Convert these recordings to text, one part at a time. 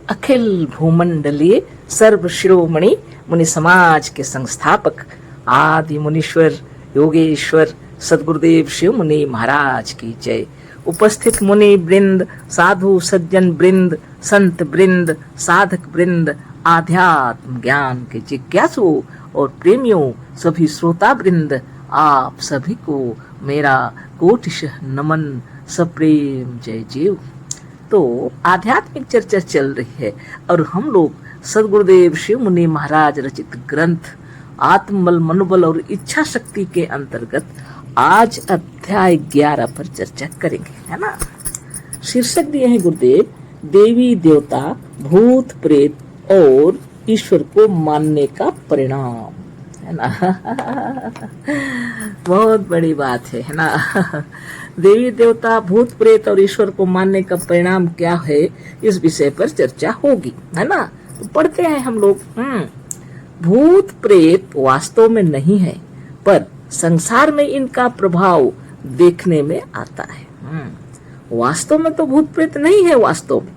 अखिल भूमंडलीय सर्व शिरोमणि मुनि समाज के संस्थापक आदि मुनीश्वर योगेश्वर सदगुरुदेव शिव मुनि महाराज की जय। उपस्थित मुनि वृंद, साधु सज्जन वृंद, संत वृंद, साधक वृंद, आध्यात्म ज्ञान के जिज्ञासु और प्रेमियों, सभी श्रोता वृंद, आप सभी को मेरा कोटिशः नमन, सप्रेम जय जीव। तो आध्यात्मिक चर्चा चल रही है और हम लोग सदगुरुदेव शिव मुनि महाराज रचित ग्रंथ आत्मबल, मनोबल और इच्छा शक्ति के अंतर्गत आज अध्याय 11 पर चर्चा करेंगे, है ना। शीर्षक दिए हैं गुरुदेव, देवी देवता, भूत प्रेत और ईश्वर को मानने का परिणाम, है ना। बहुत बड़ी बात है ना। देवी देवता, भूत प्रेत और ईश्वर को मानने का परिणाम क्या है, इस विषय पर चर्चा होगी, है ना। तो पढ़ते हैं हम लोग। भूत प्रेत वास्तव में नहीं है, पर संसार में इनका प्रभाव देखने में आता है। वास्तव में तो भूत प्रेत नहीं है वास्तव में,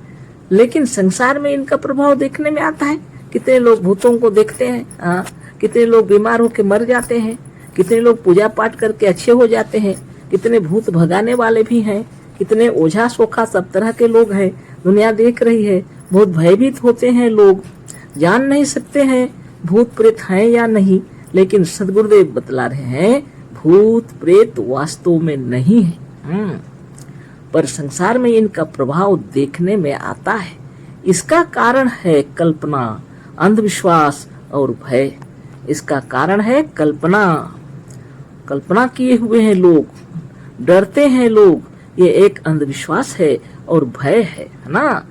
लेकिन संसार में इनका प्रभाव देखने में आता है। कितने लोग भूतों को देखते हैं, कितने लोग बीमार होकर मर जाते हैं, कितने लोग पूजा पाठ करके अच्छे हो जाते हैं, कितने भूत भगाने वाले भी हैं, कितने ओझा सोखा सब तरह के लोग हैं। दुनिया देख रही है, बहुत भयभीत होते हैं लोग, जान नहीं सकते हैं भूत प्रेत हैं या नहीं। लेकिन सदगुरुदेव बतला रहे हैं भूत प्रेत वास्तव में नहीं है, पर संसार में इनका प्रभाव देखने में आता है। इसका कारण है कल्पना, अंधविश्वास और भय। इसका कारण है कल्पना। कल्पना किए हुए हैं लोग, डरते हैं लोग, ये एक अंधविश्वास है और भय है ना।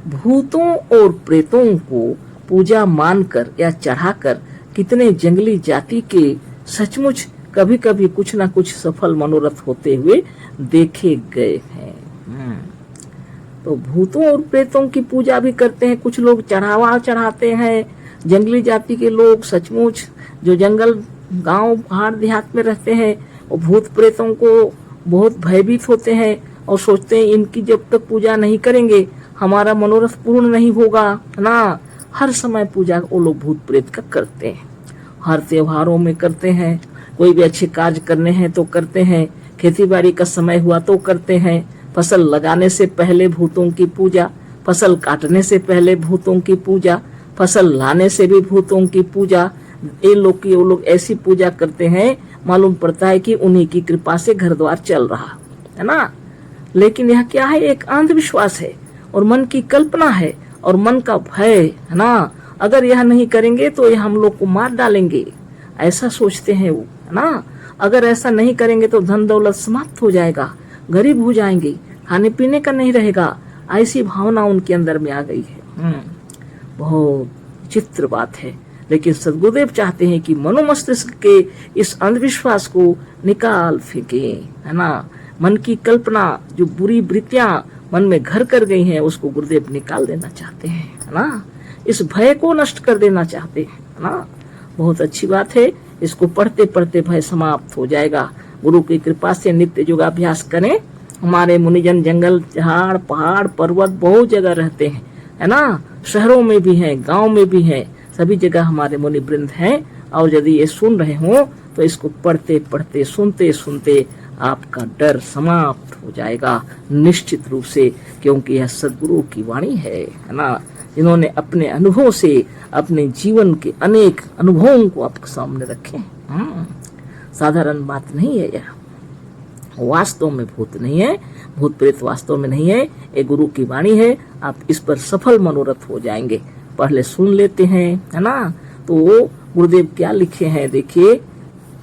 भूतों और प्रेतों को पूजा मानकर या चढ़ाकर कितने जंगली जाति के सचमुच कभी कभी कुछ ना कुछ सफल मनोरथ होते हुए देखे गए हैं। तो भूतों और प्रेतों की पूजा भी करते हैं कुछ लोग, चढ़ावा चढ़ाते हैं। जंगली जाति के लोग सचमुच जो जंगल गांव पहाड़ देहात में रहते हैं, वो भूत प्रेतों को बहुत भयभीत होते हैं और सोचते हैं इनकी जब तक पूजा नहीं करेंगे हमारा मनोरथ पूर्ण नहीं होगा ना। हर समय पूजा वो लोग भूत प्रेत का करते हैं, हर त्योहारों में करते हैं, कोई भी अच्छे कार्य करने हैं तो करते हैं, खेती बाड़ी का समय हुआ तो करते हैं, फसल लगाने से पहले भूतों की पूजा, फसल काटने से पहले भूतों की पूजा, फसल लाने से भी भूतों की पूजा। ये लोग की वो लोग ऐसी पूजा करते हैं, मालूम पड़ता है कि उन्हीं की कृपा से घर द्वार चल रहा है ना। लेकिन यह क्या है, एक अंधविश्वास है और मन की कल्पना है और मन का भय है ना। अगर यह नहीं करेंगे तो यह हम लोग को मार डालेंगे, ऐसा सोचते हैं वो, है ना। अगर ऐसा नहीं करेंगे तो धन दौलत समाप्त हो जाएगा, गरीब हो जाएंगे, खाने पीने का नहीं रहेगा, ऐसी भावना उनके अंदर में आ गई है। बहुत चित्र बात है। लेकिन सदगुरुदेव चाहते हैं कि मनोमस्तिष्क के इस अंधविश्वास को निकाल फेंके, है ना। मन की कल्पना, जो बुरी वृत्तियां मन में घर कर गई हैं, उसको गुरुदेव निकाल देना चाहते हैं, है ना। इस भय को नष्ट कर देना चाहते हैं, है ना। बहुत अच्छी बात है, इसको पढ़ते पढ़ते भय समाप्त हो जाएगा। गुरु की कृपा से नित्य योगाभ्यास करें। हमारे मुनिजन जंगल झाड़ पहाड़ पर्वत बहुत जगह रहते हैं, है ना। शहरों में भी हैं, गाँव में भी हैं, सभी जगह हमारे मुनि वृंद हैं। और यदि ये सुन रहे हो तो इसको पढ़ते पढ़ते सुनते सुनते आपका डर समाप्त हो जाएगा निश्चित रूप से, क्योंकि यह सदगुरु की वाणी है ना, जिन्होंने अपने अनुभव से अपने जीवन के अनेक अनुभवों को आपके सामने रखे। साधारण बात नहीं है यह। वास्तव में भूत नहीं है, भूत प्रेत वास्तव में नहीं है, ये गुरु की वाणी है। आप इस पर सफल मनोरथ हो जाएंगे। पहले सुन लेते हैं, है ना। तो गुरुदेव क्या लिखे हैं देखिए,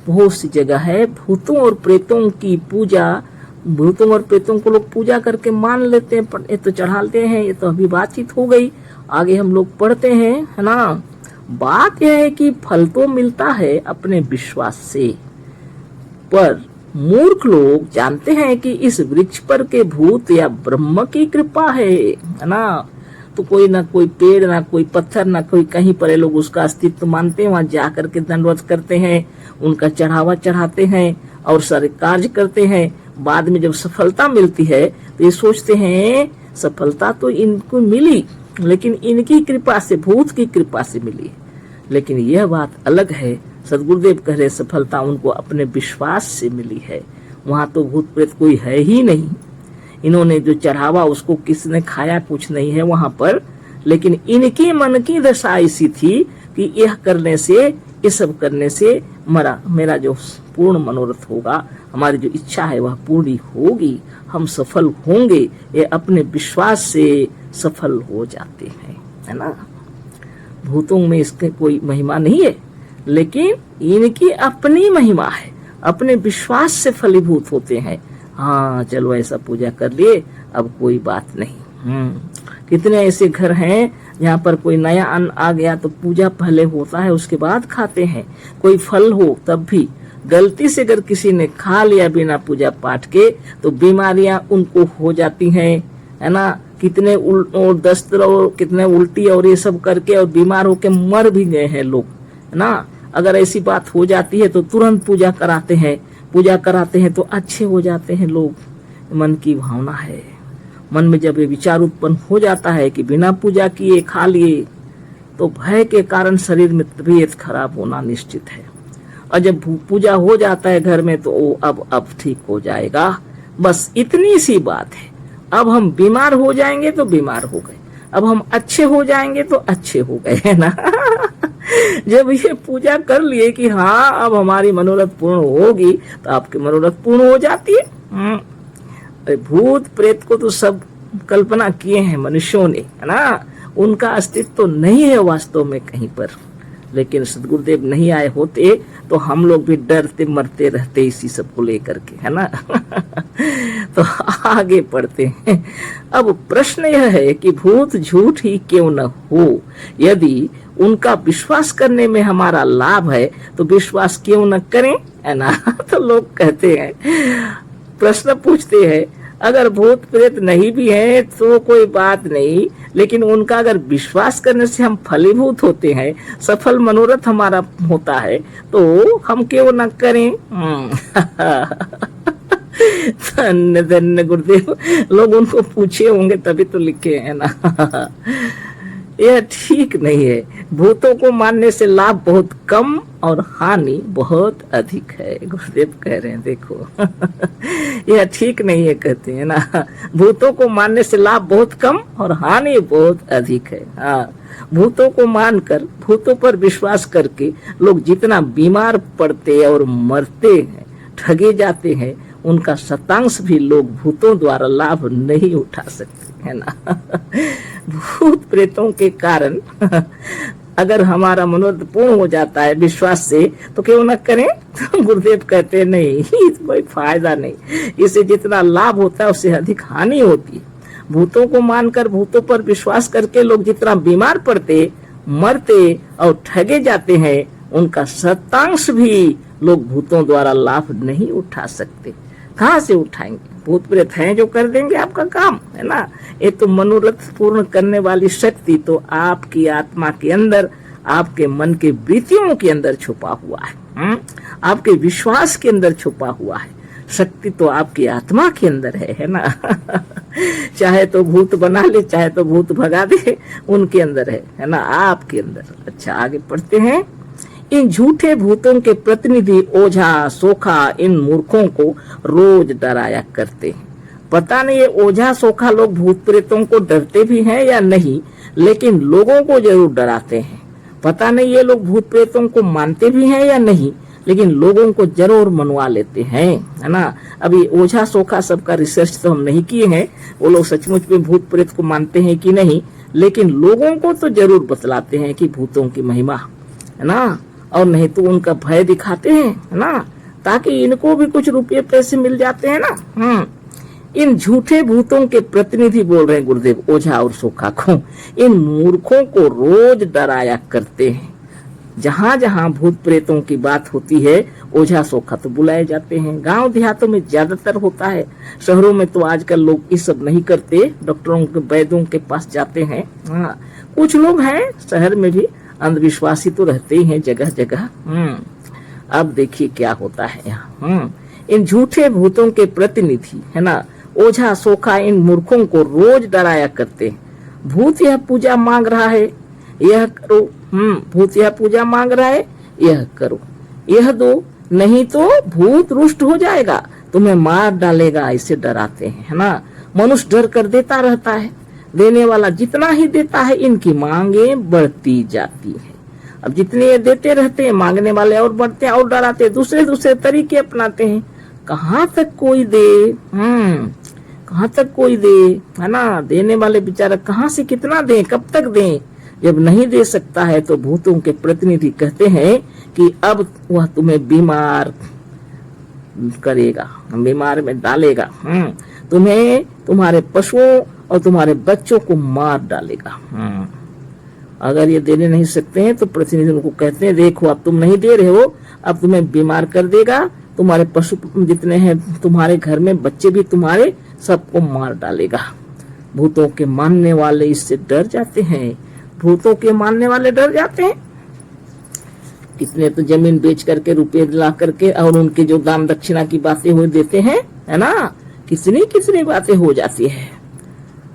बहुत सी जगह है भूतों और प्रेतों की पूजा। भूतों और प्रेतों को लोग पूजा करके मान लेते हैं, ये तो चढ़ाते हैं, ये तो अभी बातचीत हो गई, आगे हम लोग पढ़ते हैं, है ना। बात यह है कि फल तो मिलता है अपने विश्वास से, पर मूर्ख लोग जानते हैं कि इस वृक्ष पर के भूत या ब्रह्म की कृपा है ना। तो कोई ना कोई पेड़, ना कोई पत्थर, ना कोई कहीं पर ये लोग उसका अस्तित्व मानते हैं, वहां जा करके दंडवत करते हैं, उनका चढ़ावा चढ़ाते हैं और सारे कार्य करते हैं। बाद में जब सफलता मिलती है तो ये सोचते हैं सफलता तो इनको मिली, लेकिन इनकी कृपा से, भूत की कृपा से मिली। लेकिन यह बात अलग है, सदगुरुदेव कह रहे सफलता उनको अपने विश्वास से मिली है। वहां तो भूत प्रेत कोई है ही नहीं। इन्होंने जो चढ़ावा उसको किसने खाया कुछ नहीं है वहां पर। लेकिन इनके मन की दशा ऐसी थी कि यह करने से, ये सब करने से मेरा जो पूर्ण मनोरथ होगा, हमारी जो इच्छा है वह पूरी होगी, हम सफल होंगे। ये अपने विश्वास से सफल हो जाते हैं, है ना। भूतों में इसके कोई महिमा नहीं है, लेकिन इनकी अपनी महिमा है, अपने विश्वास से फलीभूत होते हैं। हाँ चलो ऐसा पूजा कर लिए, अब कोई बात नहीं। कितने ऐसे घर हैं जहाँ पर कोई नया अन्न आ गया तो पूजा पहले होता है, उसके बाद खाते हैं। कोई फल हो तब भी गलती से अगर किसी ने खा लिया बिना पूजा पाठ के तो बीमारियां उनको हो जाती हैं, है ना। कितने और दस्त और कितने उल्टी और ये सब करके और बीमार होके मर भी गए हैं लोग, है ना। अगर ऐसी बात हो जाती है तो तुरंत पूजा कराते हैं, पूजा कराते हैं तो अच्छे हो जाते हैं लोग। मन की भावना है। मन में जब ये विचार उत्पन्न हो जाता है कि बिना पूजा किए खा लिए तो भय के कारण शरीर में तबीयत खराब होना निश्चित है। और जब पूजा हो जाता है घर में तो अब ठीक हो जाएगा। बस इतनी सी बात है। अब हम बीमार हो जाएंगे तो बीमार हो गए, अब हम अच्छे हो जाएंगे तो अच्छे हो गए, है ना। जब ये पूजा कर लिए कि हाँ अब हमारी मनोरथ पूर्ण होगी तो आपकी मनोरथ पूर्ण हो जाती है। अरे भूत प्रेत को तो सब कल्पना किए हैं मनुष्यों ने, है ना। उनका अस्तित्व तो नहीं है वास्तव में कहीं पर। लेकिन सदगुरुदेव नहीं आए होते तो हम लोग भी डरते मरते रहते इसी सब को लेकर के, है ना। तो आगे पढ़ते हैं। अब प्रश्न यह है कि भूत झूठ ही क्यों न हो। यदि उनका विश्वास करने में हमारा लाभ है तो विश्वास क्यों न करें, है ना। तो लोग कहते हैं, प्रश्न पूछते हैं, अगर भूत प्रेत नहीं भी है तो कोई बात नहीं, लेकिन उनका अगर विश्वास करने से हम फलीभूत होते हैं, सफल मनोरथ हमारा होता है, तो हम क्यों न करें। धन्य धन्य गुरुदेव, लोग उनको पूछे होंगे तभी तो लिखे है ना। यह ठीक नहीं है। भूतों को मानने से लाभ बहुत कम और हानि बहुत अधिक है। गुरुदेव कह रहे हैं देखो। यह ठीक नहीं है कहते हैं ना। भूतों को मानने से लाभ बहुत कम और हानि बहुत अधिक है। हाँ, भूतों को मानकर, भूतों पर विश्वास करके लोग जितना बीमार पड़ते और मरते हैं, ठगे जाते हैं, उनका शतांश भी लोग भूतों द्वारा लाभ नहीं उठा सकते, है ना। भूत प्रेतों के कारण अगर हमारा मनोरथ पूर्ण हो जाता है विश्वास से तो क्यों न करें। तो गुरुदेव कहते नहीं, कोई फायदा नहीं, इससे जितना लाभ होता है उससे अधिक हानि होती है। भूतों को मानकर, भूतों पर विश्वास करके लोग जितना बीमार पड़ते, मरते और ठगे जाते हैं, उनका शतांश भी लोग भूतों द्वारा लाभ नहीं उठा सकते। कहाँ से उठाएंगे। भूत प्रेत हैं जो कर देंगे आपका काम, है ना। ये तो मनोरथ पूर्ण करने वाली शक्ति तो आपकी आत्मा के अंदर, आपके मन के वृत्तियों के अंदर छुपा हुआ है। आपके विश्वास के अंदर छुपा हुआ है। शक्ति तो आपकी आत्मा के अंदर है ना। चाहे तो भूत बना ले, चाहे तो भूत भगा दे, उनके अंदर है ना, आपके अंदर। अच्छा आगे पढ़ते हैं। इन झूठे भूतों के प्रतिनिधि ओझा सोखा इन मूर्खों को रोज डराया करते हैं। पता नहीं ये ओझा सोखा लोग भूत प्रेतों को डरते भी हैं या नहीं, लेकिन लोगों को जरूर डराते हैं। पता नहीं ये लोग भूत प्रेतों को मानते भी हैं या नहीं, लेकिन लोगों को जरूर मनवा लेते हैं, है ना। अभी ओझा सोखा सबका रिसर्च तो हम नहीं किए हैं, वो लोग सचमुच में भूत प्रेत को मानते हैं कि नहीं, लेकिन लोगों को तो जरूर बतलाते हैं कि भूतों की महिमा, है ना। और नहीं तो उनका भय दिखाते हैं, है ना, ताकि इनको भी कुछ रुपये पैसे मिल जाते हैं ना। इन झूठे भूतों के प्रतिनिधि बोल रहे हैं गुरुदेव ओझा और सोखा को, इन मूर्खों को रोज डराया करते हैं। जहां जहां भूत प्रेतों की बात होती है ओझा सोखा तो बुलाए जाते हैं। गांव देहातों में ज्यादातर होता है, शहरों में तो आजकल लोग ये सब नहीं करते, डॉक्टरों के वैद्यों के पास जाते हैं। हाँ, कुछ लोग हैं शहर में भी अंधविश्वासी तो रहते ही हैं जगह जगह। अब देखिए क्या होता है यहाँ। इन झूठे भूतों के प्रतिनिधि, है ना, ओझा सोखा इन मूर्खों को रोज डराया करते हैं। भूत यह पूजा मांग रहा है, यह करो। भूत यह पूजा मांग रहा है, यह करो, यह दो, नहीं तो भूत रुष्ट हो जाएगा, तुम्हें मार डालेगा। इसे डराते हैं, है ना। मनुष्य डर कर देता रहता है, देने वाला जितना ही देता है इनकी मांगे बढ़ती जाती है। अब जितने ये देते रहते हैं, मांगने वाले और बढ़ते हैं और डराते हैं, दूसरे दूसरे तरीके अपनाते हैं। कहाँ तक कोई दे, कहाँ तक कोई दे, है ना। देने वाले बेचारा कहाँ से कितना दें, कब तक दें। जब नहीं दे सकता है तो भूतों के प्रतिनिधि कहते हैं कि अब वह तुम्हें बीमार करेगा, बीमार में डालेगा, तुम्हें, तुम्हारे पशुओं और तुम्हारे बच्चों को मार डालेगा। अगर ये देने नहीं सकते हैं तो प्रतिनिधि उनको कहते हैं, देखो अब तुम नहीं दे रहे हो, अब तुम्हें बीमार कर देगा, तुम्हारे पशु जितने हैं तुम्हारे घर में, बच्चे भी तुम्हारे, सबको मार डालेगा। भूतों के मानने वाले इससे डर जाते हैं, भूतों के मानने वाले डर जाते हैं। कितने तो जमीन बेच करके रुपए ला करके और उनके जो दान दक्षिणा की बातें हो देते हैं, है ना, कितनी कितनी बातें हो जाती है।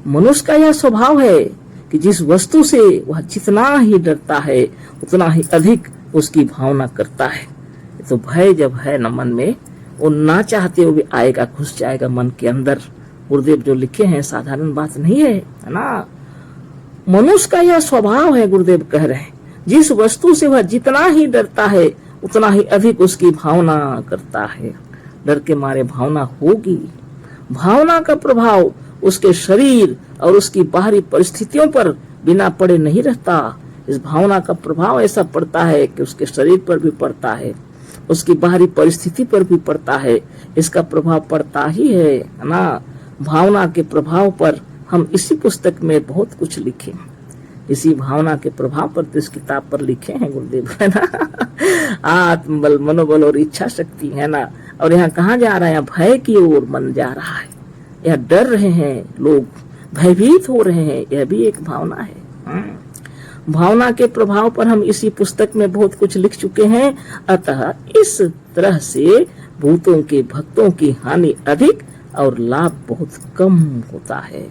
मनुष्य का यह स्वभाव है कि जिस वस्तु से वह जितना ही डरता है उतना ही अधिक उसकी भावना करता है। तो भय जब है न मन में, वो ना चाहते हुए भी आएगा, घुस जाएगा मन के अंदर। गुरुदेव जो लिखे हैं साधारण बात नहीं है, है ना। मनुष्य का यह स्वभाव है, गुरुदेव कह रहे हैं, जिस वस्तु से वह जितना ही डरता है उतना ही अधिक उसकी भावना करता है। डर के मारे भावना होगी। भावना का प्रभाव उसके शरीर और उसकी बाहरी परिस्थितियों पर बिना पड़े नहीं रहता। इस भावना का प्रभाव ऐसा पड़ता है कि उसके शरीर पर भी पड़ता है, उसकी बाहरी परिस्थिति पर भी पड़ता है। इसका प्रभाव पड़ता ही है ना। भावना के प्रभाव पर हम इसी पुस्तक में बहुत कुछ लिखे, इसी भावना के प्रभाव पर तो इस किताब पर लिखे हैं गुरुदेव, है ना। आत्मबल, मनोबल और इच्छा शक्ति, है ना। और यहाँ कहाँ जा रहा है, भय की ओर मन जा रहा है। यह डर रहे हैं लोग, भयभीत हो रहे हैं, यह भी एक भावना है। भावना के प्रभाव पर हम इसी पुस्तक में बहुत कुछ लिख चुके हैं। अतः इस तरह से भूतों के भक्तों की हानि अधिक और लाभ बहुत कम होता है।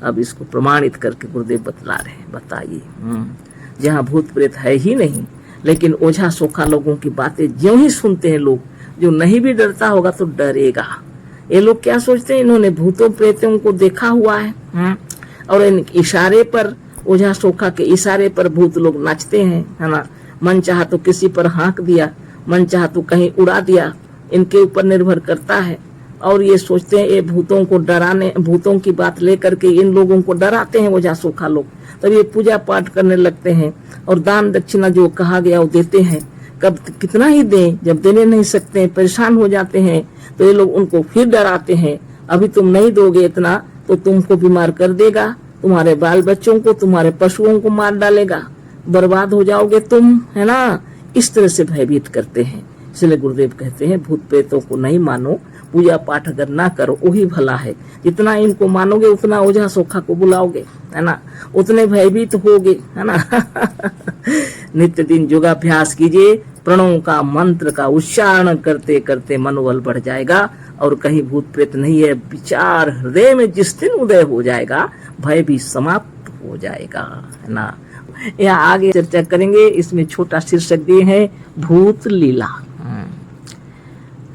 अब इसको प्रमाणित करके गुरुदेव बतला रहे हैं। बताइए, जहाँ भूत प्रेत है ही नहीं, लेकिन ओझा सोखा लोगों की बातें ज्यों ही सुनते हैं लोग, जो नहीं भी डरता होगा तो डरेगा। ये लोग क्या सोचते हैं, इन्होंने भूतों प्रेतों को देखा हुआ है, और इन इशारे पर, ओझा सोखा के इशारे पर भूत लोग नाचते हैं, है ना। मन चाहा तो किसी पर हाँक दिया, मन चाहा तो कहीं उड़ा दिया, इनके ऊपर निर्भर करता है। और ये सोचते हैं ये भूतों को डराने, भूतों की बात लेकर के इन लोगों को डराते हैं ओझा सोखा लोग। तब ये पूजा पाठ करने लगते हैं और दान दक्षिणा जो कहा गया वो देते हैं। कब कितना ही दें, जब देने नहीं सकते, परेशान हो जाते हैं, तो ये लोग उनको फिर डराते हैं, अभी तुम नहीं दोगे इतना तो तुमको बीमार कर देगा, तुम्हारे बाल बच्चों को, तुम्हारे पशुओं को मार डालेगा, बर्बाद हो जाओगे तुम, है ना। इस तरह से भयभीत करते हैं। इसलिए गुरुदेव कहते हैं भूत प्रेतों को नहीं मानो, पूजा पाठ अगर ना करो वही भला है। जितना इनको मानोगे उतना ओझा सोखा को बुलाओगे, है ना, उतने भयभीत होगे, है ना। नित्य दिन योगाभ्यास कीजिए, प्रणव का मंत्र का उच्चारण करते करते मनोबल बढ़ जाएगा और कहीं भूत प्रेत नहीं है, विचार हृदय में जिस दिन उदय हो जाएगा भय भी समाप्त हो जाएगा, है ना। यहाँ आगे चर्चा करेंगे। इसमें छोटा शीर्षक दिए है भूत लीला।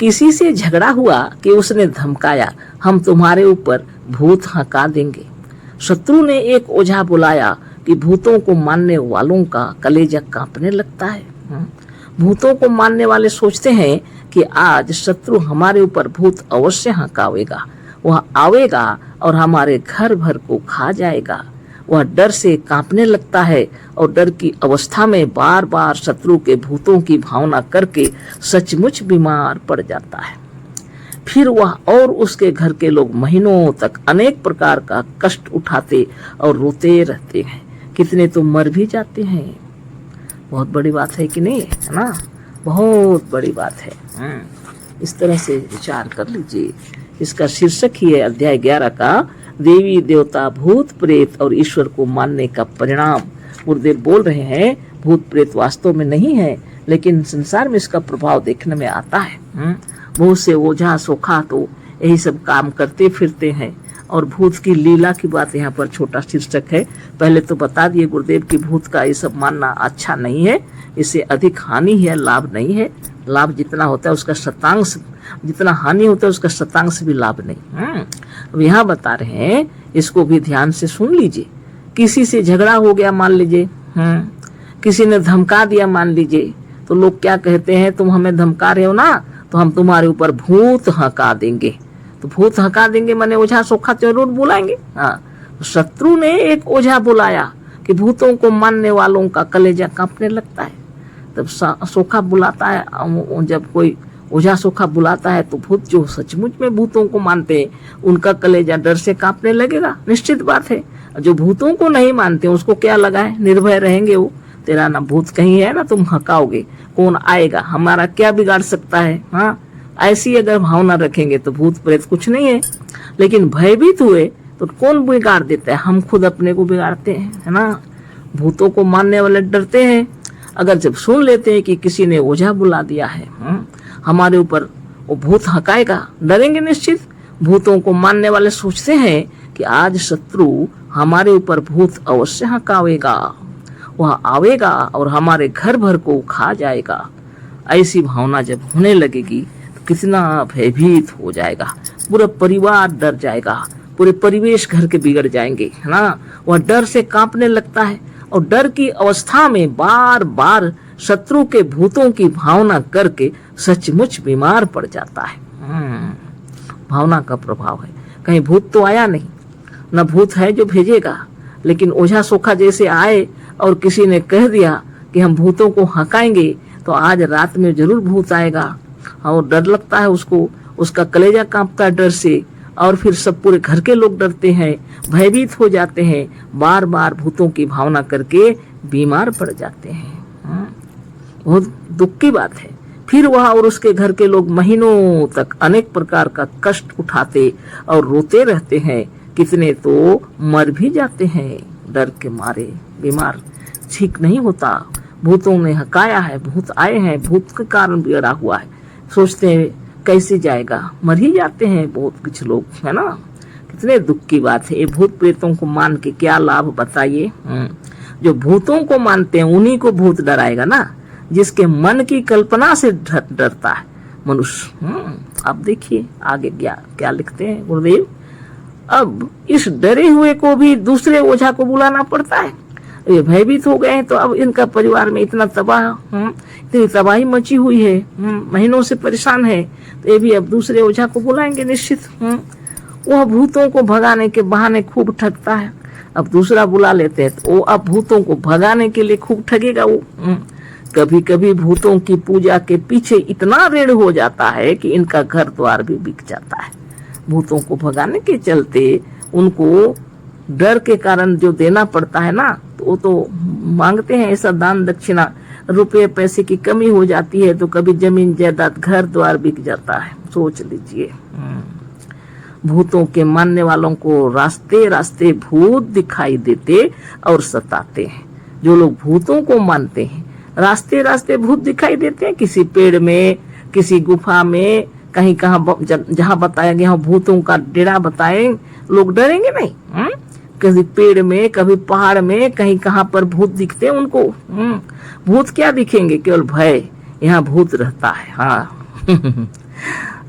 किसी से झगड़ा हुआ कि उसने धमकाया, हम तुम्हारे ऊपर भूत हका देंगे। शत्रु ने एक ओझा बुलाया कि भूतों को मानने वालों का कलेजा कांपने लगता है। भूतों को मानने वाले सोचते हैं कि आज शत्रु हमारे ऊपर भूत अवश्य हकावेगा, वह आवेगा और हमारे घर भर को खा जाएगा। वह डर से कांपने लगता है और डर की अवस्था में बार बार शत्रु के भूतों की भावना करके सचमुच बीमार पड़ जाता है। फिर वह और उसके घर के लोग महीनों तक अनेक प्रकार का कष्ट उठाते और रोते रहते हैं। कितने तो मर भी जाते हैं। बहुत बड़ी बात है कि नहीं, है ना, बहुत बड़ी बात है। इस तरह से विचार कर लीजिए। इसका शीर्षक ही है अध्याय 11 का देवी देवता भूत प्रेत और ईश्वर को मानने का परिणाम। गुरुदेव बोल रहे हैं भूत प्रेत वास्तव में नहीं है, लेकिन संसार में इसका प्रभाव देखने में आता है। बहुत से ओझा सोखा तो यही सब काम करते फिरते हैं और भूत की लीला की बात यहाँ पर छोटा शीर्षक है। पहले तो बता दिए गुरुदेव की भूत का ये सब मानना अच्छा नहीं है, इससे अधिक हानि है, लाभ नहीं है। लाभ जितना होता है उसका शतांश, जितना हानि होता है उसका शतांश भी लाभ नहीं। अब यहाँ बता रहे हैं, इसको भी ध्यान से सुन लीजिए। किसी से झगड़ा हो गया मान लीजिए, किसी ने धमका दिया मान लीजिए, तो लोग क्या कहते हैं, तुम हमें धमका रहे हो ना, तो हम तुम्हारे ऊपर भूत हका देंगे। तो भूत हका देंगे माने ओझा सोखा जरूर बुलाएंगे। हाँ, शत्रु ने एक ओझा बुलाया कि भूतों को मानने वालों का कलेजा कांपने लगता है। तब सोखा बुलाता है, जब कोई ओझा सोखा बुलाता है तो भूत जो सचमुच में भूतों को मानते हैं उनका कलेजा डर से कांपने लगेगा, निश्चित बात है। जो भूतों को नहीं मानते उसको क्या लगा है, निर्भय रहेंगे वो, तेरा ना भूत कहीं है ना तुम हकाओगे, कौन आएगा, हमारा क्या बिगाड़ सकता है। हाँ, ऐसी अगर भावना रखेंगे तो भूत प्रेत कुछ नहीं है। लेकिन भयभीत हुए तो कौन बिगाड़ देता है, हम खुद अपने को बिगाड़ते हैं, है ना। भूतों को मानने वाले डरते हैं। अगर जब सुन लेते हैं कि किसी ने ओझा बुला दिया है, हमारे ऊपर वो भूत हकाएगा, डरेंगे निश्चित। भूतों को मानने वाले सोचते हैं कि आज शत्रु हमारे ऊपर भूत अवश्य हकावेगा, वह आवेगा और हमारे घर भर को खा जाएगा। ऐसी भावना जब होने लगेगी तो कितना भयभीत हो जाएगा, पूरा परिवार डर जाएगा, पूरे परिवेश घर के बिगड़ जाएंगे, है ना। वह डर से कांपने लगता है और डर की अवस्था में बार बार शत्रु के भूतों की भावना करके सचमुच बीमार पड़ जाता है। भावना का प्रभाव है। कहीं भूत तो आया नहीं, न भूत है जो भेजेगा, लेकिन ओझा सोखा जैसे आए और किसी ने कह दिया कि हम भूतों को हकाएंगे तो आज रात में जरूर भूत आएगा, और डर लगता है उसको, उसका कलेजा कांपता है डर से, और फिर सब पूरे घर के लोग डरते हैं, भयभीत हो जाते हैं, बार बार भूतों की भावना करके बीमार पड़ जाते हैं। बहुत दुख की बात है। फिर वह और उसके घर के लोग महीनों तक अनेक प्रकार का कष्ट उठाते और रोते रहते हैं। कितने तो मर भी जाते हैं डर के मारे, बीमार, ठीक नहीं होता। भूतों ने हकाया है, भूत आए हैं, भूत के कारण बिगड़ा हुआ है, सोचते हैं कैसे जाएगा, मर ही जाते हैं बहुत कुछ लोग, है ना। कितने दुख की बात है। ये भूत प्रेतों को मान के क्या लाभ बताइए। जो भूतों को मानते हैं उन्हीं को भूत डराएगा ना, जिसके मन की कल्पना से डरता है मनुष्य। अब देखिए आगे क्या लिखते हैं गुरुदेव। अब इस डरे हुए को भी दूसरे ओझा को बुलाना पड़ता है। ये भयभीत हो गए हैं तो अब इनका परिवार में इतना इतनी तबाही मची हुई है, महीनों से परेशान है, तो ये भी अब दूसरे ओझा को बुलाएंगे निश्चित। वह भूतों को भगाने के बहाने खूब ठगता है। अब दूसरा बुला लेते हैं तो वो अब भूतों को भगाने के लिए खूब ठगेगा वो। कभी कभी भूतों की पूजा के पीछे इतना ऋण हो जाता है कि इनका घर द्वार भी बिक जाता है। भूतों को भगाने के चलते उनको डर के कारण जो देना पड़ता है ना, तो वो तो मांगते हैं ऐसा दान दक्षिणा, रुपये पैसे की कमी हो जाती है तो कभी जमीन जायदाद घर द्वार बिक जाता है। सोच लीजिए। भूतों के मानने वालों को रास्ते रास्ते भूत दिखाई देते और सताते हैं। जो लोग भूतों को मानते हैं रास्ते रास्ते भूत दिखाई देते हैं, किसी पेड़ में, किसी गुफा में, कहीं कहाँ जहाँ बताया गया भूतों का डेरा बताए, लोग डरेंगे नहीं। कभी पेड़ में, कभी पहाड़ में, कहीं कहाँ पर भूत दिखते हैं उनको। भूत क्या दिखेंगे, केवल भय, यहाँ भूत रहता है। हाँ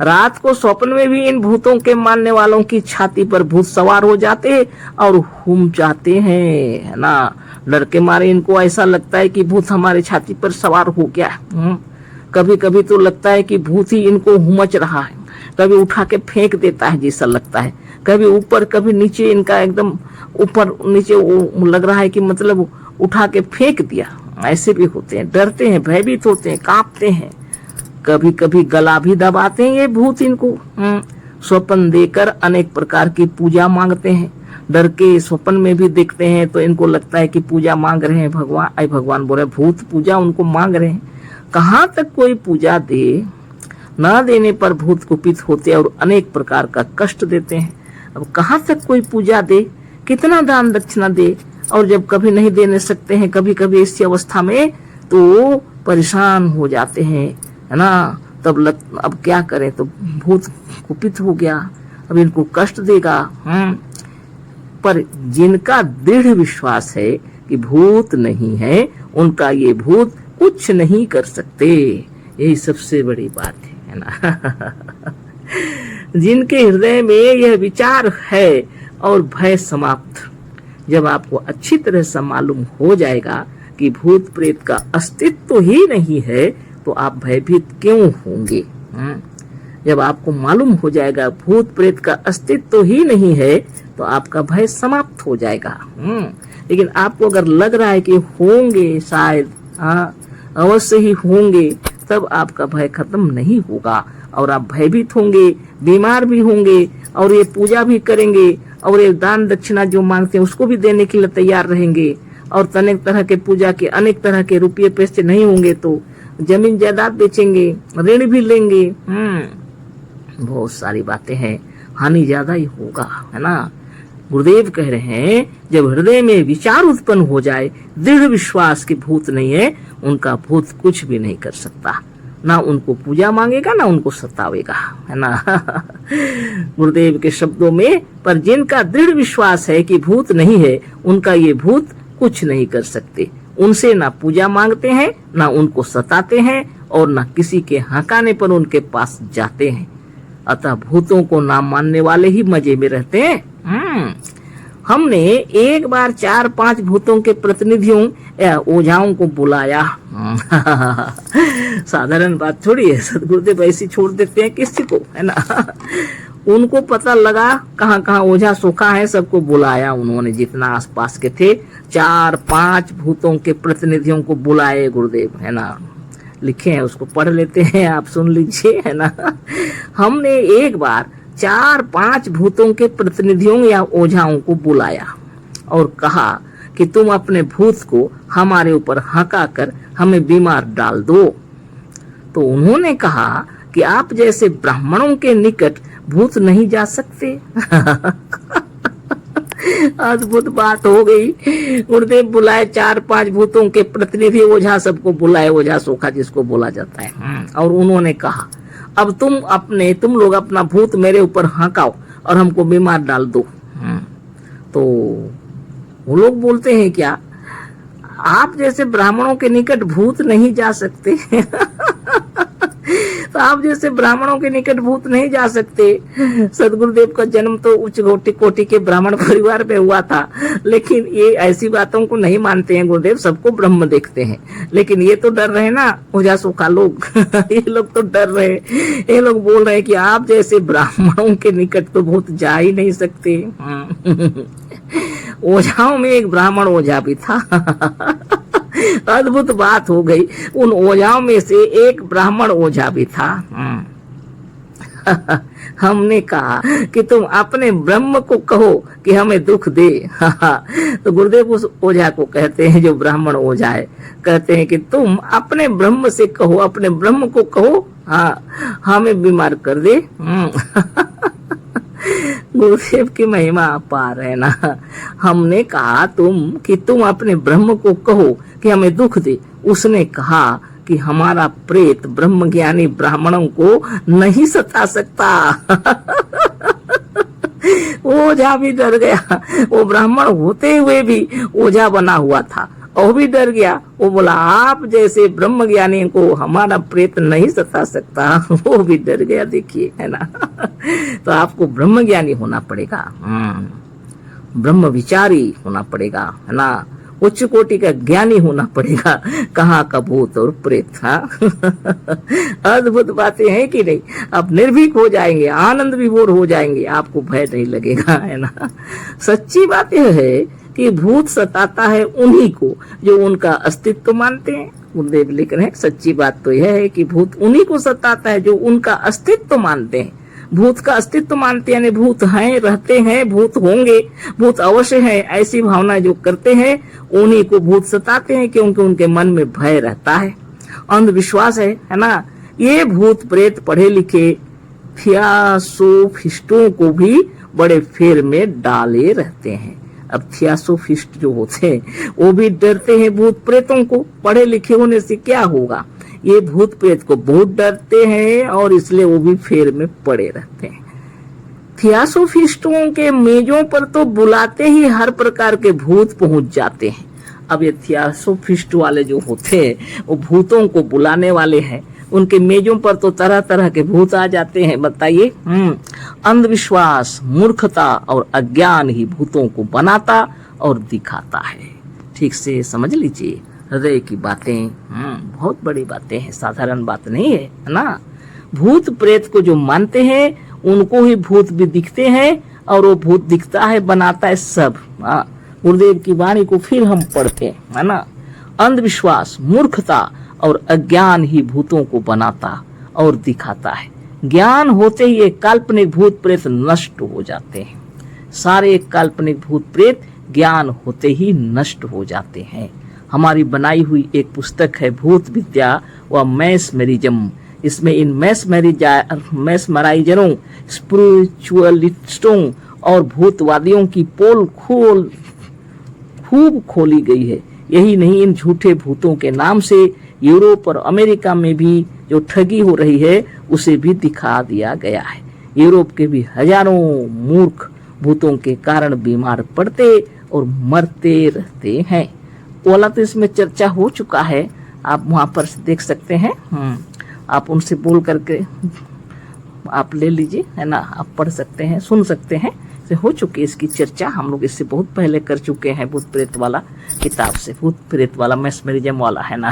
रात को स्वप्न में भी इन भूतों के मानने वालों की छाती पर भूत सवार हो जाते हैं और हुम जाते हैं, है ना। डर के मारे इनको ऐसा लगता है कि भूत हमारे छाती पर सवार हो गया। कभी कभी तो लगता है कि भूत ही इनको हुमच रहा है, कभी उठा के फेंक देता है जैसा लगता है, कभी ऊपर कभी नीचे, इनका एकदम ऊपर नीचे लग रहा है कि मतलब उठा के फेंक दिया। ऐसे भी होते हैं, डरते हैं, भयभीत होते हैं, कांपते हैं, कभी कभी गला भी दबाते हैं ये भूत इनको। स्वप्न देकर अनेक प्रकार की पूजा मांगते हैं। डर के स्वप्न में भी देखते हैं तो इनको लगता है कि पूजा मांग रहे हैं भगवान। भगवान बोले भूत पूजा उनको मांग रहे हैं। कहाँ तक कोई पूजा दे, न देने पर भूत कुपित होते और अनेक प्रकार का कष्ट देते हैं। अब कहाँ तक कोई पूजा दे, कितना दान दक्षिणा दे, और जब कभी नहीं देने सकते हैं, कभी कभी ऐसी अवस्था में तो परेशान हो जाते हैं, है ना। तब अब क्या करें, तो भूत कुपित हो गया, अब इनको कष्ट देगा। पर जिनका दृढ़ विश्वास है कि भूत नहीं है, उनका ये भूत कुछ नहीं कर सकते। यही सबसे बड़ी बात है ना। जिनके हृदय में यह विचार है और भय समाप्त, जब आपको अच्छी तरह से मालूम हो जाएगा कि भूत प्रेत का अस्तित्व ही नहीं है, तो आप भयभीत क्यों होंगे? जब आपको मालूम हो जाएगा भूत प्रेत का अस्तित्व ही नहीं है, तो आपका भय समाप्त हो जाएगा। लेकिन आपको अगर लग रहा है कि होंगे, शायद अवश्य ही होंगे, तब आपका भय खत्म नहीं होगा और आप भयभीत होंगे, बीमार भी होंगे, और ये पूजा भी करेंगे, और ये दान दक्षिणा जो मांगते हैं उसको भी देने के लिए तैयार रहेंगे, और अनेक तरह के पूजा के अनेक तरह के रुपये पैसे नहीं होंगे तो जमीन जायदाद बेचेंगे, ऋण भी लेंगे। बहुत सारी बातें हैं, हानि ज्यादा ही होगा, है ना। गुरुदेव कह रहे हैं जब हृदय में विचार उत्पन्न हो जाए, दृढ़ विश्वास कि भूत नहीं है, उनका भूत कुछ भी नहीं कर सकता, ना उनको पूजा मांगेगा ना उनको सतावेगा, है ना। गुरुदेव के शब्दों में, पर जिनका दृढ़ विश्वास है कि भूत नहीं है, उनका ये भूत कुछ नहीं कर सकते। उनसे ना पूजा मांगते हैं, ना उनको सताते हैं, और ना किसी के हकाने पर उनके पास जाते हैं। अतः भूतों को ना मानने वाले ही मजे में रहते हैं। हमने एक बार 4-5 भूतों के प्रतिनिधियों या ओझाओं को बुलाया। साधारण बात थोड़ी है, सदगुरुदेव ऐसी छोड़ देते हैं किसी को, है ना। उनको पता लगा कहाँ कहाँ ओझा सोखा है, सबको बुलाया उन्होंने, जितना आसपास के थे 4-5 भूतों के प्रतिनिधियों को बुलाए गुरुदेव, है ना। लिखे हैं, उसको पढ़ लेते हैं, आप सुन लीजिए, है ना। हमने एक बार 4-5 भूतों के प्रतिनिधियों या ओझाओं को बुलाया और कहा कि तुम अपने भूत को हमारे ऊपर हका कर हमें बीमार डाल दो। तो उन्होंने कहा कि आप जैसे ब्राह्मणों के निकट भूत नहीं जा सकते। अद्भुत बात हो गई। गुरुदेव बुलाए 4-5 भूतों के प्रतिनिधि, ओझा सबको बुलाए, ओझा सोखा जिसको बोला जाता है, और उन्होंने कहा अब तुम लोग अपना भूत मेरे ऊपर हाँकाओ और हमको बीमार डाल दो। तो वो लोग बोलते हैं क्या आप जैसे ब्राह्मणों के निकट भूत नहीं जा सकते? तो आप जैसे ब्राह्मणों के निकट भूत नहीं जा सकते। सदगुरुदेव का जन्म तो उच्च कोटि के ब्राह्मण परिवार में हुआ था, लेकिन ये ऐसी बातों को नहीं मानते हैं गुरुदेव, सबको ब्रह्म देखते हैं। लेकिन ये तो डर रहे ना ओझा सोखा लोग। ये लोग तो डर रहे, ये लोग बोल रहे हैं कि आप जैसे ब्राह्मणों के निकट तो भूत जा ही नहीं सकते। ओझाओं में एक ब्राह्मण ओझा भी था। अद्भुत बात हो गई, उन ओझाओं में से एक ब्राह्मण ओझा भी था। हमने कहा कि तुम अपने ब्रह्म को कहो कि हमें दुख दे। तो गुरुदेव उस ओझा को कहते हैं, जो ब्राह्मण ओझा है, कहते हैं कि तुम अपने ब्रह्म से कहो, अपने ब्रह्म को कहो, हाँ हमें बीमार कर दे। गुरुदेव की महिमा अपार है ना। हमने कहा कि तुम अपने ब्रह्म को कहो कि हमें दुख दे। उसने कहा कि हमारा प्रेत ब्रह्म ज्ञानी ब्राह्मणों को नहीं सता सकता। ओझा भी डर गया, वो ब्राह्मण होते हुए भी ओझा बना हुआ था, वो भी डर गया। वो बोला आप जैसे ब्रह्म ज्ञानी को हमारा प्रेत नहीं सता सकता। वो भी डर गया, देखिए, है ना। तो आपको ब्रह्म ज्ञानी होना पड़ेगा, ब्रह्म विचारी होना पड़ेगा, है ना, उच्च कोटि का ज्ञानी होना पड़ेगा। कहाँ का भूत और प्रेत। अद्भुत बातें हैं कि नहीं। आप निर्भीक हो जाएंगे, आनंद विभोर हो जाएंगे, आपको भय नहीं लगेगा, है ना। सच्ची बात यह है कि भूत सताता है उन्हीं को जो उनका अस्तित्व मानते हैं। गुरुदेव लिख रहे हैं सच्ची बात तो यह है कि भूत उन्हीं को सताता है जो उनका अस्तित्व मानते हैं। भूत का अस्तित्व मानते हैं, भूत हैं, रहते हैं, भूत होंगे, भूत अवश्य है, ऐसी भावना जो करते हैं उन्हीं को भूत सताते हैं, क्योंकि उनके मन में भय रहता है, अंधविश्वास है ना। ये भूत प्रेत पढ़े लिखे थियासोफिस्टों को भी बड़े फेर में डाले रहते हैं। अब थियासोफिस्ट जो होते हैं वो भी डरते हैं भूत प्रेतों को। पढ़े लिखे होने से क्या होगा, ये भूत प्रेत को बहुत डरते हैं और इसलिए वो भी फेर में पड़े रहते हैं। थियासोफिस्टों के मेजों पर तो बुलाते ही हर प्रकार के भूत पहुंच जाते हैं। अब ये थियासोफिस्ट वाले जो होते हैं वो भूतों को बुलाने वाले हैं, उनके मेजों पर तो तरह तरह के भूत आ जाते हैं। बताइए, अंधविश्वास, मूर्खता और अज्ञान ही भूतों को बनाता और दिखाता है। ठीक से समझ लीजिए, हृदय की बातें बहुत बड़ी बातें हैं, साधारण बात नहीं है ना। भूत प्रेत को जो मानते हैं उनको ही भूत भी दिखते हैं, और वो भूत दिखता है, बनाता है सब। गुरुदेव की वाणी को फिर हम पढ़ते हैं, है ना। अंधविश्वास, मूर्खता और अज्ञान ही भूतों को बनाता और दिखाता है। ज्ञान होते ही एक काल्पनिक भूत प्रेत नष्ट हो जाते हैं। सारे काल्पनिक भूत प्रेत ज्ञान होते ही नष्ट हो जाते हैं। हमारी बनाई हुई एक पुस्तक है भूत विद्या व मैस्मरिज्म। इसमें इन मैस्मराइजरों, स्पिरिचुअलिस्टों और भूतवादियों की पोल खूब खोली गई है। यही नहीं, इन झूठे भूतों के नाम से यूरोप और अमेरिका में भी जो ठगी हो रही है उसे भी दिखा दिया गया है। यूरोप के भी हजारों मूर्ख भूतों के कारण बीमार पड़ते और मरते रहते हैं। ओला तो इसमें चर्चा हो चुका है, आप वहां पर देख सकते हैं। आप उनसे बोल करके आप ले लीजिए, है ना। आप पढ़ सकते हैं, सुन सकते हैं। से हो चुकी इसकी चर्चा, हम लोग इससे बहुत पहले कर चुके हैं। भूत प्रेत वाला किताब से, भूत प्रेत वाला मैस्मरिज्म वाला, है ना।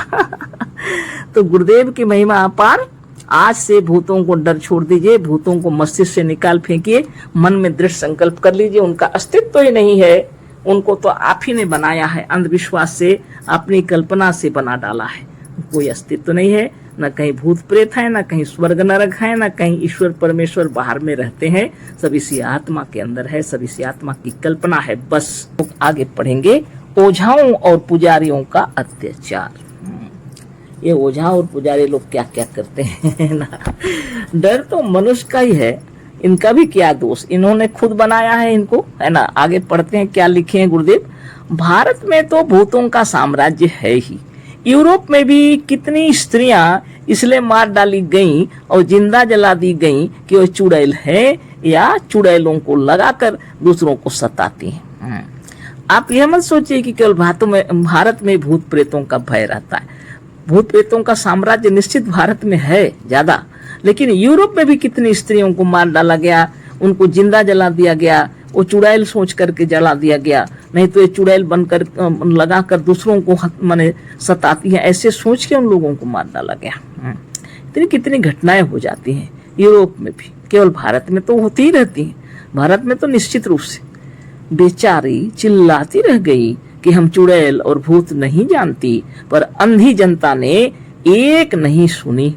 तो गुरुदेव की महिमा अपार। आज से भूतों को डर छोड़ दीजिए, भूतों को मस्तिष्क से निकाल फेंकिए, मन में दृढ़ संकल्प कर लीजिए उनका अस्तित्व तो ही नहीं है, उनको तो आप ही ने बनाया है। अंधविश्वास से, अपनी कल्पना से बना डाला है। कोई अस्तित्व तो नहीं है, न कहीं भूत प्रेत है, न कहीं स्वर्ग नरक है, न कहीं ईश्वर परमेश्वर बाहर में रहते हैं। सब इसी आत्मा के अंदर है, सब इसी आत्मा की कल्पना है। बस आगे पढ़ेंगे, ओझाओं और पुजारियों का अत्याचार। ये ओझा और पुजारी लोग क्या क्या करते हैं ना। डर तो मनुष्य का ही है, इनका भी क्या दोष, इन्होंने खुद बनाया है इनको, है ना। आगे पढ़ते हैं क्या लिखे हैं गुरुदेव। भारत में तो भूतों का साम्राज्य है ही। यूरोप में भी कितनी स्त्रियां इसलिए मार डाली गईं और जिंदा जला दी गईं कि वो चुड़ैल है या चुड़ैलों को लगाकर दूसरों को सताती हैं। आप यह मत सोचिए कि केवल भारत में भूत प्रेतों का भय रहता है। भूत प्रेतों का साम्राज्य निश्चित भारत में है ज्यादा, लेकिन यूरोप में भी कितनी स्त्रियों को मार डाला गया, उनको जिंदा जला दिया गया, वो चुड़ैल सोच करके जला दिया गया। नहीं तो ये चुड़ैल बनकर लगाकर दूसरों को माने सताती है, ऐसे सोच के उन लोगों को मार डाला गया। इतनी कितनी घटनाएं हो जाती हैं यूरोप में भी, केवल भारत में तो होती ही रहती हैं। भारत में तो निश्चित रूप से। बेचारी चिल्लाती रह गई कि हम चुड़ैल और भूत नहीं जानती, पर अंधी जनता ने एक नहीं सुनी।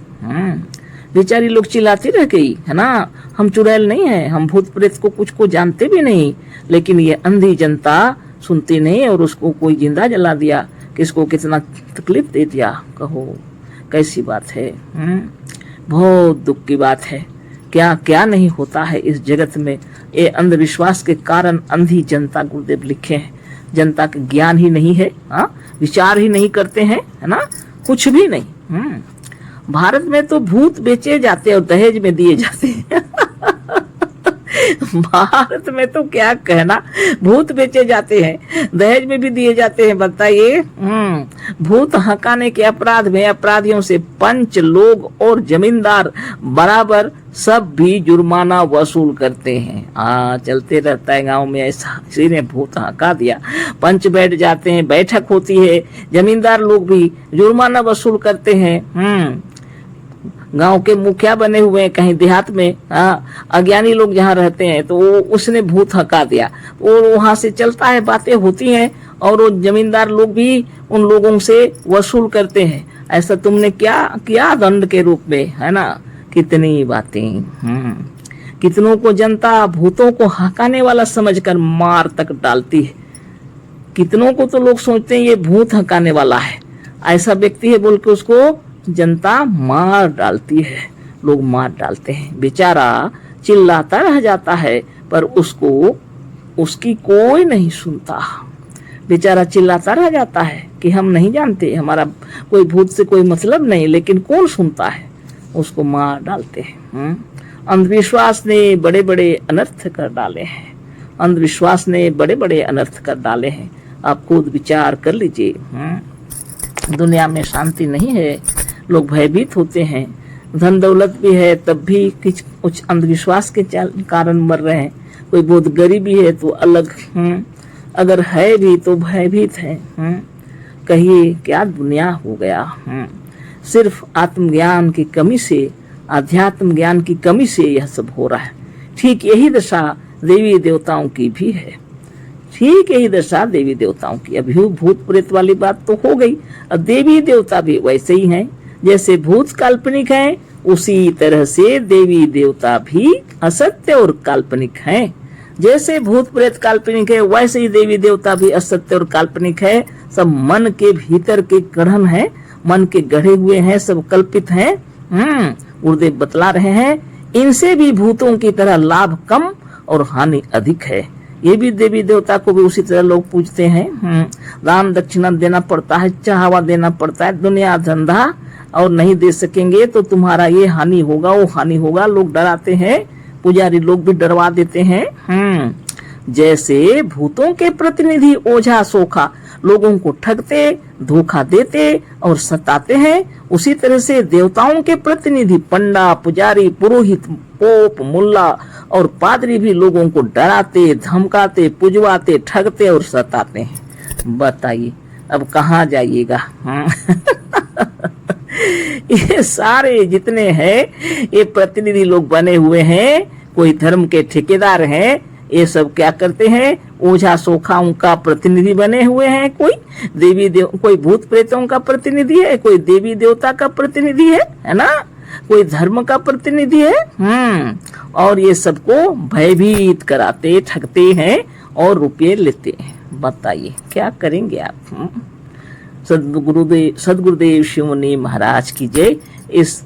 बेचारी लोग चिल्लाती रह गई, है ना, हम चुड़ैल नहीं है, हम भूत प्रेत को कुछ को जानते भी नहीं। लेकिन ये अंधी जनता सुनती नहीं और उसको कोई जिंदा जला दिया, किसको कितना तकलीफ दे दिया। कहो कैसी बात है। बहुत दुख की बात है। क्या क्या नहीं होता है इस जगत में। ये अंधविश्वास के कारण अंधी जनता, गुरुदेव लिखे हैं, जनता का ज्ञान ही नहीं है, विचार ही नहीं करते हैं, है ना, कुछ भी नहीं। भारत में तो भूत बेचे जाते और दहेज में दिए जाते हैं। भारत में तो क्या कहना, भूत बेचे जाते हैं, दहेज में भी दिए जाते हैं। बताइए, भूत हकाने के अपराध में अपराधियों से पंच, लोग और जमींदार बराबर सब भी जुर्माना वसूल करते हैं। चलते रहता है गांव में ऐसा, किसी ने भूत हका दिया, पंच बैठ जाते हैं, बैठक होती है, जमींदार लोग भी जुर्माना वसूल करते हैं। गांव के मुखिया बने हुए हैं कहीं देहात में, अज्ञानी लोग जहाँ रहते हैं, तो उसने भूत हका दिया, और वहां से चलता है, बातें होती हैं, और वो जमींदार लोग भी उन लोगों से वसूल करते हैं। ऐसा तुमने क्या किया दंड के रूप में, है ना। कितनी बातें। कितनों को जनता भूतों को हकाने वाला समझकर मार तक डालती है। कितनों को तो लोग सोचते हैं ये भूत हकाने वाला है, ऐसा व्यक्ति है बोल के उसको जनता मार डालती है, लोग मार डालते हैं। बेचारा चिल्लाता रह जाता है, पर उसको उसकी कोई नहीं सुनता। बेचारा चिल्लाता रह जाता है कि हम नहीं जानते, हमारा कोई भूत से कोई मतलब नहीं, लेकिन कौन सुनता है, उसको मार डालते हैं। अंधविश्वास ने बड़े बड़े अनर्थ कर डाले हैं, अंधविश्वास ने बड़े बड़े अनर्थ कर डाले हैं। आप खुद विचार कर लीजिए। दुनिया में शांति नहीं है, लोग भयभीत होते हैं, धन दौलत भी है तब भी कुछ अंधविश्वास के कारण मर रहे हैं। कोई बहुत गरीबी है तो अलग, अगर है भी तो भयभीत है। कहिए क्या दुनिया हो गया। सिर्फ आत्मज्ञान की कमी से, आध्यात्म ज्ञान की कमी से यह सब हो रहा है। ठीक यही दशा देवी देवताओं की भी है, ठीक यही दशा देवी देवताओं की। अभी भूत प्रेत वाली बात तो हो गई, अब देवी देवता भी वैसे ही हैं। जैसे भूत काल्पनिक हैं, उसी तरह से देवी देवता भी असत्य और काल्पनिक हैं। जैसे भूत प्रेत काल्पनिक है, वैसे ही देवी देवता भी असत्य और काल्पनिक है। सब मन के भीतर के गढ़न है, मन के गढ़े हुए हैं, सब कल्पित हैं। गुरुदेव बतला रहे हैं, इनसे भी भूतों की तरह लाभ कम और हानि अधिक है। ये भी देवी देवता को भी उसी तरह लोग पूजते हैं। दान दक्षिणा देना पड़ता है, चढ़ावा देना पड़ता है, दुनिया धंधा, और नहीं दे सकेंगे तो तुम्हारा ये हानि होगा, वो हानि होगा। लोग डराते हैं, पुजारी लोग भी डरवा देते हैं। जैसे भूतों के प्रतिनिधि ओझा सोखा लोगों को ठगते, धोखा देते और सताते हैं, उसी तरह से देवताओं के प्रतिनिधि पंडा, पुजारी, पुरोहित, पोप, मुल्ला और पादरी भी लोगों को डराते, धमकाते, पुजवाते, ठगते और सताते हैं। बताइए अब कहाँ जाइएगा। ये सारे जितने हैं ये प्रतिनिधि लोग बने हुए हैं, कोई धर्म के ठेकेदार हैं। ये सब क्या करते हैं, ओझा सोखाओं का प्रतिनिधि बने हुए हैं, कोई भूत प्रेतों का प्रतिनिधि है, कोई देवी देवता का प्रतिनिधि है ना, कोई धर्म का प्रतिनिधि है। और ये सबको भयभीत कराते, ठगते हैं और रुपये लेते हैं। बताइए क्या करेंगे आप। सदगुरुदेव शिव मुनि महाराज की जय। इस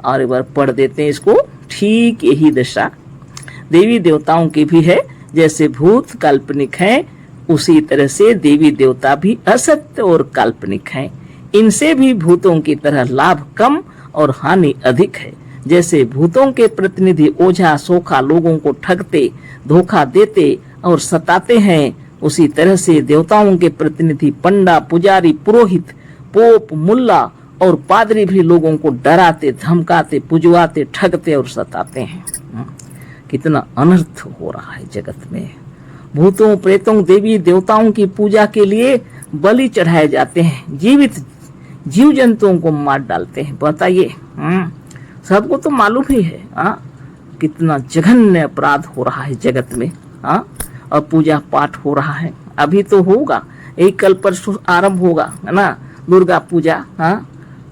और एक बार पढ़ देते हैं इसको। ठीक यही दशा देवी देवताओं की भी है। जैसे भूत काल्पनिक हैं, उसी तरह से देवी देवता भी असत्य और काल्पनिक हैं। इनसे भी भूतों की तरह लाभ कम और हानि अधिक है। जैसे भूतों के प्रतिनिधि ओझा सोखा लोगों को ठगते, धोखा देते और सताते हैं, उसी तरह से देवताओं के प्रतिनिधि पंडा, पुजारी, पुरोहित, पोप, मुल्ला और पादरी भी लोगों को डराते, धमकाते, पुजवाते, ठगते और सताते हैं। कितना अनर्थ हो रहा है जगत में। भूतों प्रेतों देवी देवताओं की पूजा के लिए बलि चढ़ाए जाते हैं, जीवित जीव जंतुओं को मार डालते हैं। बताइए, सबको तो मालूम ही है कितना जघन्य अपराध हो रहा है जगत में। और पूजा पाठ हो रहा है, अभी तो होगा, एक कल परसों आरंभ होगा, है ना, दुर्गा पूजा।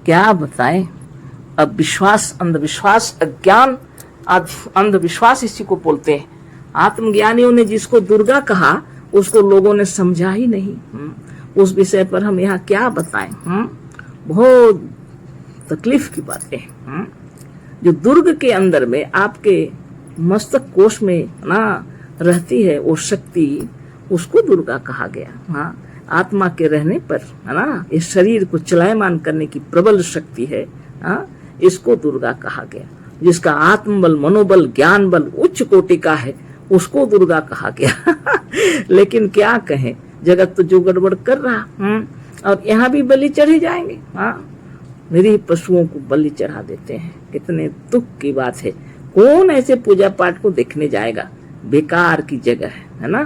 क्या बताएं। अब विश्वास, अंधविश्वास, अज्ञान, अंधविश्वास इसी को बोलते हैं। आत्मज्ञानियों ने जिसको दुर्गा कहा उसको लोगों ने समझा ही नहीं। उस विषय पर हम यहाँ क्या बताएं। बहुत तकलीफ की बातें। जो दुर्ग के अंदर में आपके मस्तक कोश में ना रहती है वो शक्ति, उसको दुर्गा कहा गया। आत्मा के रहने पर, है ना, इस शरीर को चलायमान करने की प्रबल शक्ति है। इसको दुर्गा कहा गया। जिसका आत्मबल, मनोबल, ज्ञान बल उच्च कोटि का है, उसको दुर्गा कहा गया। लेकिन क्या कहें, जगत तो जो गड़बड़ कर रहा। और यहाँ भी बलि चढ़े जाएंगे। निरीह पशुओं को बलि चढ़ा देते हैं। कितने दुख की बात है। कौन ऐसे पूजा पाठ को देखने जाएगा। बेकार की जगह है ना,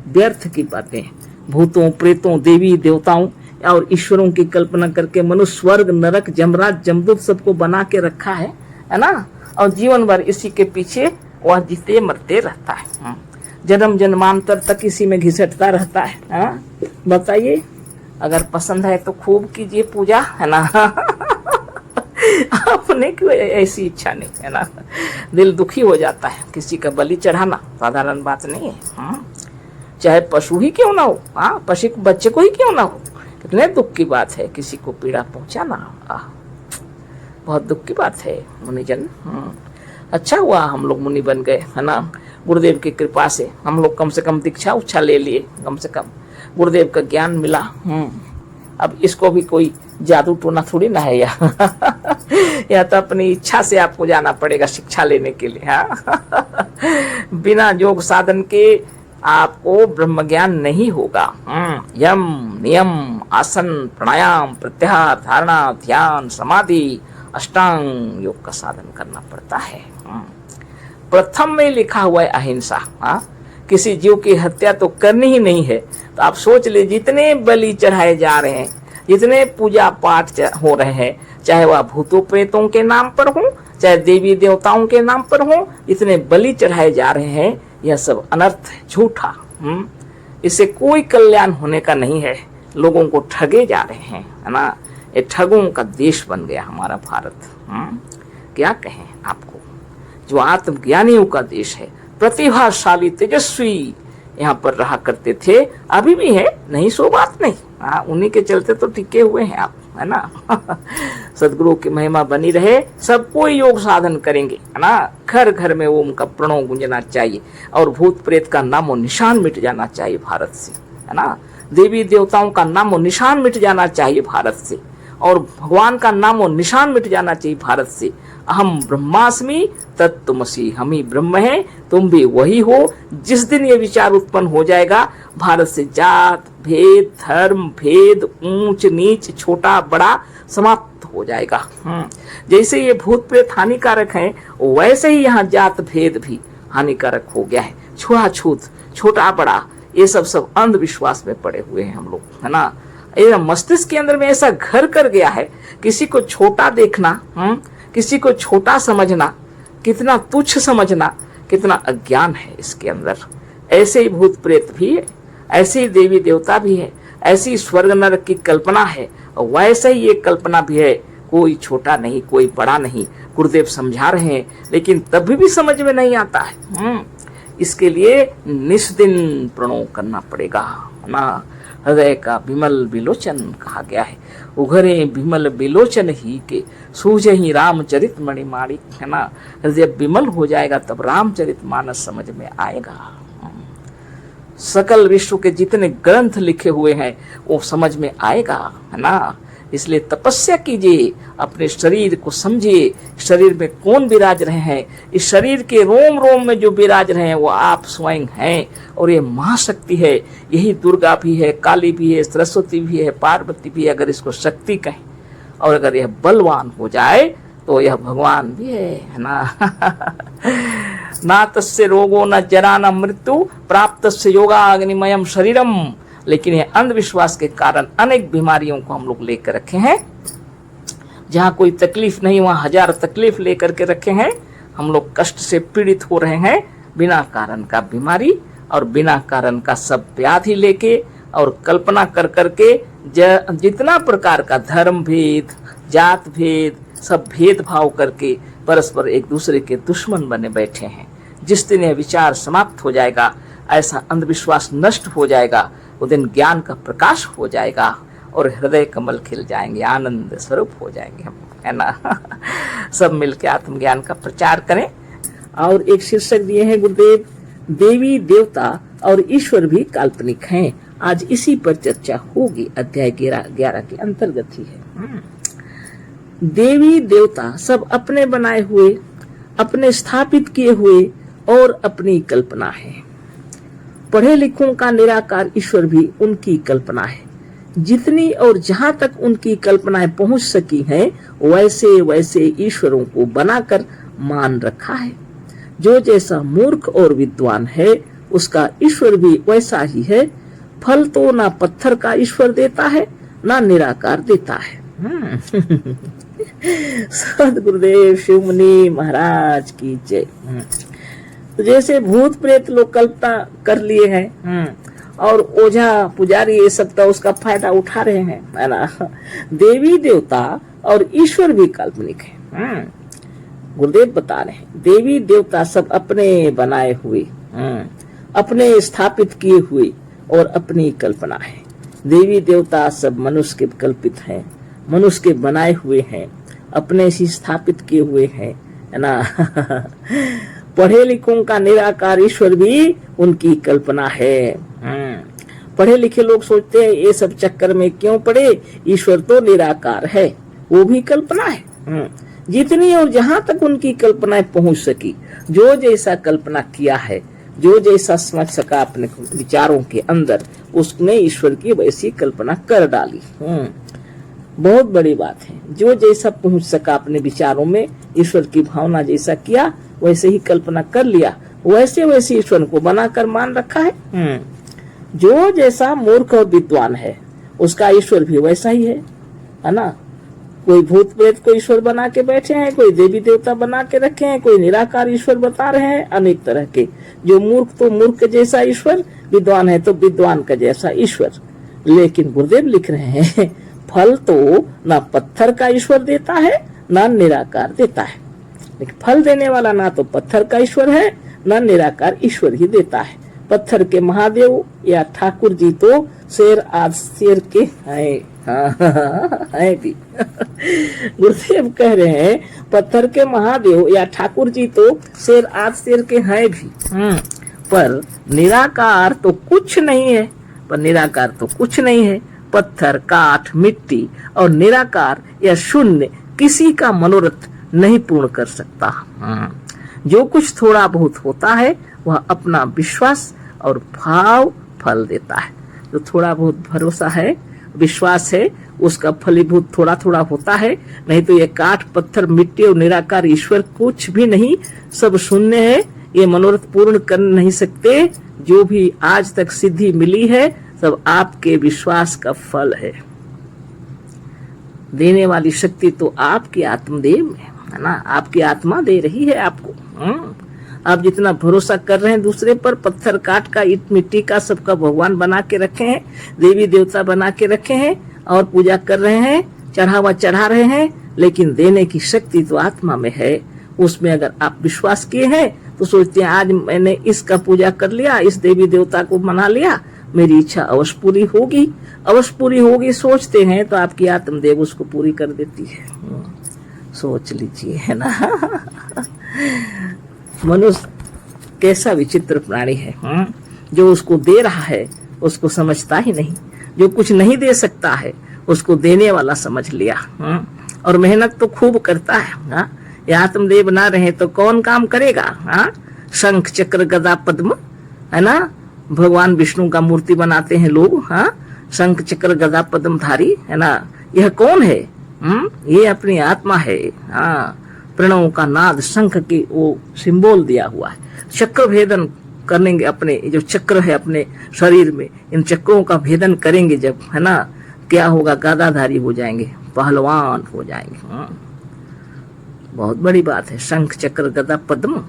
व्यर्थ की बातें। भूतों प्रेतों देवी देवताओं और ईश्वरों की कल्पना करके मनुष्य स्वर्ग नरक जमराज जमदूत सबको बना के रखा है ना। और जीवन भर इसी के पीछे वह जीते मरते रहता है। जन्म जन्मांतर तक इसी में घिसटता रहता है। बताइए, अगर पसंद है तो खूब कीजिए पूजा, है ना। अपने की ऐसी इच्छा नहीं, है ना। दिल दुखी हो जाता है। किसी का बलि चढ़ाना साधारण बात नहीं है। चाहे पशु ही क्यों ना हो, पशु बच्चे को ही क्यों ना हो। कितने दुख की बात है किसी को पीड़ा पहुंचाना। बहुत दुख की बात है मुनिजन। अच्छा हुआ हम लोग मुनि बन गए, है ना। गुरुदेव की कृपा से हम लोग कम से कम दीक्षा उच्छा ले लिए, कम से कम गुरुदेव का ज्ञान मिला। अब इसको भी कोई जादू टोना थोड़ी ना है या तो अपनी इच्छा से आपको जाना पड़ेगा शिक्षा लेने के लिए। हाँ बिना योग साधन के आपको ब्रह्म ज्ञान नहीं होगा। यम नियम आसन प्राणायाम प्रत्याहार धारणा ध्यान समाधि अष्टांग योग का साधन करना पड़ता है। प्रथम में लिखा हुआ है अहिंसा। किसी जीव की हत्या तो करनी ही नहीं है। तो आप सोच ले, जितने बलि चढ़ाए जा रहे हैं, जितने पूजा पाठ हो रहे हैं, चाहे वह भूतों प्रेतों के नाम पर हो, चाहे देवी देवताओं के नाम पर हो, इतने बलि चढ़ाए जा रहे हैं, यह सब अनर्थ है, झूठा। इससे कोई कल्याण होने का नहीं है। लोगों को ठगे जा रहे हैं, है ना। ये ठगों का देश बन गया हमारा भारत। क्या कहें आपको, जो आत्मज्ञानियों का देश है, प्रतिभाशाली तेजस्वी यहाँ पर रहा करते थे, अभी भी है, नहीं सो बात नहीं। उन्हीं के चलते तो टिके हुए हैं आप, है ना। सदगुरु की महिमा बनी रहे, सब कोई योग साधन करेंगे, है ना। घर घर में ओम का प्रणव गूंजना चाहिए और भूत प्रेत का नामो निशान मिट जाना चाहिए भारत से, है ना। देवी देवताओं का नामो निशान मिट जाना चाहिए भारत से, और भगवान का नामो निशान मिट जाना चाहिए भारत से। अहम ब्रह्मास्मि तत्त्वमसि, हम ही ब्रह्म हैं, तुम भी वही हो। जिस दिन ये विचार उत्पन्न हो जाएगा, भारत से जात भेद धर्म भेद ऊंच नीच छोटा बड़ा समाप्त हो जाएगा। जैसे ये भूत प्रेत हानिकारक हैं, वैसे ही यहाँ जात भेद भी हानिकारक हो गया है। छुआछूत छोटा बड़ा ये सब अंधविश्वास में पड़े हुए हैं हम लोग, है ना। ये मस्तिष्क के अंदर में ऐसा घर कर गया है, किसी को छोटा देखना, किसी को छोटा समझना, कितना तुच्छ समझना, कितना अज्ञान है इसके अंदर। ऐसे ही भूत प्रेत भी है, ऐसे ही देवी देवता भी है, ऐसी स्वर्ग नरक की कल्पना है, और वैसे ही ये कल्पना भी है। कोई छोटा नहीं, कोई बड़ा नहीं। गुरुदेव समझा रहे हैं, लेकिन तभी भी समझ में नहीं आता है। इसके लिए निस्दिन प्रणव करना पड़ेगा, है ना। हृदय का विमल विलोचन कहा गया है, उघरे विमल विलोचन ही के सूझे ही रामचरित मणिमाणिक, है ना। हृदय विमल हो जाएगा तब रामचरित मानस समझ में आएगा। सकल विश्व के जितने ग्रंथ लिखे हुए हैं वो समझ में आएगा, है ना। इसलिए तपस्या कीजिए, अपने शरीर को समझिए, शरीर में कौन विराज रहे हैं। इस शरीर के रोम रोम में जो विराज रहे हैं वो आप स्वयं हैं, और ये महाशक्ति है। यही दुर्गा भी है, काली भी है, सरस्वती भी है, पार्वती भी है, अगर इसको शक्ति कहें। और अगर यह बलवान हो जाए तो यह भगवान भी है ना। ना तस्य रोगो न जरा न मृत्यु प्राप्त योगा अग्निमयम शरीरम। लेकिन ये अंधविश्वास के कारण अनेक बीमारियों को हम लोग लेकर रखे हैं। जहाँ कोई तकलीफ नहीं वहाँ हजार तकलीफ लेकर के रखे हैं। हम लोग कष्ट से पीड़ित हो रहे हैं, बिना कारण का बीमारी और बिना कारण का सब व्याधि लेके, और कल्पना कर करके जितना प्रकार का धर्म भेद जात भेद सब भेदभाव करके परस्पर एक दूसरे के दुश्मन बने बैठे हैं। जिस दिन यह विचार समाप्त हो जाएगा, ऐसा अंधविश्वास नष्ट हो जाएगा, वो दिन ज्ञान का प्रकाश हो जाएगा और हृदय कमल खिल जाएंगे, आनंद स्वरूप हो जाएंगे हम, है ना। सब मिलकर आत्मज्ञान का प्रचार करें। और एक शीर्षक दिए हैं गुरुदेव, देवी देवता और ईश्वर भी काल्पनिक हैं। आज इसी पर चर्चा होगी, अध्याय 11 के अंतर्गत ही है। देवी देवता सब अपने बनाए हुए, अपने स्थापित किए हुए और अपनी कल्पना है। पढ़े लिखों का निराकार ईश्वर भी उनकी कल्पना है। जितनी और जहां तक उनकी कल्पनाएं पहुंच सकी हैं, वैसे वैसे ईश्वरों को बनाकर मान रखा है। जो जैसा मूर्ख और विद्वान है, उसका ईश्वर भी वैसा ही है। फल तो ना पत्थर का ईश्वर देता है, ना निराकार देता है। सदगुरुदेव शिव मुनि महाराज की जय। तो जैसे भूत प्रेत लोग कल्पना कर लिए हैं, और ओझा पुजारी ये सब तो उसका फायदा उठा रहे हैं, है ना। देवी देवता और ईश्वर भी काल्पनिक है। गुरुदेव बता रहे हैं, देवी देवता सब अपने बनाए हुए, अपने स्थापित किए हुए और अपनी कल्पना है। देवी देवता सब मनुष्य के कल्पित हैं, मनुष्य के बनाए हुए हैं, अपने से स्थापित किए हुए हैं, है ना। पढ़े लिखों का निराकार ईश्वर भी उनकी कल्पना है। पढ़े लिखे लोग सोचते हैं ये सब चक्कर में क्यों पड़े, ईश्वर तो निराकार है, वो भी कल्पना है। जितनी और जहां तक उनकी कल्पनाएं पहुंच सकी, जो जैसा कल्पना किया है, जो जैसा समझ सका अपने विचारों के अंदर, उसने ईश्वर की वैसी कल्पना कर डाली। बहुत बड़ी बात है। जो जैसा पहुंच सका अपने विचारों में, ईश्वर की भावना जैसा किया वैसे ही कल्पना कर लिया, वैसे वैसे ईश्वर को बनाकर मान रखा है। जो जैसा मूर्ख और विद्वान है उसका ईश्वर भी वैसा ही है ना। कोई भूत प्रेत को ईश्वर बना के बैठे हैं, कोई देवी देवता बना के रखे हैं, कोई निराकार ईश्वर बता रहे हैं, अनेक तरह के। जो मूर्ख तो मूर्ख जैसा ईश्वर, विद्वान है तो विद्वान का जैसा ईश्वर। लेकिन गुरुदेव लिख रहे हैं फल तो ना पत्थर का ईश्वर देता है ना निराकार देता है। लेकिन फल देने वाला ना तो पत्थर का ईश्वर है ना निराकार ईश्वर ही देता है। पत्थर के महादेव या ठाकुर जी तो शेर आज शेर के हैं भी। गुरुदेव कह रहे हैं पत्थर के महादेव या ठाकुर जी तो शेर आज शेर के हैं भी। पर निराकार तो कुछ नहीं है, पर निराकार तो कुछ नहीं है। पत्थर, काठ, मिट्टी और निराकार या शून्य किसी का मनोरथ नहीं पूर्ण कर सकता। जो कुछ थोड़ा बहुत होता है वह अपना विश्वास और भाव फल देता है। जो थोड़ा बहुत भरोसा है, विश्वास है, उसका फलीभूत थोड़ा थोड़ा होता है। नहीं तो ये काठ, पत्थर, मिट्टी और निराकार ईश्वर कुछ भी नहीं, सब शून्य है। ये मनोरथ पूर्ण कर नहीं सकते। जो भी आज तक सिद्धि मिली है सब आपके विश्वास का फल है। देने वाली शक्ति तो आपकी आत्मदेव में है ना, आपकी आत्मा दे रही है आपको। आप जितना भरोसा कर रहे हैं दूसरे पर, पत्थर, काट का, ईट, मिट्टी का, सबका भगवान बना के रखे हैं, देवी देवता बना के रखे हैं और पूजा कर रहे हैं, चढ़ावा चढ़ा रहे हैं। लेकिन देने की शक्ति तो आत्मा में है। उसमें अगर आप विश्वास किए हैं तो सोचते हैं आज मैंने इसका पूजा कर लिया, इस देवी देवता को मना लिया, मेरी इच्छा अवश्य पूरी होगी, अवश्य पूरी होगी सोचते हैं तो आपकी आत्मदेव उसको पूरी कर देती है। सोच लीजिए, है ना। मनुष्य कैसा विचित्र प्राणी है। जो उसको दे रहा है उसको समझता ही नहीं, जो कुछ नहीं दे सकता है उसको देने वाला समझ लिया। और मेहनत तो खूब करता है। ये आत्मदेव ना रहे तो कौन काम करेगा। शंख, चक्र, गदा, पद्म, है ना। भगवान विष्णु का मूर्ति बनाते हैं लोग। शंख, चक्र, गदा, पद्म धारी, है ना। यह कौन है? ये अपनी आत्मा है। प्रणव का नाद, शंख की वो सिंबल दिया हुआ है। चक्र भेदन करेंगे, अपने जो चक्र है अपने शरीर में, इन चक्रों का भेदन करेंगे जब, है ना, क्या होगा? गदाधारी हो जाएंगे, पहलवान हो जाएंगे। बहुत बड़ी बात है। शंख, चक्र, गदा, पद्म,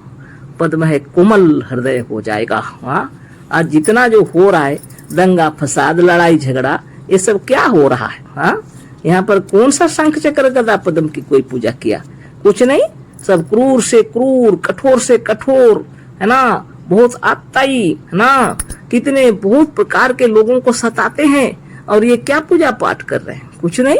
पद्म है कोमल हृदय हो जाएगा। आज जितना जो हो रहा है, दंगा फसाद, लड़ाई झगड़ा, ये सब क्या हो रहा है? यहाँ पर कौन सा शंख, चक्र, गदा, पद्म की कोई पूजा किया? कुछ नहीं। सब क्रूर से क्रूर, कठोर से कठोर, है ना, बहुत आत्ताई, है ना, कितने बहुत प्रकार के लोगों को सताते हैं। और ये क्या पूजा पाठ कर रहे हैं? कुछ नहीं।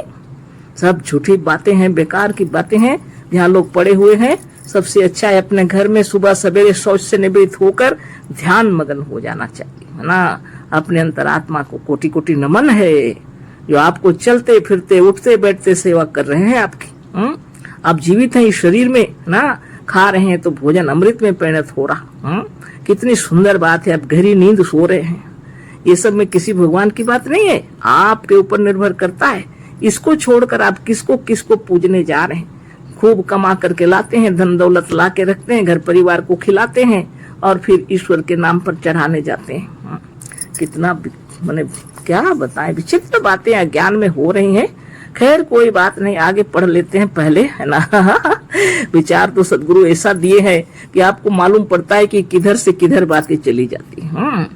सब झूठी बातें हैं, बेकार की बातें हैं। जहाँ लोग पड़े हुए हैं, सबसे अच्छा है अपने घर में सुबह सवेरे शौच से निवृत्त होकर ध्यान मगन हो जाना चाहिए, है ना। अपने अंतरात्मा को कोटि कोटि नमन है, जो आपको चलते फिरते उठते बैठते सेवा कर रहे हैं आपकी। आप जीवित हैं इस शरीर में, ना, खा रहे हैं तो भोजन अमृत में परिणत हो रहा। कितनी सुंदर बात है। आप गहरी नींद सो रहे हैं। ये सब में किसी भगवान की बात नहीं है, आपके ऊपर निर्भर करता है। इसको छोड़कर आप किसको किसको पूजने जा रहे हैं? खूब कमा करके लाते हैं, धन दौलत ला के रखते हैं, घर परिवार को खिलाते हैं और फिर ईश्वर के नाम पर चढ़ाने जाते हैं। कितना माने क्या बताएं, विचित्र बातें अज्ञान में हो रही हैं। खैर कोई बात नहीं, आगे पढ़ लेते हैं पहले, है ना। विचार तो सदगुरु ऐसा दिए हैं कि आपको मालूम पड़ता है कि किधर से किधर बातें चली जाती हैं।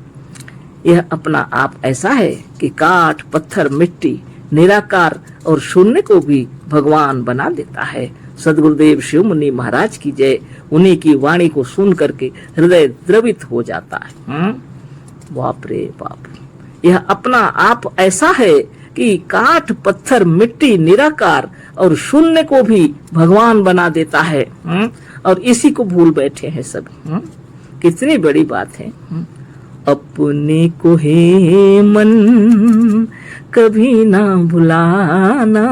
यह अपना आप ऐसा है कि काठ, पत्थर, मिट्टी, निराकार और शून्य को भी भगवान बना देता है। सदगुरुदेव शिव मुनि महाराज की जय। उन्हीं की वाणी को सुन करके हृदय द्रवित हो जाता है। बाप रे बाप। यह अपना आप ऐसा है कि काठ, पत्थर, मिट्टी, निराकार और शून्य को भी भगवान बना देता है। और इसी को भूल बैठे हैं सब। कितनी बड़ी बात है। अपने को हे मन कभी ना भुलाना,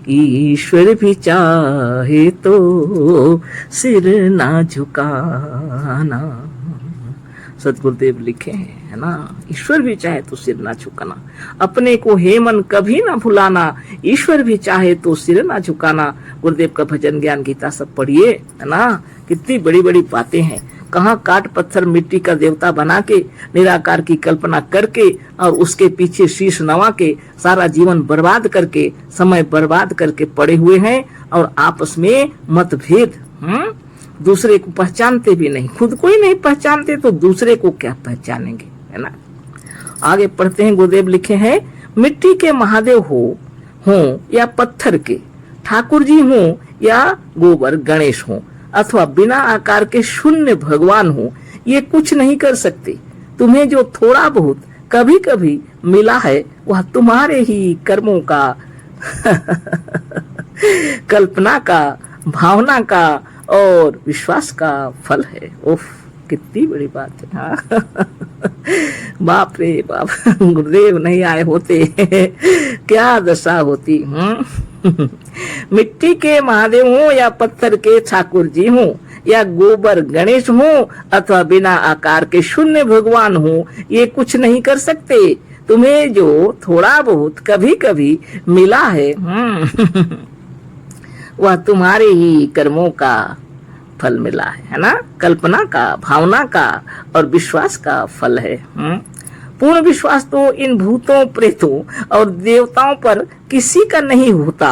ईश्वर भी चाहे तो सिर ना झुकाना। सदगुरुदेव लिखे हैं, है ना, ईश्वर भी चाहे तो सिर ना झुकाना, अपने को हे मन कभी ना भुलाना, ईश्वर भी चाहे तो सिर ना झुकाना। गुरुदेव का भजन ज्ञान गीता सब पढ़िए, है ना, कितनी बड़ी बड़ी बातें हैं। कहाँ काट पत्थर मिट्टी का देवता बना के निराकार की कल्पना करके और उसके पीछे शीश नवा के सारा जीवन बर्बाद करके, समय बर्बाद करके पड़े हुए हैं और आपस में मतभेद, दूसरे को पहचानते भी नहीं, खुद को ही नहीं पहचानते तो दूसरे को क्या पहचानेंगे, है ना। आगे पढ़ते हैं, गुरुदेव लिखे हैं, मिट्टी के महादेव हो या पत्थर के ठाकुर जी हो या गोबर गणेश हो अथवा बिना आकार के शून्य भगवान हो, ये कुछ नहीं कर सकते। तुम्हें जो थोड़ा बहुत कभी कभी मिला है वह तुम्हारे ही कर्मों का कल्पना का, भावना का और विश्वास का फल है। उफ, कितनी बड़ी बात है। हाँ। बाप रे बाप, गुरुदेव नहीं आए होते क्या दशा होती। मिट्टी के महादेव हो या पत्थर के ठाकुर जी हो या गोबर गणेश हो अथवा बिना आकार के शून्य भगवान हो, ये कुछ नहीं कर सकते। तुम्हें जो थोड़ा बहुत कभी कभी मिला है वह तुम्हारे ही कर्मों का फल मिला है ना, कल्पना का, भावना का और विश्वास का फल है। पूर्ण विश्वास तो इन भूतों, प्रेतों और देवताओं पर किसी का नहीं होता।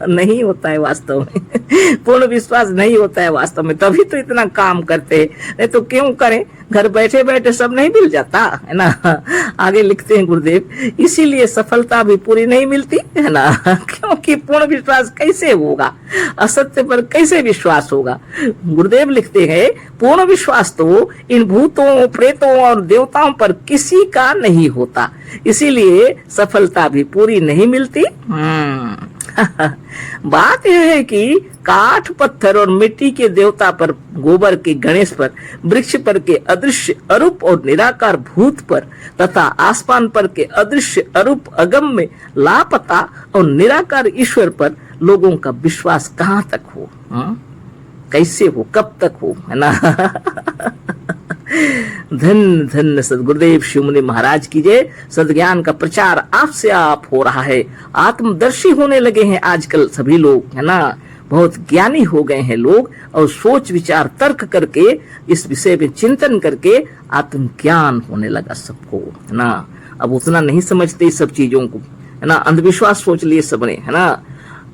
नहीं होता है वास्तव में। पूर्ण विश्वास नहीं होता है वास्तव में, तभी तो इतना काम करते हैं, नहीं तो क्यों करें, घर बैठे बैठे सब नहीं मिल जाता, है ना। आगे लिखते हैं गुरुदेव, इसीलिए सफलता भी पूरी नहीं मिलती, है ना, क्योंकि पूर्ण विश्वास कैसे होगा, असत्य पर कैसे विश्वास होगा। गुरुदेव लिखते हैं, पूर्ण विश्वास तो इन भूतों, प्रेतों और देवताओं पर किसी का नहीं होता, इसीलिए सफलता भी पूरी नहीं मिलती। बात यह है कि काठ, पत्थर और मिट्टी के देवता पर, गोबर के गणेश पर, वृक्ष पर के अदृश्य अरूप और निराकार भूत पर तथा आसमान पर के अदृश्य अरूप अगम्य लापता और निराकार ईश्वर पर लोगों का विश्वास कहाँ तक हो, कैसे हो, कब तक हो, है ना। धन धन सदगुरुदेव शिव मुनि महाराज की जय। सदज्ञान का प्रचार आपसे आप हो रहा है, आत्मदर्शी होने लगे हैं आजकल सभी लोग, है ना, बहुत ज्ञानी हो गए हैं लोग और सोच विचार तर्क करके इस विषय में चिंतन करके आत्मज्ञान होने लगा सबको, है ना। अब उतना नहीं समझते सब चीजों को, है ना, अंधविश्वास सोच लिए सबने, है ना।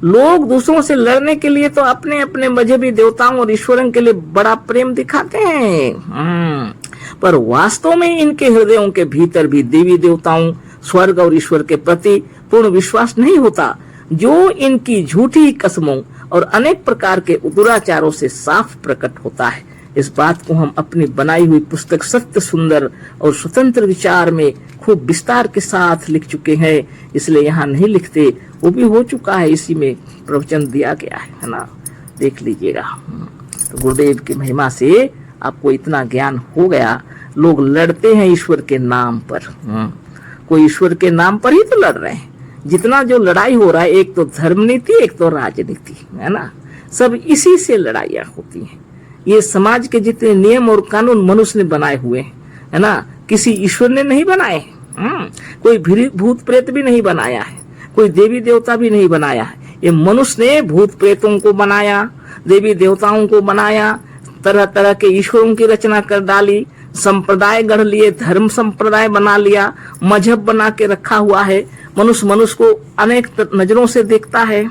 लोग दूसरों से लड़ने के लिए तो अपने अपने मजहबी देवताओं और ईश्वरों के लिए बड़ा प्रेम दिखाते हैं, पर वास्तव में इनके हृदयों के भीतर भी देवी देवताओं, स्वर्ग और ईश्वर के प्रति पूर्ण विश्वास नहीं होता, जो इनकी झूठी कसमों और अनेक प्रकार के दुराचारों से साफ प्रकट होता है। इस बात को हम अपनी बनाई हुई पुस्तक सत्य सुंदर और स्वतंत्र विचार में खूब विस्तार के साथ लिख चुके हैं, इसलिए यहाँ नहीं लिखते, वो भी हो चुका है, इसी में प्रवचन दिया गया है ना, देख लीजिएगा। तो गुरुदेव की महिमा से आपको इतना ज्ञान हो गया। लोग लड़ते हैं ईश्वर के नाम पर, कोई ईश्वर के नाम पर ही तो लड़ रहे हैं। जितना जो लड़ाई हो रहा है, एक तो धर्म नीति, एक तो राजनीति, है ना, सब इसी से लड़ाइयाँ होती हैं। ये समाज के जितने नियम और कानून मनुष्य ने बनाए हुए हैं, है ना, किसी ईश्वर ने नहीं बनाए, कोई भूत प्रेत भी नहीं बनाया है, कोई देवी देवता भी नहीं बनाया है। ये मनुष्य ने भूत प्रेतों को बनाया, देवी देवताओं को बनाया, तरह तरह के ईश्वरों की रचना कर डाली, संप्रदाय गढ़ लिए, धर्म संप्रदाय बना लिया, मजहब बना के रखा हुआ है। मनुष्य को अनेक नजरों से देखता है।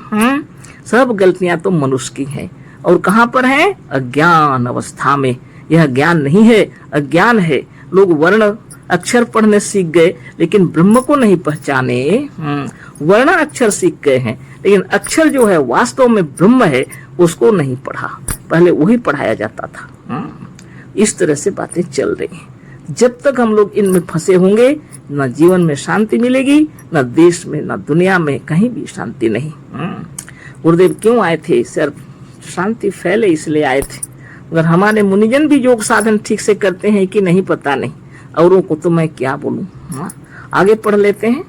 सब गलतियां तो मनुष्य की हैं और कहाँ पर है, अज्ञान अवस्था में। यह ज्ञान नहीं है, अज्ञान है। लोग वर्ण अक्षर पढ़ने सीख गए लेकिन ब्रह्म को नहीं पहचाने। वर्ण अक्षर सीख गए हैं लेकिन अक्षर जो है वास्तव में ब्रह्म है उसको नहीं पढ़ा, पहले वही पढ़ाया जाता था। इस तरह से बातें चल रही हैं। जब तक हम लोग इनमें फंसे होंगे, न जीवन में शांति मिलेगी, न देश में, न दुनिया में, कहीं भी शांति नहीं। गुरुदेव क्यों आए थे? सिर्फ शांति फैले इसलिए आए थे। अगर हमारे मुनिजन भी योग साधन ठीक से करते हैं कि नहीं पता नहीं, औरों को तो मैं क्या बोलूं। हाँ, आगे पढ़ लेते हैं।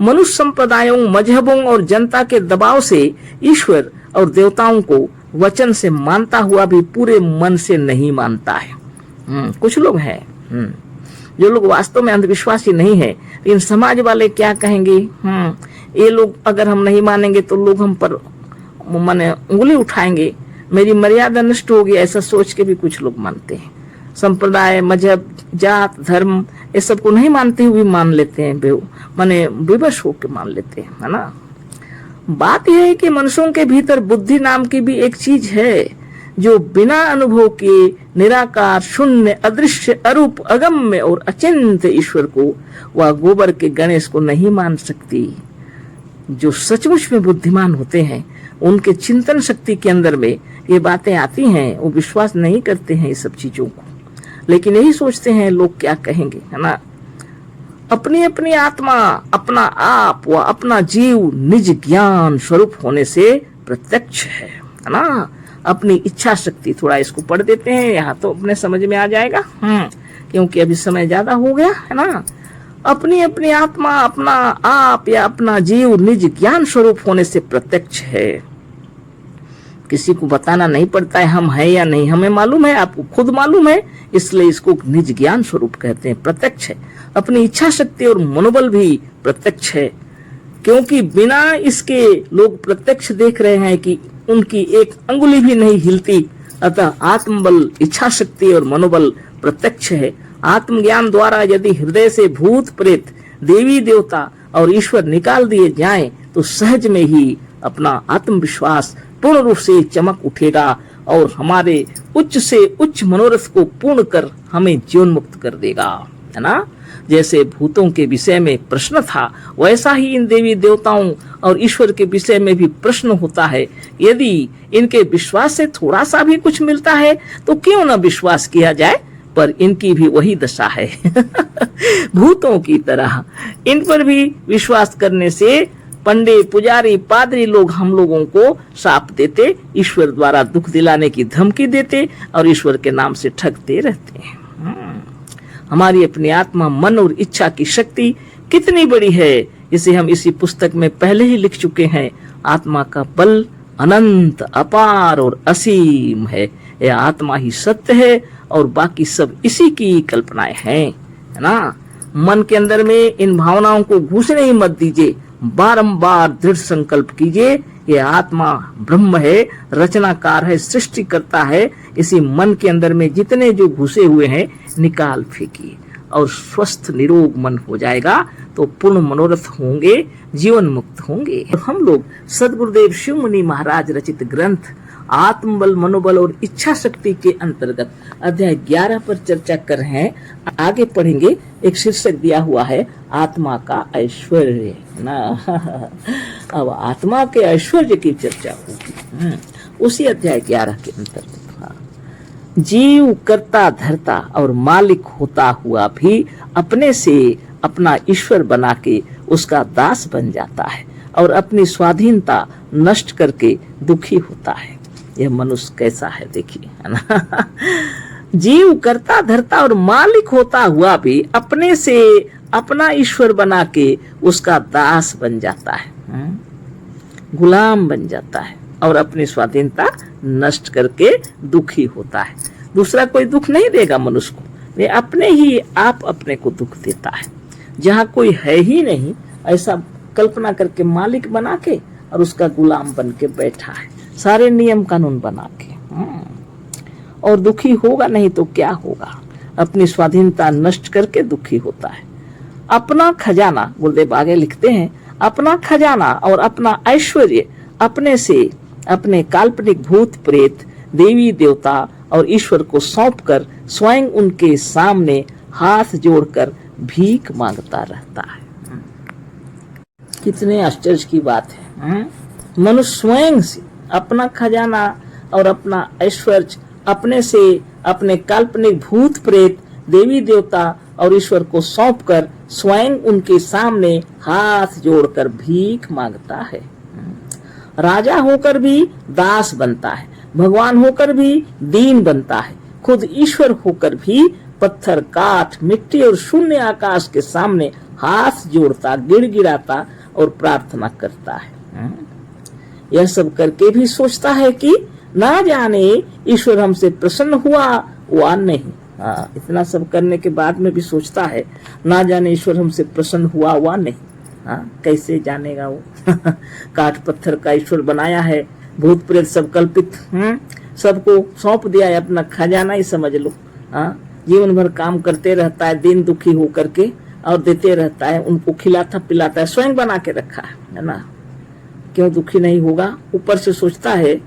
मनुष्य संप्रदायों, मजहबों और जनता के दबाव से ईश्वर और देवताओं को वचन से मानता हुआ भी पूरे मन से नहीं मानता है। कुछ लोग हैं जो लोग वास्तव में अंधविश्वासी नहीं है, इन समाज वाले क्या कहेंगे, ये लोग अगर हम नहीं मानेंगे तो लोग हम पर माने उंगली उठाएंगे, मेरी मर्यादा नष्ट होगी, ऐसा सोच के भी कुछ लोग मानते हैं। संप्रदाय, मजहब, जात, धर्म ये सब को नहीं मानते हुए मान लेते हैं, माने विवश होकर मान लेते हैं, है ना। बात यह है कि मनुष्यों के भीतर बुद्धि नाम की भी एक चीज है जो बिना अनुभव के निराकार, शून्य, अदृश्य, अरूप, अगम्य और अचिंत ईश्वर को व गोबर के गणेश को नहीं मान सकती। जो सचमुच में बुद्धिमान होते हैं उनके चिंतन शक्ति के अंदर में ये बातें आती हैं, वो विश्वास नहीं करते हैं ये सब चीजों को, लेकिन यही सोचते हैं लोग क्या कहेंगे, है ना। अपनी अपनी आत्मा, अपना आप व अपना जीव निज ज्ञान स्वरूप होने से प्रत्यक्ष है ना। अपनी इच्छा शक्ति, थोड़ा इसको पढ़ देते हैं, यहाँ तो अपने समझ में आ जाएगा, क्योंकि अभी समय ज्यादा हो गया, है ना। अपनी अपनी आत्मा, अपना आप या अपना जीव निज ज्ञान स्वरूप होने से प्रत्यक्ष है। किसी को बताना नहीं पड़ता है हम है या नहीं, हमें मालूम है, आपको खुद मालूम है, इसलिए इसको निज ज्ञान स्वरूप कहते हैं, प्रत्यक्ष है। अपनी इच्छा शक्ति और मनोबल भी प्रत्यक्ष है, क्योंकि बिना इसके लोग प्रत्यक्ष देख रहे हैं कि उनकी एक अंगुली भी नहीं हिलती, अतः आत्मबल, इच्छा शक्ति और मनोबल प्रत्यक्ष है। आत्मज्ञान द्वारा यदि हृदय से भूत प्रेत, देवी देवता और ईश्वर निकाल दिए जाएं, तो सहज में ही अपना आत्मविश्वास पूर्ण रूप से चमक उठेगा और हमारे उच्च से उच्च मनोरथ को पूर्ण कर हमें जीवन मुक्त कर देगा, है ना। जैसे भूतों के विषय में प्रश्न था, वैसा ही इन देवी देवताओं और ईश्वर के विषय में भी प्रश्न होता है। यदि इनके विश्वास से थोड़ा सा भी कुछ मिलता है तो क्यों न विश्वास किया जाए, पर इनकी भी वही दशा है भूतों की तरह। इन पर भी विश्वास करने से पंडित, पुजारी, पादरी लोग हम लोगों को शाप देते, ईश्वर द्वारा दुख दिलाने की धमकी देते और ईश्वर के नाम से ठगते रहते हैं। हमारी अपनी आत्मा, मन और इच्छा की शक्ति कितनी बड़ी है, इसे हम इसी पुस्तक में पहले ही लिख चुके हैं। आत्मा का बल अनंत, अपार और असीम है। यह आत्मा ही सत्य है और बाकी सब इसी की कल्पनाएं हैं, है ना। मन के अंदर में इन भावनाओं को घुसने ही मत दीजिए, बारंबार दृढ़ संकल्प कीजिए, ये आत्मा ब्रह्म है, रचनाकार है, सृष्टि करता है। इसी मन के अंदर में जितने जो घुसे हुए हैं निकाल फेंकिए और स्वस्थ निरोग मन हो जाएगा, तो पूर्ण मनोरथ होंगे, जीवन मुक्त होंगे। हम लोग सदगुरुदेव शिव मुनि महाराज रचित ग्रंथ आत्मबल, मनोबल और इच्छा शक्ति के अंतर्गत अध्याय 11 पर चर्चा कर रहे हैं। आगे पढ़ेंगे, एक शीर्षक दिया हुआ है आत्मा का ऐश्वर्य ना। अब आत्मा के ऐश्वर्य की चर्चा होगी उसी अध्याय 11 के अंतर्गत। जीव कर्ता धर्ता और मालिक होता हुआ भी अपने से अपना ईश्वर बना के उसका दास बन जाता है और अपनी स्वाधीनता नष्ट करके दुखी होता है। यह मनुष्य कैसा है देखिए, है ना। जीव कर्ता धर्ता और मालिक होता हुआ भी अपने से अपना ईश्वर बना के उसका दास बन जाता है, गुलाम बन जाता है और अपनी स्वाधीनता नष्ट करके दुखी होता है। दूसरा कोई दुख नहीं देगा मनुष्य को, वे अपने ही आप अपने को दुख देता है। जहाँ कोई है ही नहीं ऐसा कल्पना करके मालिक बना के और उसका गुलाम बन के बैठा है, सारे नियम कानून बना के, और दुखी होगा नहीं तो क्या होगा, अपनी स्वाधीनता नष्ट करके दुखी होता है। अपना खजाना, गुरुदेव आगे लिखते हैं, अपना खजाना और अपना ऐश्वर्य अपने से अपने काल्पनिक भूत प्रेत, देवी देवता और ईश्वर को सौंपकर स्वयं उनके सामने हाथ जोड़कर भीख मांगता रहता है। कितने आश्चर्य की बात है। मनुष्य स्वयं से अपना खजाना और अपना ऐश्वर्य अपने से अपने काल्पनिक भूत प्रेत, देवी देवता और ईश्वर को सौंपकर स्वयं उनके सामने हाथ जोड़कर भीख मांगता है। राजा होकर भी दास बनता है, भगवान होकर भी दीन बनता है, खुद ईश्वर होकर भी पत्थर, काठ, मिट्टी और शून्य आकाश के सामने हाथ जोड़ता, गिड़गिड़ाता और प्रार्थना करता है। यह सब करके भी सोचता है कि ना जाने ईश्वर हमसे प्रसन्न हुआ वा नहीं। इतना सब करने के बाद में भी सोचता है ना जाने ईश्वर हमसे प्रसन्न हुआ वा नहीं। कैसे जानेगा वो? काठ पत्थर का ईश्वर बनाया है, भूत प्रेत सब कल्पित, सबको सौंप दिया है, अपना खजाना ही समझ लो। जीवन भर काम करते रहता है, दिन दुखी होकर के, और देते रहता है, उनको खिलाता पिलाता है, स्वयं बना के रखा है ना। क्यों दुखी नहीं होगा? ऊपर से सोचता है,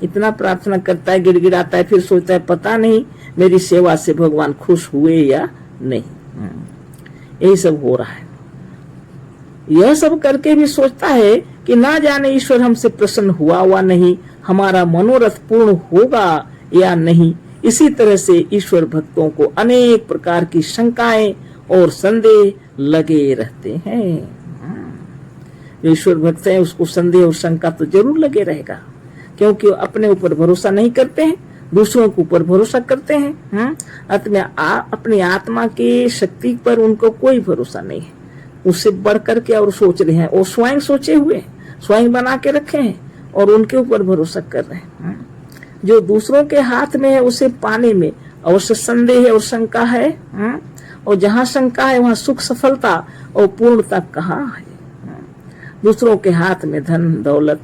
इतना प्रार्थना करता है, गिड़गिड़ाता है, फिर सोचता है पता नहीं मेरी सेवा से भगवान खुश हुए या नहीं। यही सब हो रहा है। यह सब करके भी सोचता है कि ना जाने ईश्वर हमसे प्रसन्न हुआ नहीं, हमारा मनोरथ पूर्ण होगा या नहीं। इसी तरह से ईश्वर भक्तों को अनेक प्रकार की शंकाएं और संदेह लगे रहते हैं। जो ईश्वर भक्त है उसको संदेह और शंका तो जरूर लगे रहेगा, क्योंकि वो अपने ऊपर भरोसा नहीं करते हैं, दूसरों के ऊपर भरोसा करते हैं। अपनी आत्मा की शक्ति पर उनको कोई भरोसा नहीं है, उससे बढ़ करके और सोच रहे हैं। वो स्वयं सोचे हुए हैं, स्वयं बना के रखे हैं और उनके ऊपर भरोसा कर रहे हैं। जो दूसरों के हाथ में है उसे पाने में अवश्य संदेह और शंका है। और जहाँ शंका है वहाँ सुख सफलता और पूर्णता कहाँ है? दूसरों के हाथ में धन दौलत,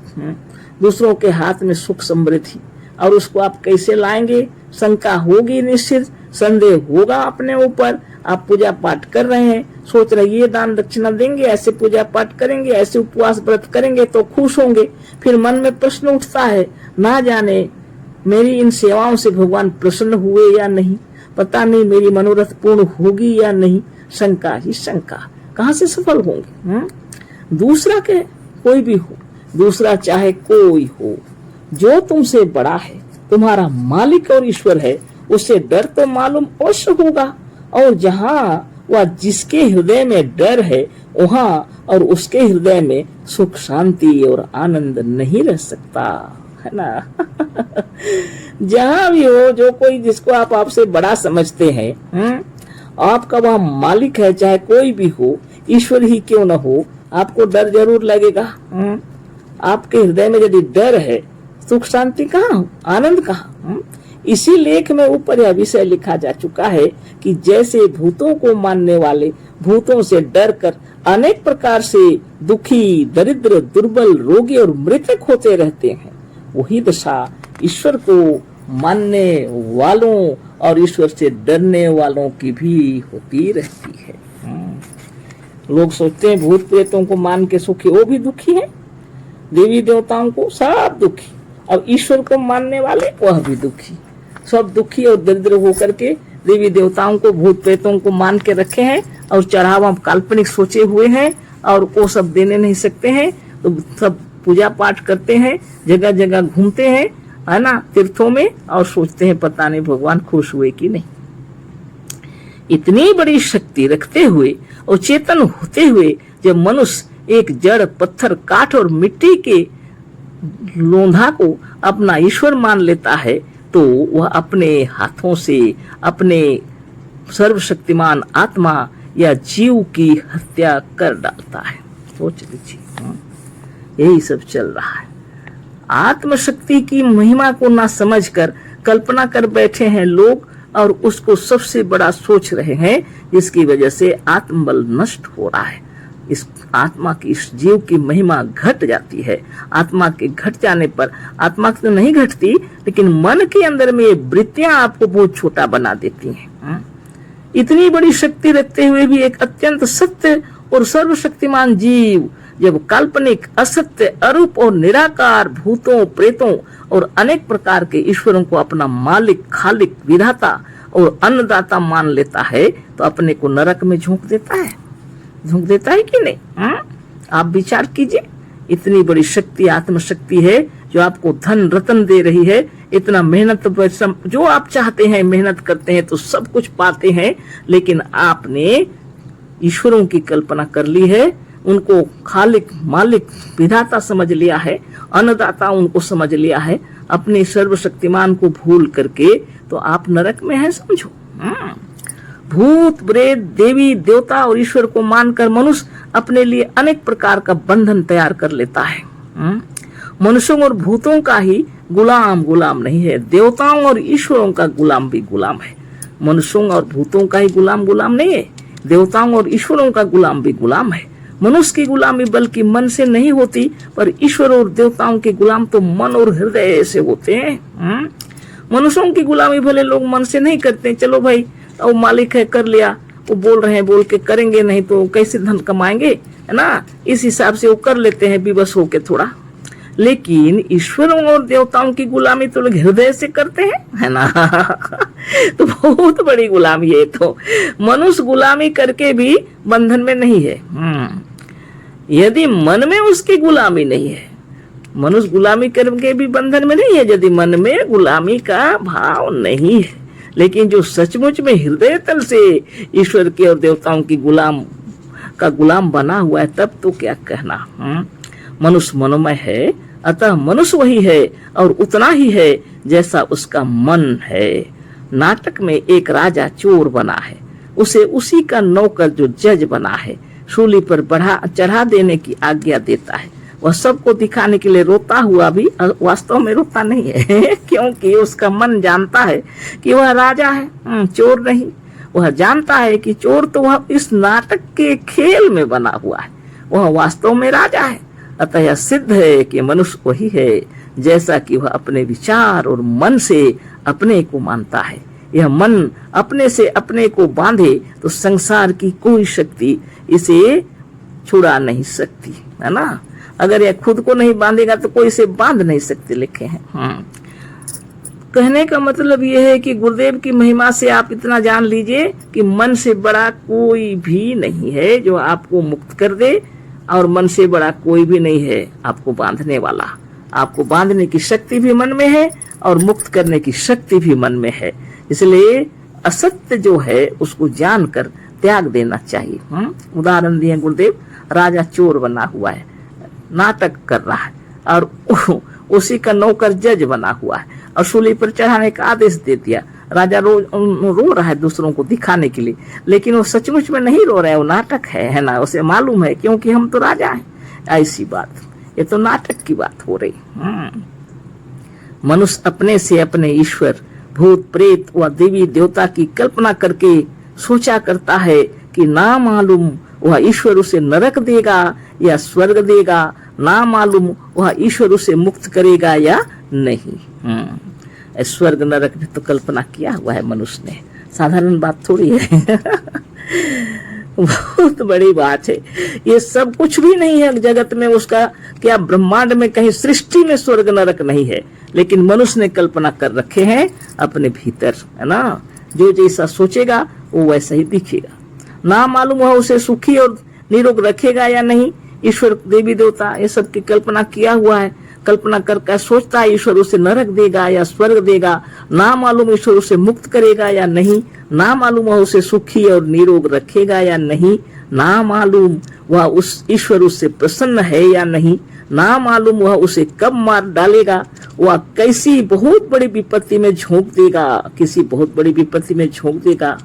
दूसरों के हाथ में सुख समृद्धि, और उसको आप कैसे लाएंगे? शंका होगी निश्चित, संदेह होगा अपने ऊपर। आप पूजा पाठ कर रहे हैं, सोच रहे ये दान दक्षिणा देंगे, ऐसे पूजा पाठ करेंगे, ऐसे उपवास व्रत करेंगे तो खुश होंगे। फिर मन में प्रश्न उठता है, ना जाने मेरी इन सेवाओं से भगवान प्रसन्न हुए या नहीं, पता नहीं मेरी मनोरथ पूर्ण होगी या नहीं। शंका ही शंका, कहाँ से सफल होंगे? दूसरा के कोई भी हो, दूसरा चाहे कोई हो, जो तुमसे बड़ा है, तुम्हारा मालिक और ईश्वर है, उससे डर तो मालूम अवश्य होगा। और जहाँ वह जिसके हृदय में डर है वहाँ और उसके हृदय में सुख शांति और आनंद नहीं रह सकता, है ना। जहाँ भी हो, जो कोई जिसको आप आपसे बड़ा समझते हैं, आपका वह मालिक है, चाहे कोई भी हो, ईश्वर ही क्यों न हो, आपको डर जरूर लगेगा। आपके हृदय में यदि डर है, सुख शांति कहाँ, आनंद कहाँ? इसी लेख में ऊपर यह विषय लिखा जा चुका है कि जैसे भूतों को मानने वाले भूतों से डर कर अनेक प्रकार से दुखी, दरिद्र, दुर्बल, रोगी और मृतक होते रहते हैं, वही दशा ईश्वर को मानने वालों और ईश्वर से डरने वालों की भी होती रहती है। लोग सोचते हैं भूत प्रेतों को मान के सुखी, वो भी दुखी है, देवी देवताओं को सब दुखी, अब ईश्वर को मानने वाले वह भी दुखी, सब दुखी और दरिद्र होकर के देवी देवताओं को, भूत प्रेतों को मान के रखे हैं और चढ़ावा काल्पनिक सोचे हुए हैं, और वो सब देने नहीं सकते हैं तो सब पूजा पाठ करते हैं, जगह जगह घूमते हैं, है ना, तीर्थों में, और सोचते हैं पता नहीं भगवान खुश हुए कि नहीं। इतनी बड़ी शक्ति रखते हुए और चेतन होते हुए जब मनुष्य एक जड़, पत्थर, काठ और मिट्टी के लोंधा को अपना ईश्वर मान लेता है, तो वह अपने हाथों से अपने सर्वशक्तिमान आत्मा या जीव की हत्या कर डालता है। सोच लीजिए, यही सब चल रहा है। आत्मशक्ति की महिमा को ना समझकर कल्पना कर बैठे हैं लोग, और उसको सबसे बड़ा सोच रहे हैं, जिसकी वजह से आत्मबल नष्ट हो रहा है। इस आत्मा की, इस जीव की महिमा घट जाती है। आत्मा के घट जाने पर, आत्मा तो नहीं घटती, लेकिन मन के अंदर में ये वृत्तियां आपको बहुत छोटा बना देती हैं। इतनी बड़ी शक्ति रखते हुए भी एक अत्यंत सत्य और सर्वशक्तिमान जीव जब काल्पनिक, असत्य, अरूप और निराकार भूतों, प्रेतों और अनेक प्रकार के ईश्वरों को अपना मालिक, खालिक, विधाता और अन्नदाता मान लेता है, तो अपने को नरक में झोंक देता है कि नहीं? आप विचार कीजिए, इतनी बड़ी शक्ति, आत्मशक्ति है जो आपको धन रतन दे रही है, इतना मेहनत परिश्रम, जो आप चाहते हैं मेहनत करते हैं तो सब कुछ पाते हैं, लेकिन आपने ईश्वरों की कल्पना कर ली है, उनको खालिक, मालिक, विधाता समझ लिया है, अन्नदाता उनको समझ लिया है, अपने सर्वशक्तिमान को भूल करके तो आप नरक में हैं समझो। भूत प्रेत देवी देवता और ईश्वर को मानकर मनुष्य अपने लिए अनेक प्रकार का बंधन तैयार कर लेता है। मनुष्यों और भूतों का ही गुलाम नहीं है, देवताओं और ईश्वरों का गुलाम भी गुलाम है। मनुष्यों और भूतों का ही गुलाम नहीं है, देवताओं और ईश्वरों का गुलाम भी गुलाम है। मनुष्य की गुलामी बल्कि मन से नहीं होती, पर ईश्वर और देवताओं के गुलाम तो मन और हृदय से होते हैं। मनुष्यों की गुलामी भले लोग मन से नहीं करते, चलो भाई वो मालिक है कर लिया, वो बोल रहे हैं बोल के करेंगे, नहीं तो कैसे धन कमाएंगे, है ना, इस हिसाब से वो कर लेते हैं विवश होके थोड़ा। लेकिन ईश्वरों और देवताओं की गुलामी तो लोग हृदय से करते हैं, है ना। तो बहुत बड़ी गुलामी है। तो मनुष्य गुलामी करके भी बंधन में नहीं है। यदि मन में उसकी गुलामी नहीं है, मनुष्य गुलामी करके भी बंधन में नहीं है यदि मन में गुलामी का भाव नहीं है। लेकिन जो सचमुच में हृदय तल से ईश्वर के और देवताओं की गुलाम बना हुआ है, तब तो क्या कहना। मनुष्य मनोमय है, अतः मनुष्य वही है और उतना ही है जैसा उसका मन है। नाटक में एक राजा चोर बना है, उसे उसी का नौकर जो जज बना है सूली पर चढ़ा देने की आज्ञा देता है। वह सबको दिखाने के लिए रोता हुआ भी वास्तव में रोता नहीं है क्योंकि उसका मन जानता है कि वह राजा है, चोर नहीं। वह जानता है कि चोर तो वह इस नाटक के खेल में बना हुआ है, वह वास्तव में राजा है। अतः यह सिद्ध है कि मनुष्य वही है जैसा कि वह अपने विचार और मन से अपने को मानता है। यह मन अपने से अपने को बांधे तो संसार की कोई शक्ति इसे छुड़ा नहीं सकती, है ना। अगर यह खुद को नहीं बांधेगा तो कोई इसे बांध नहीं सकते, लिखे हैं। कहने का मतलब यह है कि गुरुदेव की महिमा से आप इतना जान लीजिए कि मन से बड़ा कोई भी नहीं है जो आपको मुक्त कर दे, और मन से बड़ा कोई भी नहीं है आपको बांधने वाला। आपको बांधने की शक्ति भी मन में है और मुक्त करने की शक्ति भी मन में है। इसलिए असत्य जो है उसको जानकर त्याग देना चाहिए। उदाहरण दिए गुरुदेव, राजा चोर बना हुआ है, नाटक कर रहा है, और उसी का नौकर जज बना हुआ है और सूली पर चढ़ाने का आदेश दे दिया। राजा रो रहा है दूसरों को दिखाने के लिए, लेकिन वो सचमुच में नहीं रो रहा है, वो नाटक है ना, उसे मालूम है क्योंकि हम तो राजा हैं। ऐसी बात, ये तो नाटक की बात हो रही। मनुष्य अपने से अपने ईश्वर, भूत प्रेत व देवी देवता की कल्पना करके सोचा करता है कि ना मालूम वह ईश्वर उसे नरक देगा या स्वर्ग देगा, ना मालूम वह ईश्वर उसे मुक्त करेगा या नहीं। स्वर्ग नरक ने तो कल्पना किया हुआ है मनुष्य ने, साधारण बात थोड़ी है। बहुत बड़ी बात है। ये सब कुछ भी नहीं है जगत में, उसका क्या ब्रह्मांड में कहीं सृष्टि में स्वर्ग नरक नहीं है, लेकिन मनुष्य ने कल्पना कर रखे हैं अपने भीतर, है ना। जो जैसा सोचेगा वो वैसा ही दिखेगा। ना मालूम है उसे सुखी और निरोग रखेगा या नहीं। ईश्वर देवी देवता ये सब की कल्पना किया हुआ है, कल्पना करके सोचता है ईश्वर उसे नरक देगा या स्वर्ग देगा। ना मालूम ईश्वर उसे मुक्त करेगा या नहीं, ना मालूम वह उसे सुखी और निरोग रखेगा या नहीं, ना मालूम वह उस ईश्वर उससे प्रसन्न है या नहीं, ना मालूम वह उसे कब मार डालेगा, वह कैसी बहुत बड़ी विपत्ति में झोंक देगा, किसी बहुत बड़ी विपत्ति में झोंक देगा।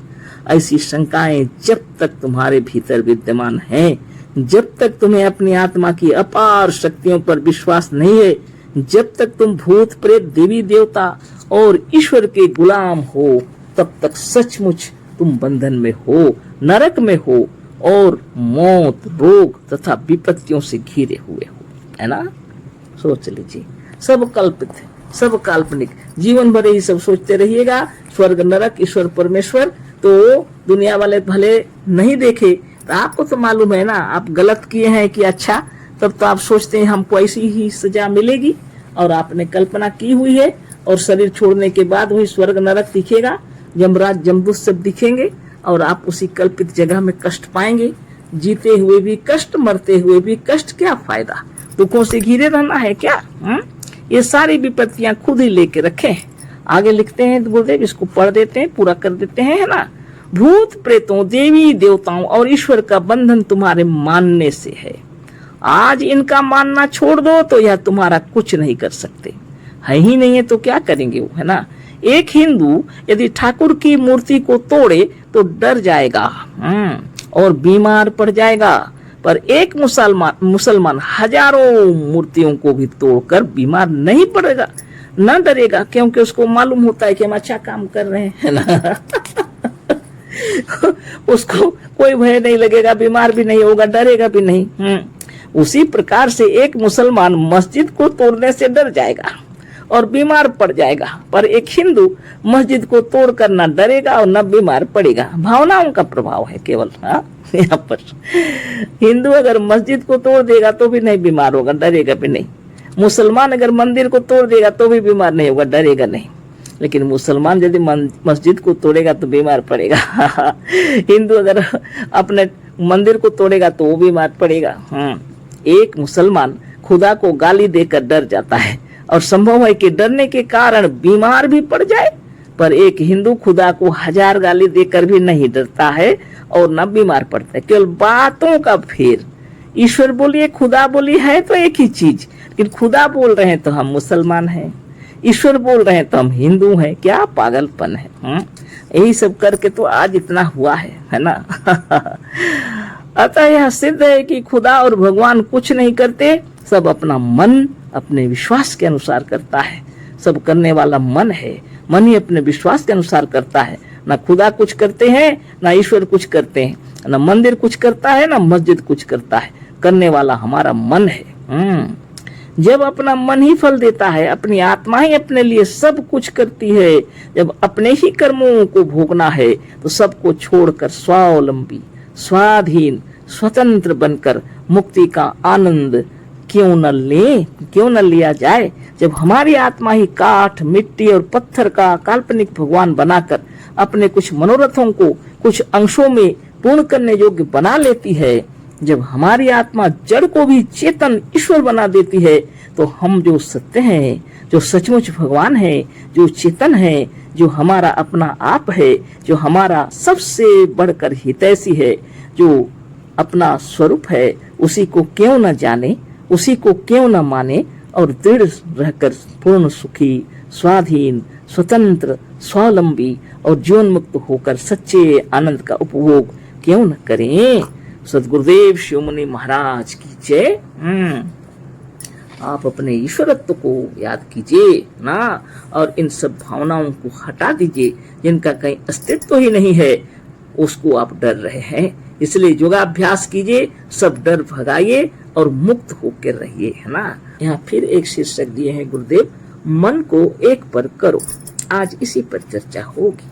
ऐसी शंकाएं जब तक तुम्हारे भीतर विद्यमान हैं, जब तक तुम्हें अपनी आत्मा की अपार शक्तियों पर विश्वास नहीं है, जब तक तुम भूत प्रेत देवी देवता और ईश्वर के गुलाम हो, तब तक सचमुच तुम बंधन में हो, नरक में हो और मौत, रोग तथा विपत्तियों से घिरे हुए हो, है ना। सोच लीजिए, सब कल्पित है, सब काल्पनिक। जीवन भर ही सब सोचते रहिएगा स्वर्ग नरक ईश्वर परमेश्वर, तो दुनिया वाले भले नहीं देखे तो आपको तो मालूम है ना आप गलत किए हैं कि अच्छा, तब तो आप सोचते हैं हमको ऐसी ही सजा मिलेगी, और आपने कल्पना की हुई है। और शरीर छोड़ने के बाद वही स्वर्ग नरक दिखेगा, यमराज जमदूत सब दिखेंगे, और आप उसी कल्पित जगह में कष्ट पाएंगे। जीते हुए भी कष्ट, मरते हुए भी कष्ट, क्या फायदा। दुखों से घिरे रहना है क्या। ये सारी विपत्तियां खुद ही लेके रखे। आगे लिखते हैं गुरुदेव, इसको पढ़ देते हैं, पूरा कर देते हैं, है ना। भूत प्रेतों देवी देवताओं और ईश्वर का बंधन तुम्हारे मानने से है। आज इनका मानना छोड़ दो तो यह तुम्हारा कुछ नहीं कर सकते। है ही नहीं है तो क्या करेंगे वो, है ना। एक हिंदू यदि ठाकुर की मूर्ति को तोड़े तो डर जाएगा और बीमार पड़ जाएगा, पर एक मुसलमान हजारों मूर्तियों को भी तोड़कर बीमार नहीं पड़ेगा, न डरेगा, क्योंकि उसको मालूम होता है कि हम अच्छा काम कर रहे हैं, है ना। उसको कोई भय नहीं लगेगा, बीमार भी नहीं होगा, डरेगा भी नहीं। उसी प्रकार से एक मुसलमान मस्जिद को तोड़ने से डर जाएगा और बीमार पड़ जाएगा, पर एक हिंदू मस्जिद को तोड़कर न डरेगा और न बीमार पड़ेगा। भावनाओं का प्रभाव है केवल यहाँ पर। हिंदू अगर मस्जिद को तोड़ देगा तो भी नहीं बीमार होगा, डरेगा भी नहीं। मुसलमान अगर मंदिर को तोड़ देगा तो भी बीमार नहीं होगा, डरेगा नहीं। लेकिन मुसलमान यदि मस्जिद को तोड़ेगा तो बीमार पड़ेगा। हिंदू अगर अपने मंदिर को तोड़ेगा तो वो बीमार पड़ेगा। एक मुसलमान खुदा को गाली देकर डर जाता है और संभव है कि डरने के कारण बीमार भी पड़ जाए, पर एक हिंदू खुदा को 1000 गाली देकर भी नहीं डरता है और न बीमार पड़ता है। केवल बातों का फेर, ईश्वर बोलिए खुदा बोलिए है तो एक ही चीज, लेकिन खुदा बोल रहे हैं तो हम मुसलमान हैं, ईश्वर बोल रहे हैं तो हम हिंदू हैं। क्या पागलपन है। यही सब करके तो आज इतना हुआ है ना। अतः यह सिद्ध है कि खुदा और भगवान कुछ नहीं करते, सब अपना मन अपने विश्वास के अनुसार करता है। सब करने वाला मन है, मन ही अपने विश्वास के अनुसार करता है। ना खुदा कुछ करते हैं, ना ईश्वर कुछ करते हैं, ना मंदिर कुछ करता है, ना मस्जिद कुछ करता है। करने वाला हमारा मन है। जब अपना मन ही फल देता है, अपनी आत्मा ही अपने लिए सब कुछ करती है, जब अपने ही कर्मों को भोगना है तो सबको छोड़कर स्वावलंबी, स्वाधीन, स्वतंत्र बनकर मुक्ति का आनंद क्यों न लिया जाए। जब हमारी आत्मा ही काठ, मिट्टी और पत्थर का काल्पनिक भगवान बनाकर अपने कुछ मनोरथों को कुछ अंशों में पूर्ण करने योग्य बना लेती है, जब हमारी आत्मा जड़ को भी चेतन ईश्वर बना देती है, तो हम जो सत्य हैं, जो सचमुच भगवान है, जो चेतन है, जो हमारा अपना आप है, जो हमारा सबसे बढ़कर हितैषी है, जो अपना स्वरूप है, उसी को क्यों न जाने, उसी को क्यों न माने और दृढ़ रहकर पूर्ण सुखी, स्वाधीन, स्वतंत्र, स्वावलंबी और जीवन मुक्त होकर सच्चे आनंद का उपभोग क्यों न करें। सदगुरुदेव शिव मुनि महाराज की जय। आप अपने ईश्वरत्व को याद कीजिए ना, और इन सब भावनाओं को हटा दीजिए जिनका कहीं अस्तित्व ही नहीं है, उसको आप डर रहे हैं। इसलिए योगाभ्यास कीजिए, सब डर भगाइए और मुक्त होकर रहिए, है ना। यहाँ फिर एक शीर्षक दिए हैं गुरुदेव, मन को एक पर करो। आज इसी पर चर्चा होगी।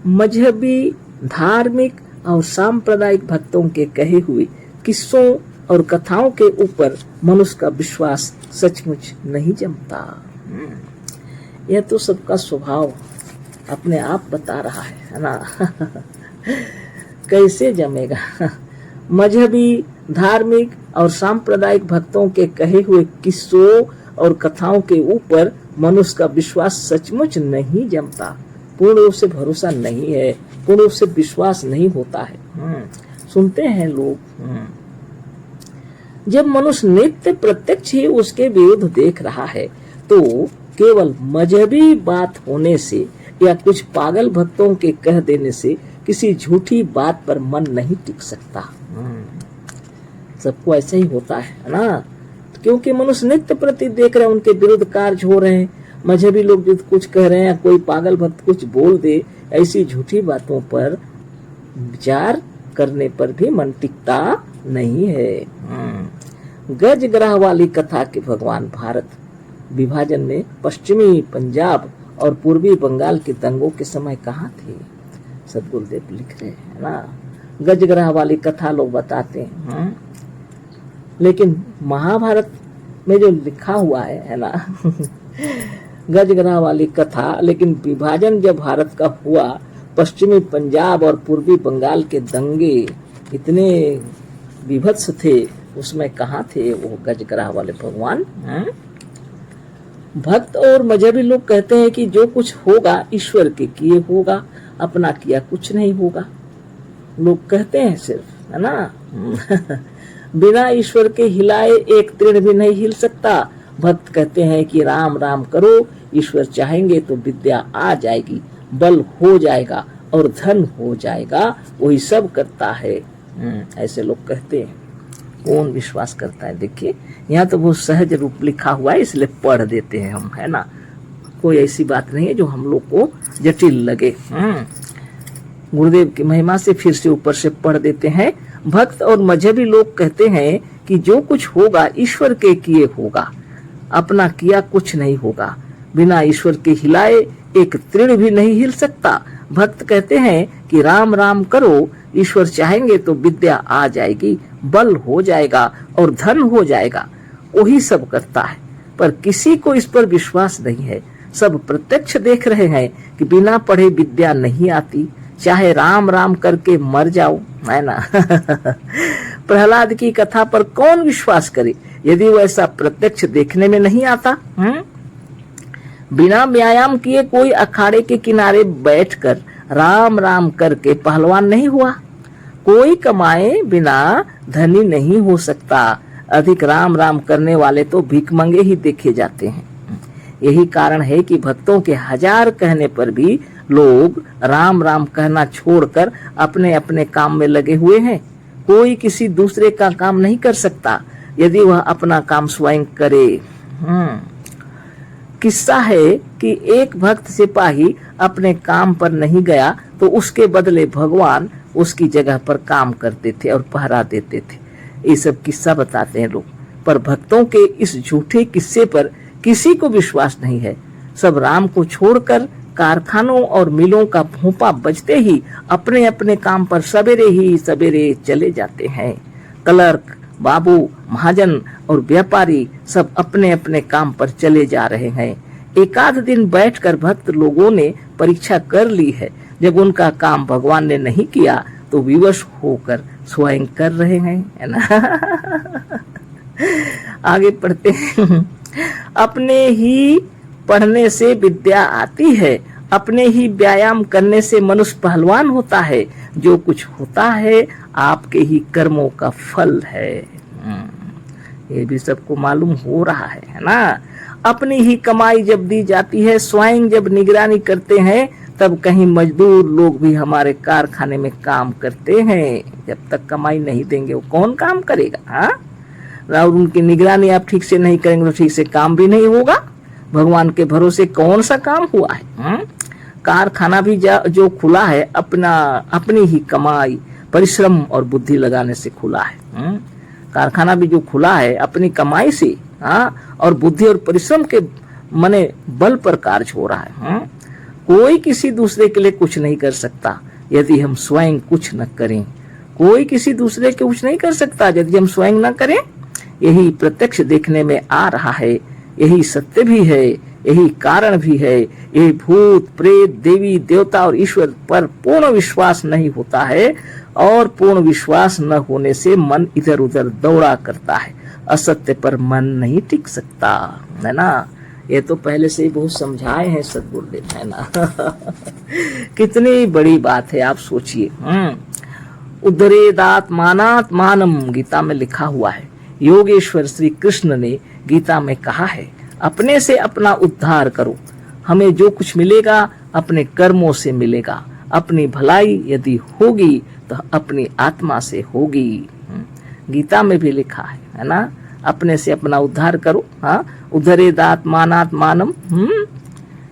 मजहबी, धार्मिक और सांप्रदायिक भक्तों के कहे हुए किस्सों और कथाओं के ऊपर मनुष्य का विश्वास सचमुच नहीं जमता। यह तो सबका स्वभाव अपने आप बता रहा है ना। कैसे जमेगा। मजहबी, धार्मिक और सांप्रदायिक भक्तों के कहे हुए किस्सों और कथाओं के ऊपर मनुष्य का विश्वास सचमुच नहीं जमता। पूर्ण रूप से भरोसा नहीं है, पूर्ण रूप से विश्वास नहीं होता है। सुनते हैं लोग। जब मनुष्य नित्य प्रत्यक्ष ही उसके विरुद्ध देख रहा है, तो केवल मजहबी बात होने से या कुछ पागल भक्तों के कह देने से किसी झूठी बात पर मन नहीं टिक सकता। सबको ऐसा ही होता है ना, क्योंकि मनुष्य नित्य प्रति देख रहे हैं, उनके विरुद्ध कार्य हो रहे हैं। मजहबी लोग जो कुछ कह रहे हैं, कोई पागल भक्त कुछ बोल दे, ऐसी झूठी बातों पर विचार करने पर भी मन टिकता नहीं है। गज ग्रह वाली कथा के भगवान भारत विभाजन में पश्चिमी पंजाब और पूर्वी बंगाल के दंगों के समय कहाँ थे। सदगुरुदेव लिख रहे हैं ना, गज ग्रह वाली कथा लोग बताते हैं। लेकिन महाभारत में जो लिखा हुआ है ना, गज ग्रह वाली कथा, लेकिन विभाजन जब भारत का हुआ, पश्चिमी पंजाब और पूर्वी बंगाल के दंगे इतने विभत्स थे, उसमें कहाँ थे वो गज ग्रह वाले भगवान। भक्त और मजहबी लोग कहते हैं कि जो कुछ होगा ईश्वर के किए होगा, अपना किया कुछ नहीं होगा। लोग कहते हैं सिर्फ, है ना। बिना ईश्वर के हिलाए एक तीर भी नहीं हिल सकता भक्त कहते हैं कि राम राम करो, ईश्वर चाहेंगे तो विद्या आ जाएगी, बल हो जाएगा और धन हो जाएगा, वही सब करता है। ऐसे लोग कहते हैं। कौन विश्वास करता है? देखिए यहाँ तो बहुत सहज रूप लिखा हुआ है, इसलिए पढ़ देते हैं हम, है ना। कोई ऐसी बात नहीं है जो हम लोग को जटिल लगे। गुरुदेव की महिमा से फिर से ऊपर से पढ़ देते हैं। भक्त और मजहबी लोग कहते हैं कि जो कुछ होगा ईश्वर के किए होगा, अपना किया कुछ नहीं होगा, बिना ईश्वर के हिलाए एक तृण भी नहीं हिल सकता। भक्त कहते हैं कि राम राम करो, ईश्वर चाहेंगे तो विद्या आ जाएगी, बल हो जाएगा और धन हो जाएगा, वही सब करता है। पर किसी को इस पर विश्वास नहीं है। सब प्रत्यक्ष देख रहे हैं कि बिना पढ़े विद्या नहीं आती, चाहे राम राम करके मर जाओ, है ना। प्रहलाद की कथा पर कौन विश्वास करे यदि वो ऐसा प्रत्यक्ष देखने में नहीं आता। बिना व्यायाम किए कोई अखाड़े के किनारे बैठकर राम राम करके पहलवान नहीं हुआ। कोई कमाए बिना धनी नहीं हो सकता। अधिक राम राम करने वाले तो भिखमंगे ही देखे जाते हैं। यही कारण है कि भक्तों के 1000 कहने पर भी लोग राम राम कहना छोड़कर अपने अपने काम में लगे हुए हैं। कोई किसी दूसरे का काम नहीं कर सकता यदि वह अपना काम स्वयं करे। किस्सा है कि एक भक्त सिपाही अपने काम पर नहीं गया तो उसके बदले भगवान उसकी जगह पर काम करते थे और पहरा देते थे। ये सब किस्सा बताते हैं लोग, पर भक्तों के इस झूठे किस्से पर किसी को विश्वास नहीं है। सब राम को छोड़कर कारखानों और मिलों का भोंपा बजते ही अपने अपने काम पर सवेरे ही सवेरे चले जाते हैं। क्लर्क, बाबू, महाजन और व्यापारी सब अपने अपने काम पर चले जा रहे हैं। एक आध दिन बैठकर भक्त लोगों ने परीक्षा कर ली है। जब उनका काम भगवान ने नहीं किया तो विवश होकर स्वयं कर रहे हैं, है ना। आगे पढ़ते हैं। अपने ही पढ़ने से विद्या आती है, अपने ही व्यायाम करने से मनुष्य पहलवान होता है। जो कुछ होता है आपके ही कर्मों का फल है। ये भी सबको मालूम हो रहा है ना। अपनी ही कमाई जब दी जाती है, स्वयं जब निगरानी करते हैं, तब कहीं मजदूर लोग भी हमारे कारखाने में काम करते हैं। जब तक कमाई नहीं देंगे वो कौन काम करेगा? हाँ, और उनकी निगरानी आप ठीक से नहीं करेंगे तो ठीक से काम भी नहीं होगा। भगवान के भरोसे कौन सा काम हुआ है? कारखाना भी जो खुला है अपनी ही कमाई, परिश्रम और बुद्धि लगाने से खुला है। कारखाना भी जो खुला है अपनी कमाई से, और बुद्धि और परिश्रम के मने बल पर कार्य हो रहा है। कोई किसी दूसरे के लिए कुछ नहीं कर सकता यदि हम स्वयं कुछ न करें। कोई किसी दूसरे के कुछ नहीं कर सकता यदि हम स्वयं न करें। यही प्रत्यक्ष देखने में आ रहा है, यही सत्य भी है, यही कारण भी है। यही भूत प्रेत देवी देवता और ईश्वर पर पूर्ण विश्वास नहीं होता है, और पूर्ण विश्वास न होने से मन इधर उधर दौड़ा करता है। असत्य पर मन नहीं टिक सकता, है ना। ये तो पहले से ही बहुत समझाए हैं सदगुरुदेव, है ना। कितनी बड़ी बात है, आप सोचिए। उद्धरेदात्मानात्मानम गीता में लिखा हुआ है। योगेश्वर श्री कृष्ण ने गीता में कहा है, अपने से अपना उद्धार करो। हमें जो कुछ मिलेगा अपने कर्मों से मिलेगा। अपनी भलाई यदि होगी तो अपनी आत्मा से होगी। गीता में भी लिखा है ना। अपने से अपना उद्धार करो। हाँ, उद्धरेदात्मानात्मानम।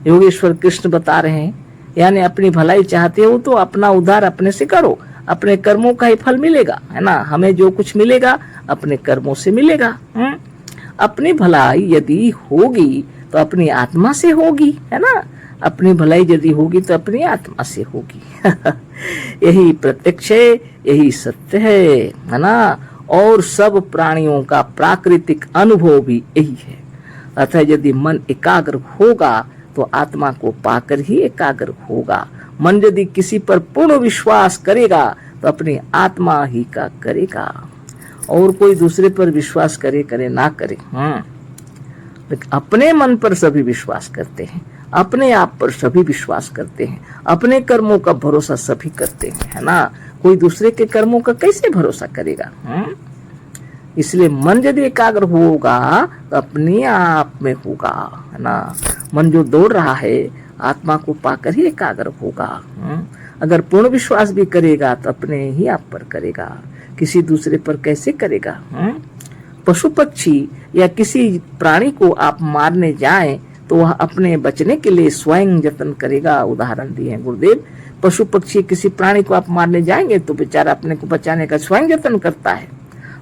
योगेश्वर कृष्ण बता रहे हैं, यानी अपनी भलाई चाहते हो तो अपना उद्धार अपने से करो। अपने कर्मों का ही फल मिलेगा, है ना। हमें जो कुछ मिलेगा अपने कर्मों से मिलेगा। अपनी भलाई यदि होगी तो अपनी आत्मा से होगी, है ना। अपनी भलाई यदि होगी तो अपनी आत्मा से होगी। यही प्रत्यक्ष है, यही सत्य है ना। और सब प्राणियों का प्राकृतिक अनुभव भी यही है। अतः यदि मन एकाग्र होगा तो आत्मा को पाकर ही एकाग्र होगा। मन यदि किसी पर पूर्ण विश्वास करेगा तो अपनी आत्मा ही का करेगा। और कोई दूसरे पर विश्वास करे ना करे। अपने मन पर सभी विश्वास करते हैं, अपने आप पर सभी विश्वास करते हैं, अपने कर्मों का भरोसा सभी करते हैं, है ना। कोई दूसरे के कर्मों का कैसे भरोसा करेगा? इसलिए मन यदि एकाग्र होगा तो अपने आप में होगा, है ना। मन जो दौड़ रहा है आत्मा को पाकर ही एकाग्र होगा। अगर पूर्ण विश्वास भी करेगा तो अपने ही आप पर करेगा, किसी दूसरे पर कैसे करेगा। पशु पक्षी या किसी प्राणी को आप मारने जाएं तो वह अपने बचने के लिए स्वयं यत्न करेगा। उदाहरण दिए हैं गुरुदेव, पशु पक्षी किसी प्राणी को आप मारने जाएंगे तो बेचारा अपने को बचाने का स्वयं यत्न करता है,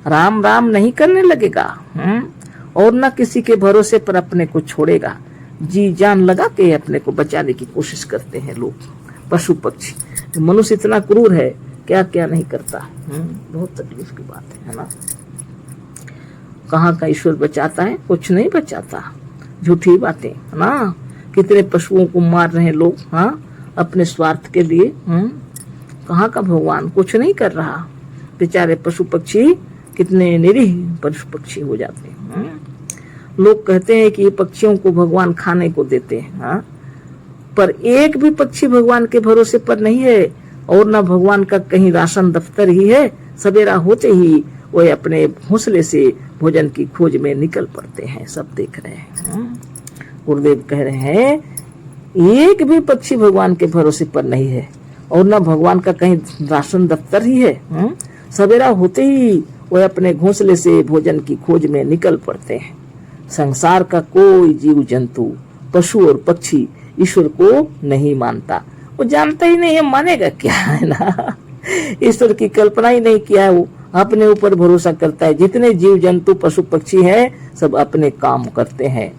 राम राम नहीं करने लगेगा। और न किसी के भरोसे पर अपने को छोड़ेगा, जी जान लगा के अपने को बचाने की कोशिश करते हैं लोग, पशु पक्षी। मनुष्य इतना क्रूर है, क्या क्या नहीं करता। बहुत तकलीफ की बात है ना। कहाँ का ईश्वर बचाता है? कुछ नहीं बचाता, झूठी बातें, है ना। कितने पशुओं को मार रहे हैं लोग, हाँ, अपने स्वार्थ के लिए। कहाँ का भगवान? कुछ नहीं कर रहा। बेचारे पशु पक्षी कितने निरीह पशु पक्षी हो जाते हैं। लोग कहते हैं कि ये पक्षियों को भगवान खाने को देते हैं, हाँ, पर एक भी पक्षी भगवान के भरोसे पर नहीं है, और न भगवान का कहीं राशन दफ्तर ही है। सवेरा होते ही वो अपने घोंसले से भोजन की खोज में निकल पड़ते हैं, सब देख रहे हैं। गुरुदेव कह रहे हैं एक भी पक्षी भगवान के भरोसे पर नहीं है, और न भगवान का कहीं राशन दफ्तर ही है। सवेरा होते ही वह अपने घोंसले से भोजन की खोज में निकल पड़ते हैं। संसार का कोई जीव जंतु, पशु और पक्षी ईश्वर को नहीं मानता। वो जानता ही नहीं है, मानेगा क्या, है ना। ईश्वर की कल्पना ही नहीं किया है, वो अपने ऊपर भरोसा करता है। जितने जीव जंतु पशु पक्षी हैं सब अपने काम करते हैं।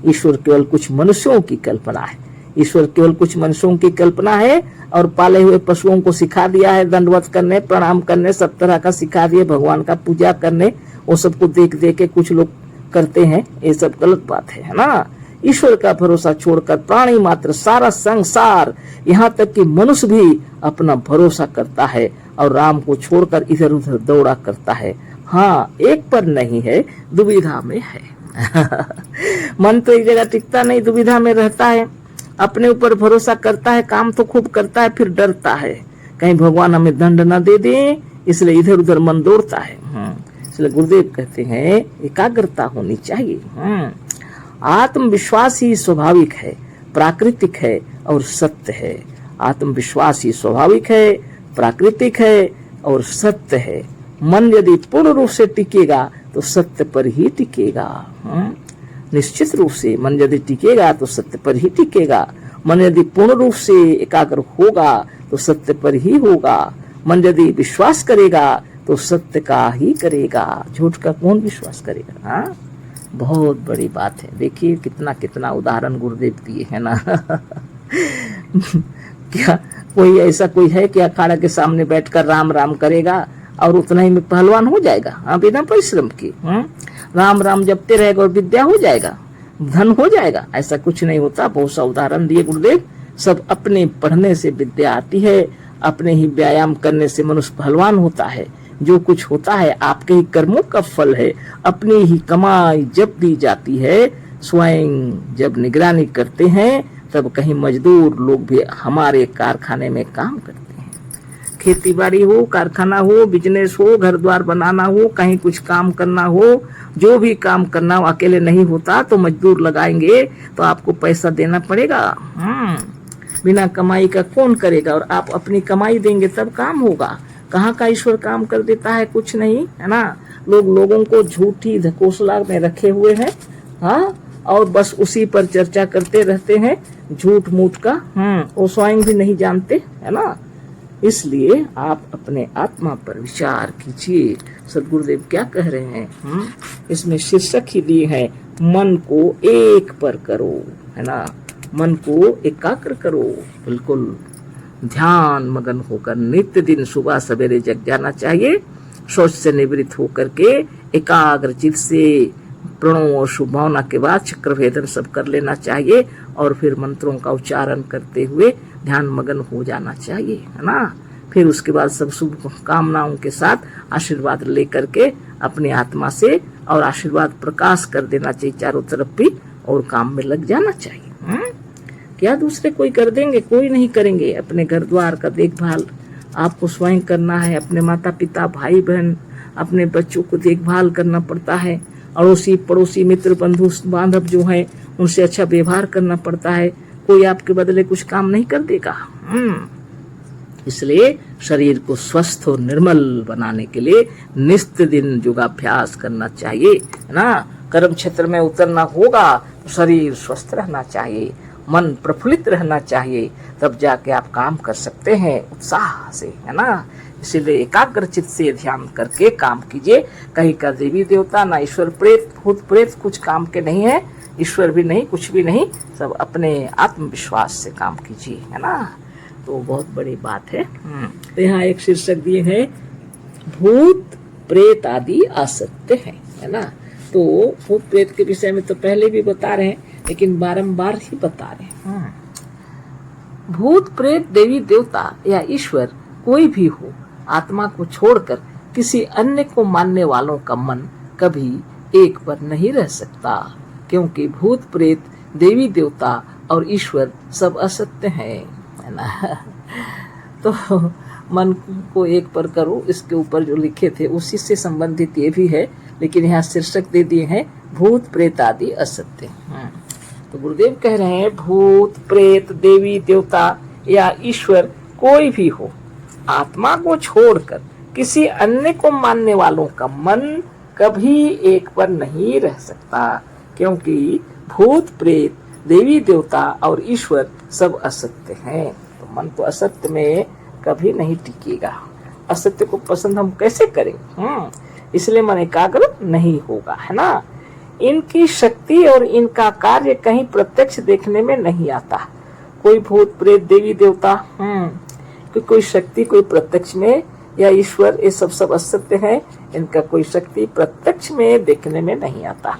ईश्वर केवल कुछ मनुष्यों की कल्पना है। ईश्वर केवल कुछ मनुष्यों की कल्पना है, और पाले हुए पशुओं को सिखा दिया है दंडवत करने, प्रणाम करने, सब तरह का सिखा दिए, भगवान का पूजा करने। वो सबको देख देख के कुछ लोग करते हैं, ये सब गलत बात है ना। ईश्वर का भरोसा छोड़कर प्राणी मात्र, सारा संसार, यहाँ तक कि मनुष्य भी अपना भरोसा करता है और राम को छोड़कर इधर उधर दौड़ा करता है। हाँ, एक पर नहीं है, दुविधा में है। मन तो एक जगह टिकता नहीं, दुविधा में रहता है। अपने ऊपर भरोसा करता है, काम तो खूब करता है, फिर डरता है कहीं भगवान हमें दंड न दे दे, इसलिए इधर उधर मन दौड़ता है। इसलिए गुरुदेव कहते हैं एकाग्रता होनी चाहिए। आत्मविश्वास ही स्वाभाविक है, प्राकृतिक है और सत्य है। आत्मविश्वास ही स्वाभाविक है, प्राकृतिक है और सत्य है। मन यदि पूर्ण रूप से टिकेगा तो सत्य पर ही टिकेगा। निश्चित रूप से मन यदि टिकेगा तो सत्य पर ही टिकेगा। मन यदि पूर्ण रूप से एकाग्र होगा तो सत्य पर ही होगा। मन यदि विश्वास करेगा तो सत्य का ही करेगा, झूठ का कौन विश्वास करेगा। हाँ, बहुत बड़ी बात है। देखिए कितना कितना उदाहरण गुरुदेव दिए है ना। क्या कोई ऐसा कोई है कि अखाड़ा के सामने बैठकर राम राम करेगा और उतना ही में पहलवान हो जाएगा? हाँ, बिना परिश्रम के राम राम जपते रहेगा और विद्या हो जाएगा, धन हो जाएगा? ऐसा कुछ नहीं होता। बहुत सा उदाहरण दिए गुरुदेव। सब अपने पढ़ने से विद्या आती है, अपने ही व्यायाम करने से मनुष्य पहलवान होता है। जो कुछ होता है आपके ही कर्मों का फल है। अपनी ही कमाई जब दी जाती है, स्वयं जब निगरानी करते हैं, तब कहीं मजदूर लोग भी हमारे कारखाने में काम करते हैं। खेती बाड़ी हो, कारखाना हो, बिजनेस हो, घर द्वार बनाना हो, कहीं कुछ काम करना हो, जो भी काम करना हो, अकेले नहीं होता तो मजदूर लगाएंगे तो आपको पैसा देना पड़ेगा। बिना कमाई का कौन करेगा? और आप अपनी कमाई देंगे तब काम होगा। कहाँ का ईश्वर काम कर देता है? कुछ नहीं, है ना। लोगों को झूठी धकोसला में रखे हुए हैं, हाँ, और बस उसी पर चर्चा करते रहते हैं झूठ मूठ का। वो स्वयं भी नहीं जानते, है ना। इसलिए आप अपने आत्मा पर विचार कीजिए। सदगुरुदेव क्या कह रहे हैं? इसमें शीर्षक ही दिए है, मन को एक पर करो, है ना। मन को एकाग्र करो, बिल्कुल ध्यान मगन होकर नित्य दिन सुबह सवेरे जग जाना चाहिए। सोच से निवृत्त होकर के एकाग्र चित्त से प्रणव और शुभ भावना के बाद चक्रभेदन सब कर लेना चाहिए, और फिर मंत्रों का उच्चारण करते हुए ध्यान मगन हो जाना चाहिए, है ना। फिर उसके बाद सब शुभ कामनाओं के साथ आशीर्वाद लेकर के अपनी आत्मा से और आशीर्वाद प्रकाश कर देना चाहिए चारों तरफ भी, और काम में लग जाना चाहिए। क्या दूसरे कोई कर देंगे? कोई नहीं करेंगे। अपने घर द्वार का देखभाल आपको स्वयं करना है। अपने माता पिता, भाई बहन, अपने बच्चों को देखभाल करना पड़ता है, अड़ोसी पड़ोसी मित्र बंधु बांधव जो हैं उनसे अच्छा व्यवहार करना पड़ता है। कोई आपके बदले कुछ काम नहीं कर देगा। इसलिए शरीर को स्वस्थ और निर्मल बनाने के लिए नित्य दिन योगाभ्यास करना चाहिए, है ना। कर्म क्षेत्र में उतरना होगा तो शरीर स्वस्थ रहना चाहिए, मन प्रफुल्लित रहना चाहिए, तब जाके आप काम कर सकते हैं उत्साह से, है ना। इसीलिए एकाग्रचित से ध्यान करके काम कीजिए। कहीं का देवी देवता ना ईश्वर प्रेत भूत प्रेत कुछ काम के नहीं है, ईश्वर भी नहीं, कुछ भी नहीं, सब अपने आत्मविश्वास से काम कीजिए, है ना। तो बहुत बड़ी बात है। तो यहाँ एक शीर्षक दिए हैं, भूत प्रेत आदि असत्य है ना। तो भूत प्रेत के विषय में तो पहले भी बता रहे हैं, लेकिन बारंबार ही बता रहे हैं। भूत प्रेत देवी देवता या ईश्वर कोई भी हो, आत्मा को छोड़कर किसी अन्य को मानने वालों का मन कभी एक पर नहीं रह सकता, क्योंकि भूत प्रेत देवी देवता और ईश्वर सब असत्य हैं, है ना। तो मन को एक पर करो, इसके ऊपर जो लिखे थे उसी से संबंधित ये भी है, लेकिन यहाँ शीर्षक दे दिए हैं भूत प्रेत आदि असत्य। तो गुरुदेव कह रहे हैं, भूत प्रेत देवी देवता या ईश्वर कोई भी हो, आत्मा को छोड़कर किसी अन्य को मानने वालों का मन कभी एक पर नहीं रह सकता, क्योंकि भूत प्रेत देवी देवता और ईश्वर सब असत्य हैं। तो मन तो असत्य में कभी नहीं टिकेगा। असत्य को पसंद हम कैसे करें? इसलिए मन एकाग्र नहीं होगा, है ना। इनकी शक्ति और इनका कार्य कहीं प्रत्यक्ष देखने में नहीं आता। कोई भूत प्रेत देवी देवता कोई शक्ति कोई प्रत्यक्ष में, या ईश्वर, ये सब असत्य है, इनका कोई शक्ति प्रत्यक्ष में देखने में नहीं आता।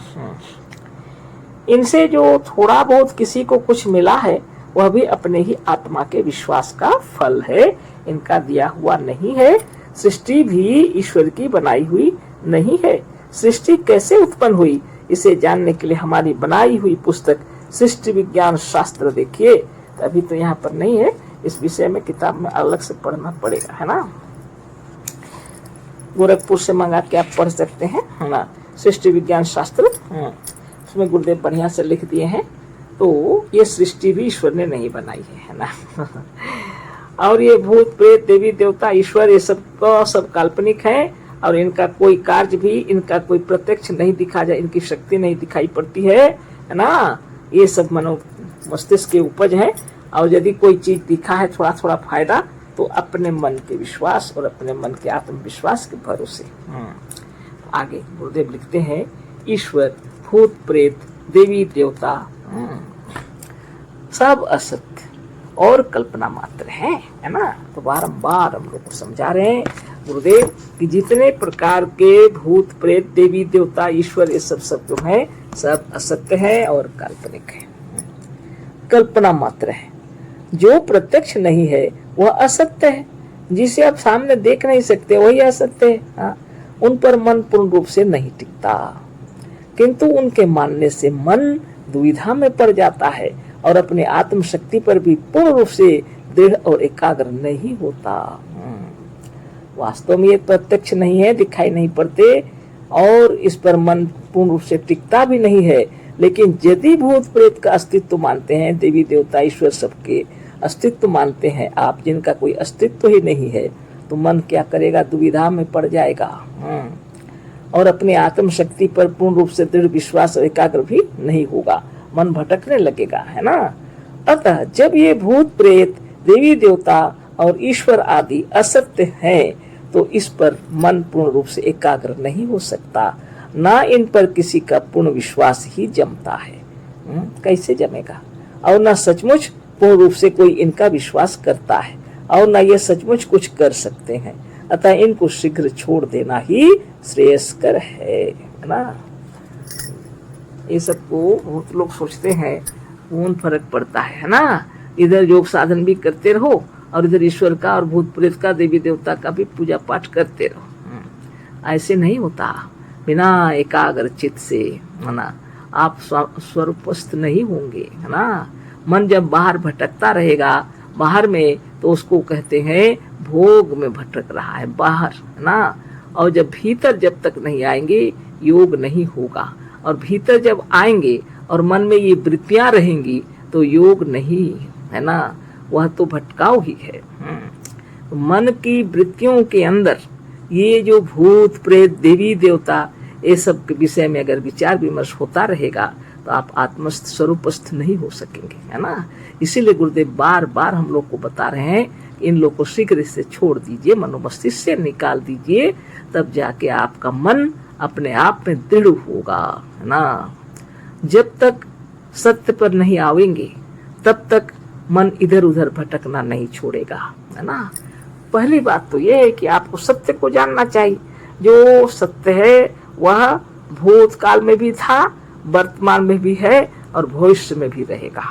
इनसे जो थोड़ा बहुत किसी को कुछ मिला है वह भी अपने ही आत्मा के विश्वास का फल है, इनका दिया हुआ नहीं है। सृष्टि भी ईश्वर की बनाई हुई नहीं है। सृष्टि कैसे उत्पन्न हुई, इसे जानने के लिए हमारी बनाई हुई पुस्तक सृष्टि विज्ञान शास्त्र देखिए। अभी तो यहाँ पर नहीं है, इस विषय में किताब में अलग से पढ़ना पड़ेगा, है ना। गोरखपुर से मंगा के आप पढ़ सकते हैं, है ना, सृष्टि विज्ञान शास्त्र। उसमें गुरुदेव बढ़िया से लिख दिए हैं। तो ये सृष्टि भी ईश्वर ने नहीं बनाई है ना। और ये भूत प्रेत देवी देवता ईश्वर ये सब काल्पनिक है, और इनका कोई कार्य भी, इनका कोई प्रत्यक्ष नहीं दिखा जाए, इनकी शक्ति नहीं दिखाई पड़ती है ना। ये सब मनो मस्तिष्क के उपज है, और यदि कोई चीज दिखा है थोड़ा थोड़ा फायदा, तो अपने मन के विश्वास और अपने मन के आत्मविश्वास के भरोसे। आगे गुरुदेव लिखते हैं, ईश्वर भूत प्रेत देवी देवता सब असत्य और कल्पना मात्र है ना। तो बारंबार हम लोग को समझा रहे हैं गुरुदेव कि जितने प्रकार के भूत प्रेत देवी देवता ईश्वर ये सब जो है सब असत्य है और काल्पनिक है, कल्पना मात्र है। जो प्रत्यक्ष नहीं है वह असत्य है, जिसे आप सामने देख नहीं सकते वही असत्य है। उन पर मन पूर्ण रूप से नहीं टिकता, किंतु उनके मानने से मन दुविधा में पड़ जाता है और अपने आत्म शक्ति पर भी पूर्ण रूप से दृढ़ और एकाग्र नहीं होता। वास्तव में ये प्रत्यक्ष नहीं है, दिखाई नहीं पड़ते और इस पर मन पूर्ण रूप से टिकता भी नहीं है। लेकिन यदि भूत प्रेत का अस्तित्व मानते हैं, देवी देवता ईश्वर सबके अस्तित्व मानते हैं आप, जिनका कोई अस्तित्व ही नहीं है, तो मन क्या करेगा? दुविधा में पड़ जाएगा और अपने आत्म शक्ति पर पूर्ण रूप से दृढ़ विश्वास और एकाग्र भी नहीं होगा, मन भटकने लगेगा, है ना। अतः जब ये भूत प्रेत देवी देवता और ईश्वर आदि असत्य हैं, तो इस पर मन पूर्ण रूप से एकाग्र नहीं हो सकता, ना इन पर किसी का पूर्ण विश्वास ही जमता है। कैसे जमेगा? और ना सचमुच पूर्ण रूप से कोई इनका विश्वास करता है, और ना ये सचमुच कुछ कर सकते हैं। अतः इनको शीघ्र छोड़ देना ही श्रेयस्कर है ना। ये सबको बहुत लोग सोचते हैं कौन फर्क पड़ता है ना। इधर योग साधन भी करते रहो और इधर ईश्वर का और भूत प्रेत का देवी देवता का भी पूजा पाठ करते रहो। ऐसे नहीं होता। बिना एकाग्र चित्त से, है ना, आप स्वरूपस्थ नहीं होंगे, है ना। मन जब बाहर भटकता रहेगा बाहर में, तो उसको कहते हैं भोग में भटक रहा है बाहर, है ना। और जब भीतर जब तक नहीं आएंगे योग नहीं होगा, और भीतर जब आएंगे और मन में ये वृत्तियां रहेंगी तो योग नहीं है ना, वह तो भटकाव ही है। मन की वृत्तियों के अंदर ये जो भूत प्रेत देवी देवता ये सब के विषय में अगर विचार विमर्श होता रहेगा तो आप आत्मस्थ स्वरूपस्थ नहीं हो सकेंगे, है ना। इसीलिए गुरुदेव बार बार हम लोग को बता रहे हैं, इन लोग को शीघ्र से छोड़ दीजिए, मनोमस्तिष्क से निकाल दीजिए, तब जाके आपका मन अपने आप में दृढ़ होगा, है ना। जब तक सत्य पर नहीं आवेंगे तब तक मन इधर उधर भटकना नहीं छोड़ेगा, है ना। पहली बात तो यह है कि आपको सत्य को जानना चाहिए। जो सत्य है वह भूतकाल में भी था, वर्तमान में भी है और भविष्य में भी रहेगा।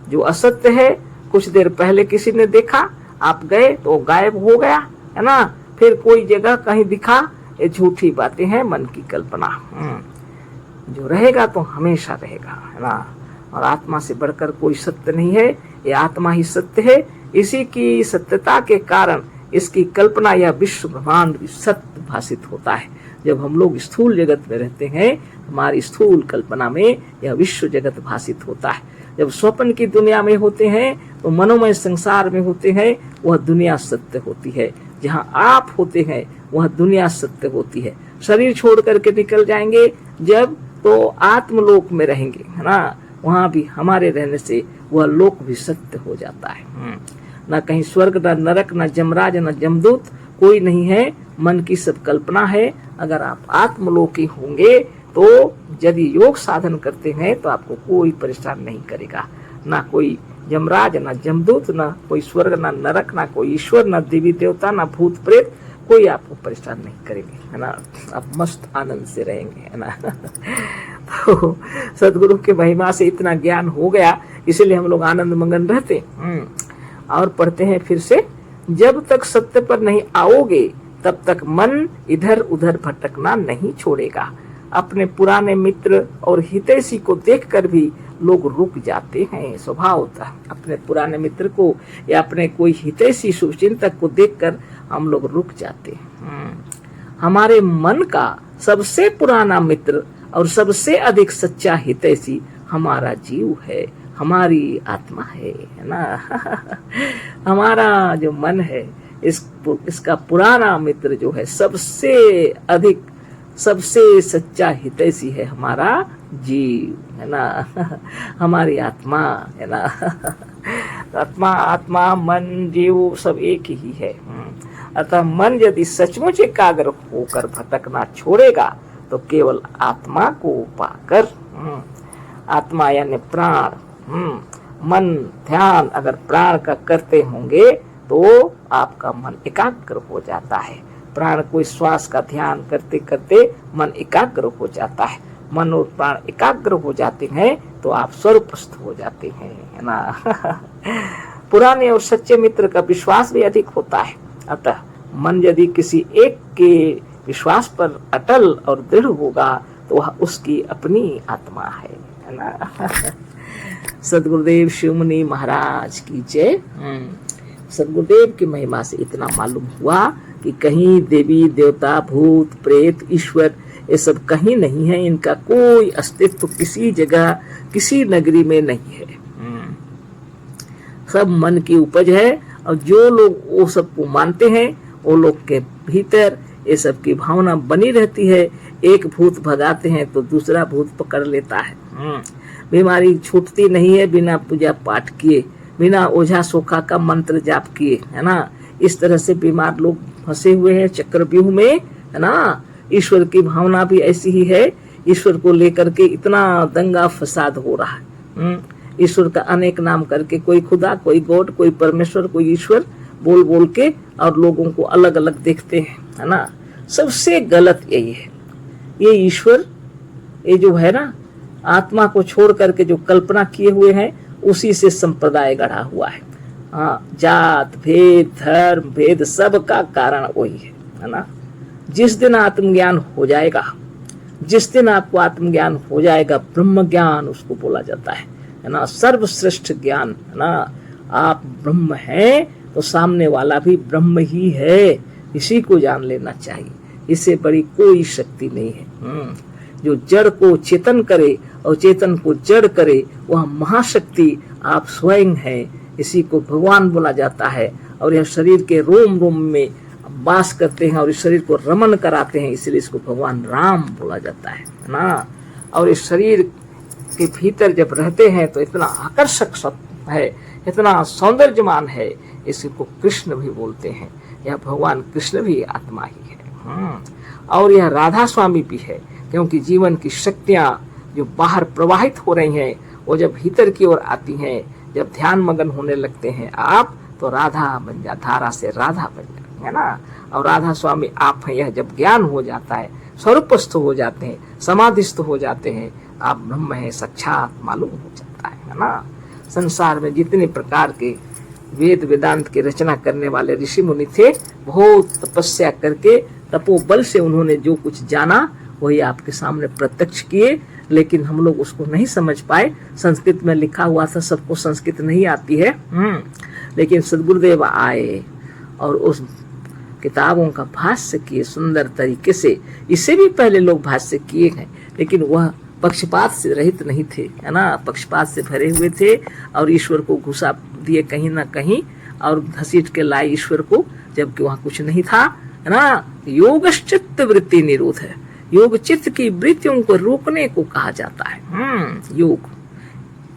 जो असत्य है कुछ देर पहले किसी ने देखा, आप गए तो गायब हो गया, है ना। फिर कोई जगह कहीं दिखा, ये झूठी बातें हैं, मन की कल्पना। जो रहेगा तो हमेशा रहेगा, है ना। और आत्मा से बढ़कर कोई सत्य नहीं है, ये आत्मा ही सत्य है। इसी की सत्यता के कारण इसकी कल्पना या विश्व ब्रह्मांड भी सत्य भाषित होता है। जब हम लोग स्थूल जगत में रहते हैं, हमारी स्थूल कल्पना में यह विश्व जगत भाषित होता है। जब स्वप्न की दुनिया में होते हैं तो मनोमय संसार में होते हैं, वह दुनिया सत्य होती है। जहाँ आप होते हैं वह दुनिया सत्य होती है। शरीर छोड़ करके निकल जाएंगे जब, तो आत्मलोक में रहेंगे, है ना। वहां भी हमारे रहने से वह लोक भी सत्य हो जाता है। न कहीं स्वर्ग, न नरक, न जमराज, न जमदूत, कोई नहीं है। मन की सब कल्पना है। अगर आप आत्मलोकी होंगे तो यदि योग साधन करते हैं तो आपको कोई परेशान नहीं करेगा। ना कोई जमराज, ना जमदूत, ना कोई स्वर्ग, ना नरक, ना कोई ईश्वर, ना देवी देवता, ना भूत प्रेत, कोई आपको परेशान नहीं करेंगे, है ना। आप मस्त आनंद से रहेंगे, है ना। तो सदगुरु के महिमा से इतना ज्ञान हो गया, इसीलिए हम लोग आनंद मगन रहते। और पढ़ते हैं फिर से, जब तक सत्य पर नहीं आओगे तब तक मन इधर उधर भटकना नहीं छोड़ेगा। अपने पुराने मित्र और हितैषी को देखकर भी लोग रुक जाते हैं स्वभावतः। अपने पुराने मित्र को या अपने कोई हितैषी शुभचिंतक को देखकर हम लोग रुक जाते हैं। हमारे मन का सबसे पुराना मित्र और सबसे अधिक सच्चा हितैषी हमारा जीव है, हमारी आत्मा है ना। हमारा जो मन है इसका पुराना मित्र जो है सबसे अधिक, सबसे सच्चा हितैषी है हमारा जीव, है ना। हमारी आत्मा, है ना। आत्मा मन जीव सब एक ही है। अतः मन यदि सचमुच एकाग्र होकर भटकना छोड़ेगा तो केवल आत्मा को पाकर, आत्मा यानी प्राण, मन ध्यान अगर प्राण का करते होंगे तो आपका मन एकाग्र हो जाता है। प्राण को श्वास का ध्यान करते करते मन एकाग्र हो जाता है। मन और प्राण एकाग्र हो जाते हैं तो आप स्वरूपस्थ हो जाते हैं, है ना। पुराने और सच्चे मित्र का विश्वास भी अधिक होता है। अतः मन यदि किसी एक के विश्वास पर अटल और दृढ़ होगा तो वह उसकी अपनी आत्मा है ना। सदगुरुदेव शिव मुनि महाराज की जय। सदगुरुदेव की महिमा से इतना मालूम हुआ कि कहीं देवी देवता भूत प्रेत ईश्वर ये सब कहीं नहीं है। इनका कोई अस्तित्व किसी जगह किसी नगरी में नहीं है। सब मन की उपज है। और जो लोग वो सबको मानते हैं वो लोग के भीतर ये सब की भावना बनी रहती है। एक भूत भगाते हैं तो दूसरा भूत पकड़ लेता है। बीमारी छूटती नहीं है बिना पूजा पाठ किए, बिना ओझा सोखा का मंत्र जाप किए, है ना। इस तरह से बीमार लोग फंसे हुए हैं चक्रव्यूह में, है ना। ईश्वर की भावना भी ऐसी ही है। ईश्वर को लेकर के इतना दंगा फसाद हो रहा है। ईश्वर का अनेक नाम करके, कोई खुदा, कोई गॉड, कोई परमेश्वर, कोई ईश्वर बोल बोल के और लोगों को अलग अलग देखते हैं, है ना। सबसे गलत यही है। ये ईश्वर ये जो है ना, आत्मा को छोड़ करके जो कल्पना किए हुए हैं उसी से संप्रदाय गढ़ा हुआ है। हाँ, जात भेद धर्म भेद सब का कारण वही है ना। जिस दिन आत्मज्ञान हो जाएगा, जिस दिन आपको आत्मज्ञान हो जाएगा, ब्रह्म ज्ञान उसको बोला जाता है ना। सर्वश्रेष्ठ ज्ञान, है ना। आप ब्रह्म हैं तो सामने वाला भी ब्रह्म ही है इसी को जान लेना चाहिए, इससे बड़ी कोई शक्ति नहीं है। जो जड़ को चेतन करे और चेतन को जड़ करे वह महाशक्ति आप स्वयं है, इसी को भगवान बोला जाता है। और यह शरीर के रोम रोम में वास करते हैं और इस शरीर को रमन कराते हैं, इसलिए इसको भगवान राम बोला जाता है ना। और इस शरीर के भीतर जब रहते हैं तो इतना आकर्षक है, इतना सौंदर्यमान है, इसको कृष्ण भी बोलते हैं। यह भगवान कृष्ण भी आत्मा ही है। और यह राधा स्वामी भी है, क्योंकि जीवन की शक्तियां जो बाहर प्रवाहित हो रही हैं वो जब भीतर की ओर आती हैं, जब ध्यान मगन होने लगते हैं आप, तो राधा बन जा, धारा से राधा बन जाते है ना। और राधा स्वामी आप हैं। यह जब ज्ञान हो जाता है, स्वरूपस्थ हो जाते हैं, समाधिस्थ हो जाते हैं, आप ब्रह्म है साक्षात मालूम हो जाता है ना। संसार में जितने प्रकार के वेद वेदांत की रचना करने वाले ऋषि मुनि थे, बहुत तपस्या करके तपोबल से उन्होंने जो कुछ जाना वही आपके सामने प्रत्यक्ष किए, लेकिन हम लोग उसको नहीं समझ पाए। संस्कृत में लिखा हुआ था, सबको संस्कृत नहीं आती है। लेकिन सदगुरुदेव आए और उस किताबों का भाष्य किए सुंदर तरीके से। इससे भी पहले लोग भाष्य किए हैं, लेकिन वह पक्षपात से रहित नहीं थे, है ना। पक्षपात से भरे हुए थे और ईश्वर को घुसा दिए कहीं ना कहीं और घसीट के लाए ईश्वर को, जबकि वहां कुछ नहीं था, है ना। योगश्चित्त वृत्ति निरोध है, योग चित्त की वृत्तियों को रोकने को कहा जाता है। योग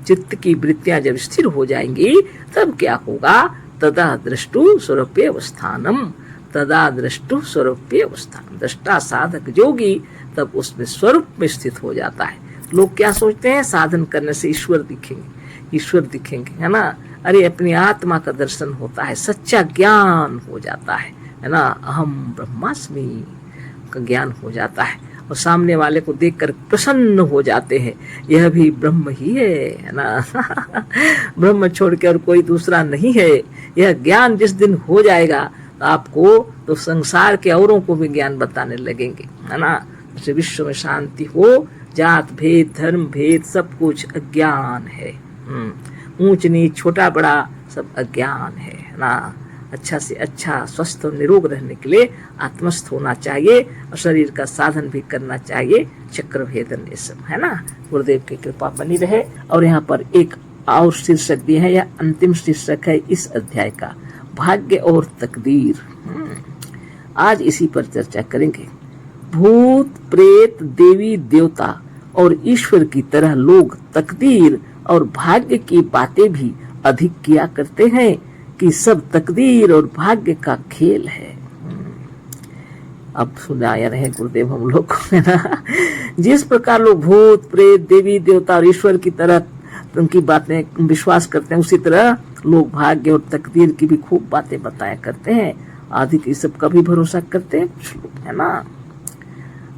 चित्त की वृत्तियां जब स्थिर हो जाएंगी तब क्या होगा, तदा दृष्टु स्वरूपे अवस्थानम, तदा दृष्टु स्वरूपे अवस्थान। दृष्टा साधक जोगी तब उसमें स्वरूप में स्थित हो जाता है। लोग क्या सोचते हैं, साधन करने से ईश्वर दिखेंगे, ईश्वर दिखेंगे, है ना। अरे अपनी आत्मा का दर्शन होता है, सच्चा ज्ञान हो जाता है ना। अहम ब्रह्मास्मि का ज्ञान हो जाता है और सामने वाले को देखकर प्रसन्न हो जाते हैं, यह भी ब्रह्म ही है ना। ब्रह्म छोड़ के और कोई दूसरा नहीं है। यह ज्ञान जिस दिन हो जाएगा आपको, तो संसार के औरों को भी ज्ञान बताने लगेंगे, है ना। जैसे विश्व में शांति हो, जात भेद धर्म भेद सब कुछ अज्ञान है। ऊंच नीच छोटा बड़ा सब अज्ञान है ना। अच्छा से अच्छा स्वस्थ और निरोग रहने के लिए आत्मस्थ होना चाहिए और शरीर का साधन भी करना चाहिए, चक्र भेदन ये सब, है ना। गुरुदेव की कृपा बनी रहे। और यहाँ पर एक और शीर्षक दिया है, यह अंतिम शीर्षक है इस अध्याय का, भाग्य और तकदीर। आज इसी पर चर्चा करेंगे। भूत प्रेत देवी देवता और ईश्वर की तरह लोग तकदीर और भाग्य की बातें भी अधिक किया करते हैं कि सब तकदीर और भाग्य का खेल है। अब सुनाया रहे गुरुदेव हम लोग को, है ना। जिस प्रकार लोग भूत प्रेत देवी देवता और ईश्वर की तरह उनकी बातें विश्वास करते हैं, उसी तरह लोग भाग्य और तकदीर की भी खूब बातें बताया करते हैं। आदि की सब का भी भरोसा करते हैं कुछ लोग, है ना।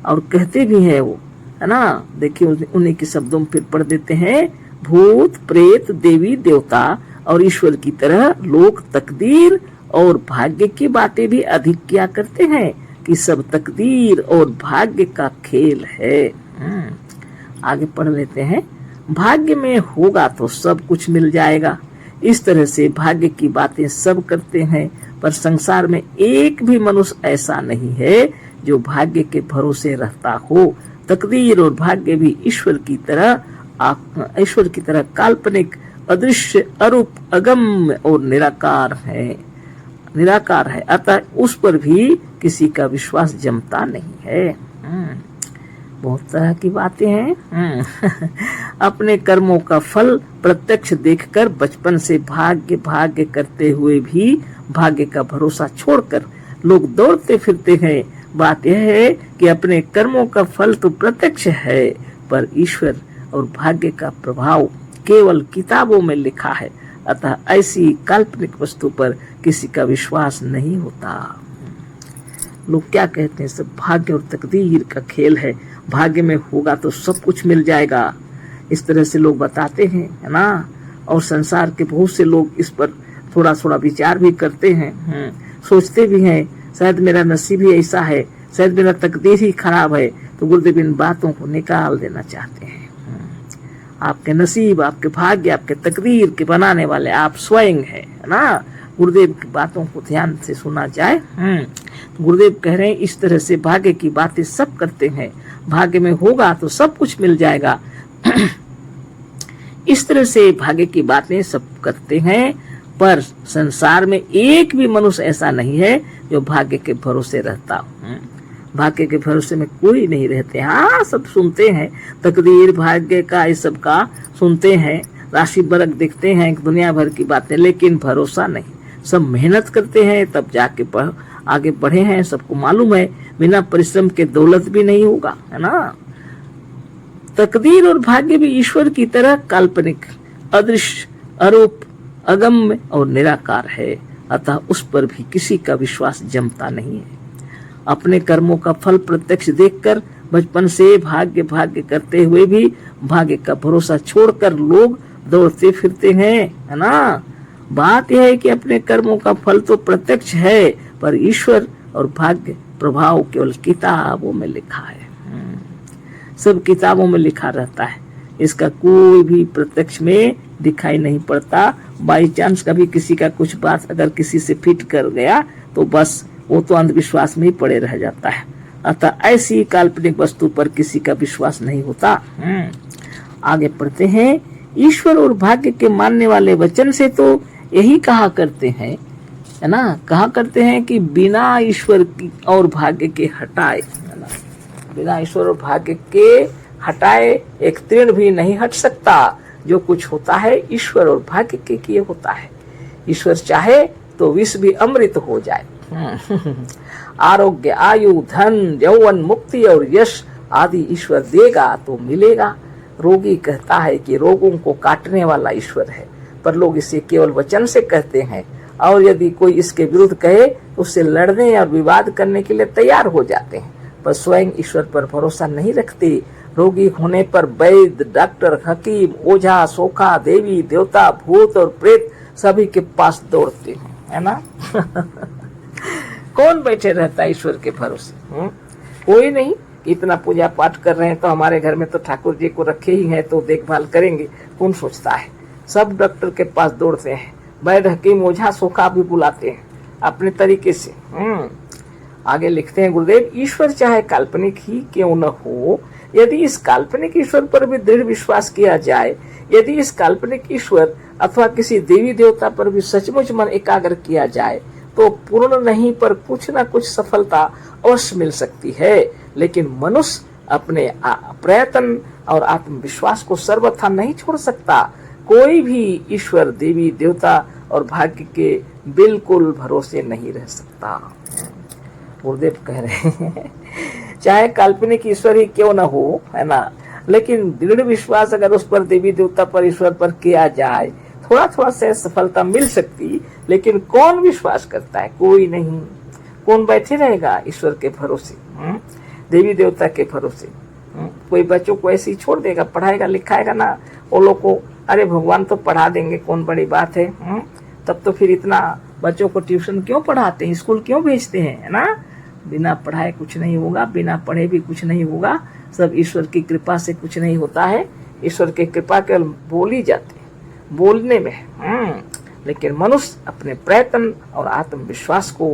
और कहते भी हैं वो, है ना। देखिए उन्हीं के शब्दों में फिर पढ़ देते हैं, भूत प्रेत देवी देवता और ईश्वर की तरह लोग तकदीर और भाग्य की बातें भी अधिक किया करते हैं कि सब तकदीर और भाग्य का खेल है। आगे पढ़ लेते हैं। भाग्य में होगा तो सब कुछ मिल जाएगा, इस तरह से भाग्य की बातें सब करते हैं, पर संसार में एक भी मनुष्य ऐसा नहीं है जो भाग्य के भरोसे रहता हो। तकदीर और भाग्य भी ईश्वर की तरह काल्पनिक, अदृश्य, अरूप, अगम्य और निराकार है। अतः उस पर भी किसी का विश्वास जमता नहीं है। बहुत तरह की बातें हैं। अपने कर्मों का फल प्रत्यक्ष देखकर बचपन से भाग्य करते हुए भी भाग्य का भरोसा छोड़कर लोग दौड़ते फिरते हैं। बात यह है कि अपने कर्मों का फल तो प्रत्यक्ष है, पर ईश्वर और भाग्य का प्रभाव केवल किताबों में लिखा है। अतः ऐसी काल्पनिक वस्तु पर किसी का विश्वास नहीं होता। लोग क्या कहते हैं, सब भाग्य और तकदीर का खेल है, भाग्य में होगा तो सब कुछ मिल जाएगा, इस तरह से लोग बताते हैं, है ना। और संसार के बहुत से लोग इस पर थोड़ा थोड़ा विचार भी करते हैं, सोचते भी हैं शायद मेरा नसीब ही ऐसा है, शायद मेरा तकदीर ही खराब है। तो गुरुदेव इन बातों को निकाल देना चाहते हैं। आपके नसीब, आपके भाग्य, आपके तकदीर के बनाने वाले आप स्वयं है ना। गुरुदेव की बातों को ध्यान से सुना जाए। गुरुदेव कह रहे हैं इस तरह से भाग्य की बातें सब करते हैं, भाग्य में होगा तो सब कुछ मिल जाएगा। इस तरह से भाग्य की बातें सब करते हैं, पर संसार में एक भी मनुष्य ऐसा नहीं है जो भाग्य के भरोसे रहता। भाग्य के भरोसे में कोई नहीं रहते। हाँ, सब सुनते हैं, तकदीर भाग्य का इस सब का सुनते हैं, राशि बरक देखते हैं, दुनिया भर की बातें, लेकिन भरोसा नहीं। सब मेहनत करते हैं तब जाके आगे बढ़े हैं, सबको मालूम है बिना परिश्रम के दौलत भी नहीं होगा, है ना। तकदीर और भाग्य भी ईश्वर की तरह काल्पनिक, अदृश्य, अरूप, अगम्य और निराकार है, अतः उस पर भी किसी का विश्वास जमता नहीं है। अपने कर्मों का फल प्रत्यक्ष देखकर बचपन से भाग्य भाग्य करते हुए भी भाग्य का भरोसा छोड़कर लोग दौड़ते फिरते हैं, है ना। बात यह है कि अपने कर्मों का फल तो प्रत्यक्ष है, पर ईश्वर और भाग्य प्रभाव केवल किताबों में लिखा है। सब किताबों में लिखा रहता है, इसका कोई भी प्रत्यक्ष में दिखाई नहीं पड़ता। बाई चांस कभी किसी का कुछ बात अगर किसी से फिट कर गया तो बस वो तो अंधविश्वास में ही पड़े रह जाता है। अतः ऐसी काल्पनिक वस्तु पर किसी का विश्वास नहीं होता। आगे पढ़ते हैं। ईश्वर और भाग्य के मानने वाले वचन से तो यही कहा करते हैं, है ना, कहा करते हैं कि बिना ईश्वर की और भाग्य के हटाए, है ना, बिना ईश्वर और भाग्य के हटाए एक तीर्ण भी नहीं हट सकता। जो कुछ होता है ईश्वर और भाग्य के किए होता है। ईश्वर चाहे तो विष भी अमृत हो जाए। आरोग्य, आयु, धन, यौवन, मुक्ति और यश आदि ईश्वर देगा तो मिलेगा। रोगी कहता है कि रोगों को काटने वाला ईश्वर है, पर लोग इसे केवल वचन से कहते हैं, और यदि कोई इसके विरुद्ध कहे तो उससे लड़ने और विवाद करने के लिए तैयार हो जाते हैं, पर स्वयं ईश्वर पर भरोसा नहीं रखते। रोगी होने पर वैद्य, डॉक्टर, हकीम, ओझा, सोखा, देवी देवता, भूत और प्रेत सभी के पास दौड़ते हैं, है ना। कौन बैठे रहता है ईश्वर के भरोसे? कोई नहीं। इतना पूजा पाठ कर रहे हैं तो हमारे घर में तो ठाकुर जी को रखे ही हैं तो देखभाल करेंगे, कौन सोचता है। सब डॉक्टर के पास दौड़ते हैं, वैद्य, हकीम, ओझा, सोखा भी बुलाते हैं अपने तरीके से। आगे लिखते हैं गुरुदेव, ईश्वर चाहे काल्पनिक ही क्यों न हो, यदि इस काल्पनिक ईश्वर पर भी दृढ़ विश्वास किया जाए, यदि इस काल्पनिक ईश्वर अथवा किसी देवी देवता पर भी सचमुच मन एकाग्र किया जाए तो पूर्ण नहीं पर कुछ न कुछ सफलता अवश्य मिल सकती है। लेकिन मनुष्य अपने प्रयत्न और आत्मविश्वास को सर्वथा नहीं छोड़ सकता। कोई भी ईश्वर, देवी देवता और भाग्य के बिल्कुल भरोसे नहीं रह सकता। गुरुदेव कह रहे हैं चाहे काल्पनिक ईश्वर ही क्यों न हो, है ना, लेकिन दृढ़ विश्वास अगर उस पर, देवी देवता पर, ईश्वर पर किया जाए, थोड़ा थोड़ा से सफलता मिल सकती। लेकिन कौन विश्वास करता है? कोई नहीं। कौन बैठे रहेगा ईश्वर के भरोसे, देवी देवता के भरोसे? कोई बच्चों को ऐसे ही छोड़ देगा? पढ़ाएगा लिखाएगा ना वो लोग को, अरे भगवान तो पढ़ा देंगे, कौन बड़ी बात है। तब तो फिर इतना बच्चों को ट्यूशन क्यों पढ़ाते हैं, स्कूल क्यों भेजते हैं, है ना। बिना पढ़ाए कुछ नहीं होगा, बिना पढ़े भी कुछ नहीं होगा। सब ईश्वर की कृपा से कुछ नहीं होता है। ईश्वर की कृपा केवल बोली जाती है, बोलने में। लेकिन मनुष्य अपने प्रयत्न और आत्मविश्वास को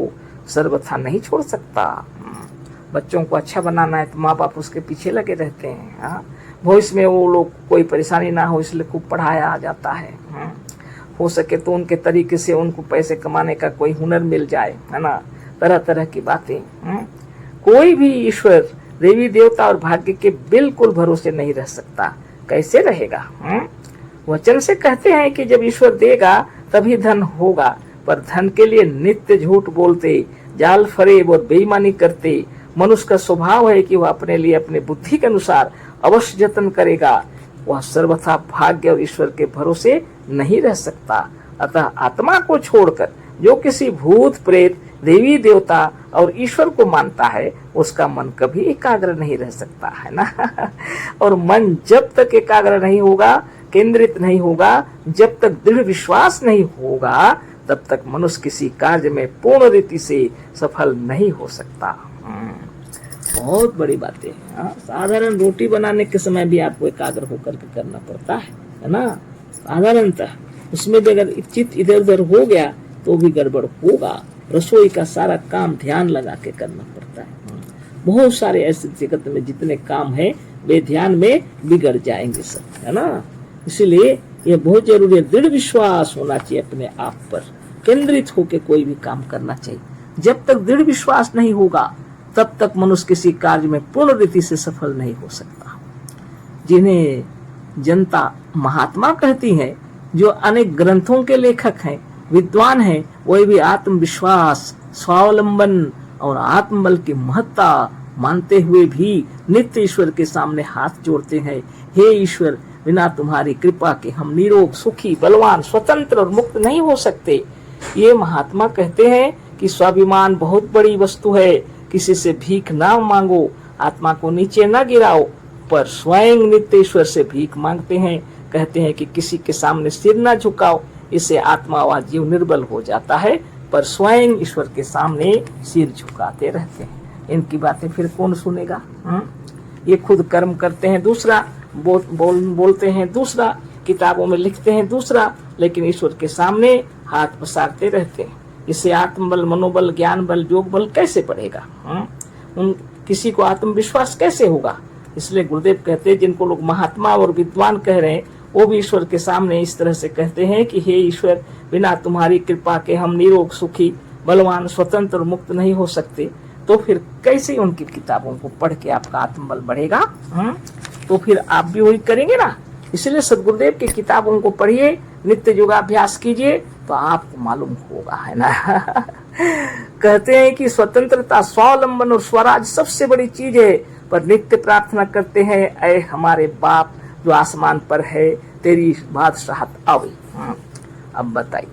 सर्वथा नहीं छोड़ सकता। बच्चों को अच्छा बनाना है तो माँ बाप उसके पीछे लगे रहते हैं। भविष्य में वो लोग कोई परेशानी ना हो इसलिए खूब पढ़ाया जाता है। हो सके तो उनके तरीके से उनको पैसे कमाने का कोई हुनर मिल जाए, है ना, तरह तरह की बातें। कोई भी ईश्वर, देवी देवता और भाग्य के बिल्कुल भरोसे नहीं रह सकता। कैसे रहेगा? वचन से कहते हैं कि जब ईश्वर देगा तभी धन होगा, पर धन के लिए नित्य झूठ बोलते, जाल फरेब और बेईमानी करते मनुष्य का स्वभाव है कि वह अपने लिए अपने बुद्धि के अनुसार अवश्य जतन करेगा। वह सर्वथा भाग्य और ईश्वर के भरोसे नहीं रह सकता। अतः आत्मा को छोड़कर जो किसी भूत, प्रेत, देवी देवता और ईश्वर को मानता है उसका मन कभी एकाग्र नहीं रह सकता, है ना। और मन जब तक एकाग्र नहीं होगा, केंद्रित नहीं होगा, जब तक दृढ़ विश्वास नहीं होगा, तब तक मनुष्य किसी कार्य में पूर्ण रीति से सफल नहीं हो सकता। बहुत बड़ी बातें हैं। साधारण रोटी बनाने के समय भी आपको एकाग्र होकर के करना पड़ता है ना। साधारणतः उसमें भी अगर चित्त इधर उधर हो गया तो भी गड़बड़ होगा। रसोई का सारा काम ध्यान लगा के करना पड़ता है। बहुत सारे ऐसे जगत में जितने काम है वे ध्यान में बिगड़ जाएंगे सब, है ना। इसीलिए ये बहुत जरूरी है, दृढ़ विश्वास होना चाहिए, अपने आप पर केंद्रित होकर कोई भी काम करना चाहिए। जब तक दृढ़ विश्वास नहीं होगा तब तक मनुष्य किसी कार्य में पूर्ण रीति से सफल नहीं हो सकता। जिन्हें जनता महात्मा कहती है, जो अनेक ग्रंथों के लेखक हैं, विद्वान हैं, वही भी आत्मविश्वास, स्वावलंबन और आत्मबल की महत्ता मानते हुए भी नित्य ईश्वर के सामने हाथ जोड़ते हैं। हे ईश्वर, बिना तुम्हारी कृपा के हम निरोग, सुखी, बलवान, स्वतंत्र और मुक्त नहीं हो सकते। ये महात्मा कहते हैं कि स्वाभिमान बहुत बड़ी वस्तु है, किसी से भीख ना मांगो, आत्मा को नीचे ना गिराओ, पर स्वयं नित्य ईश्वर से भीख मांगते हैं। कहते हैं कि किसी के सामने सिर ना झुकाओ, इससे आत्मा व जीव निर्बल हो जाता है, पर स्वयं ईश्वर के सामने सिर झुकाते रहते हैं। इनकी बातें फिर कौन सुनेगा? ये खुद कर्म करते हैं दूसरा, बोलते हैं दूसरा, किताबों में लिखते हैं दूसरा, लेकिन ईश्वर के सामने हाथ पसारते रहते हैं। इससे आत्मबल, मनोबल, ज्ञान बल, योग बल कैसे बढ़ेगा? किसी को आत्मविश्वास कैसे होगा? इसलिए गुरुदेव कहते हैं, जिनको लोग महात्मा और विद्वान कह रहे हैं, वो भी ईश्वर के सामने इस तरह से कहते हैं कि हे ईश्वर, बिना तुम्हारी कृपा के हम निरोग, सुखी, बलवान, स्वतंत्र और मुक्त नहीं हो सकते। तो फिर कैसे उनकी किताबों को पढ़ के आपका आत्मबल बढ़ेगा? तो फिर आप भी वही करेंगे ना। इसलिए सदगुरुदेव की किताबों को पढ़िए, नित्य योगाभ्यास कीजिए, तो आपको मालूम होगा, है ना। कहते हैं कि स्वतंत्रता, स्वावलंबन और स्वराज सबसे बड़ी चीज है, पर नित्य प्रार्थना करते हैं, ऐ हमारे बाप जो आसमान पर है, तेरी बादशाहत आवे। अब बताइए,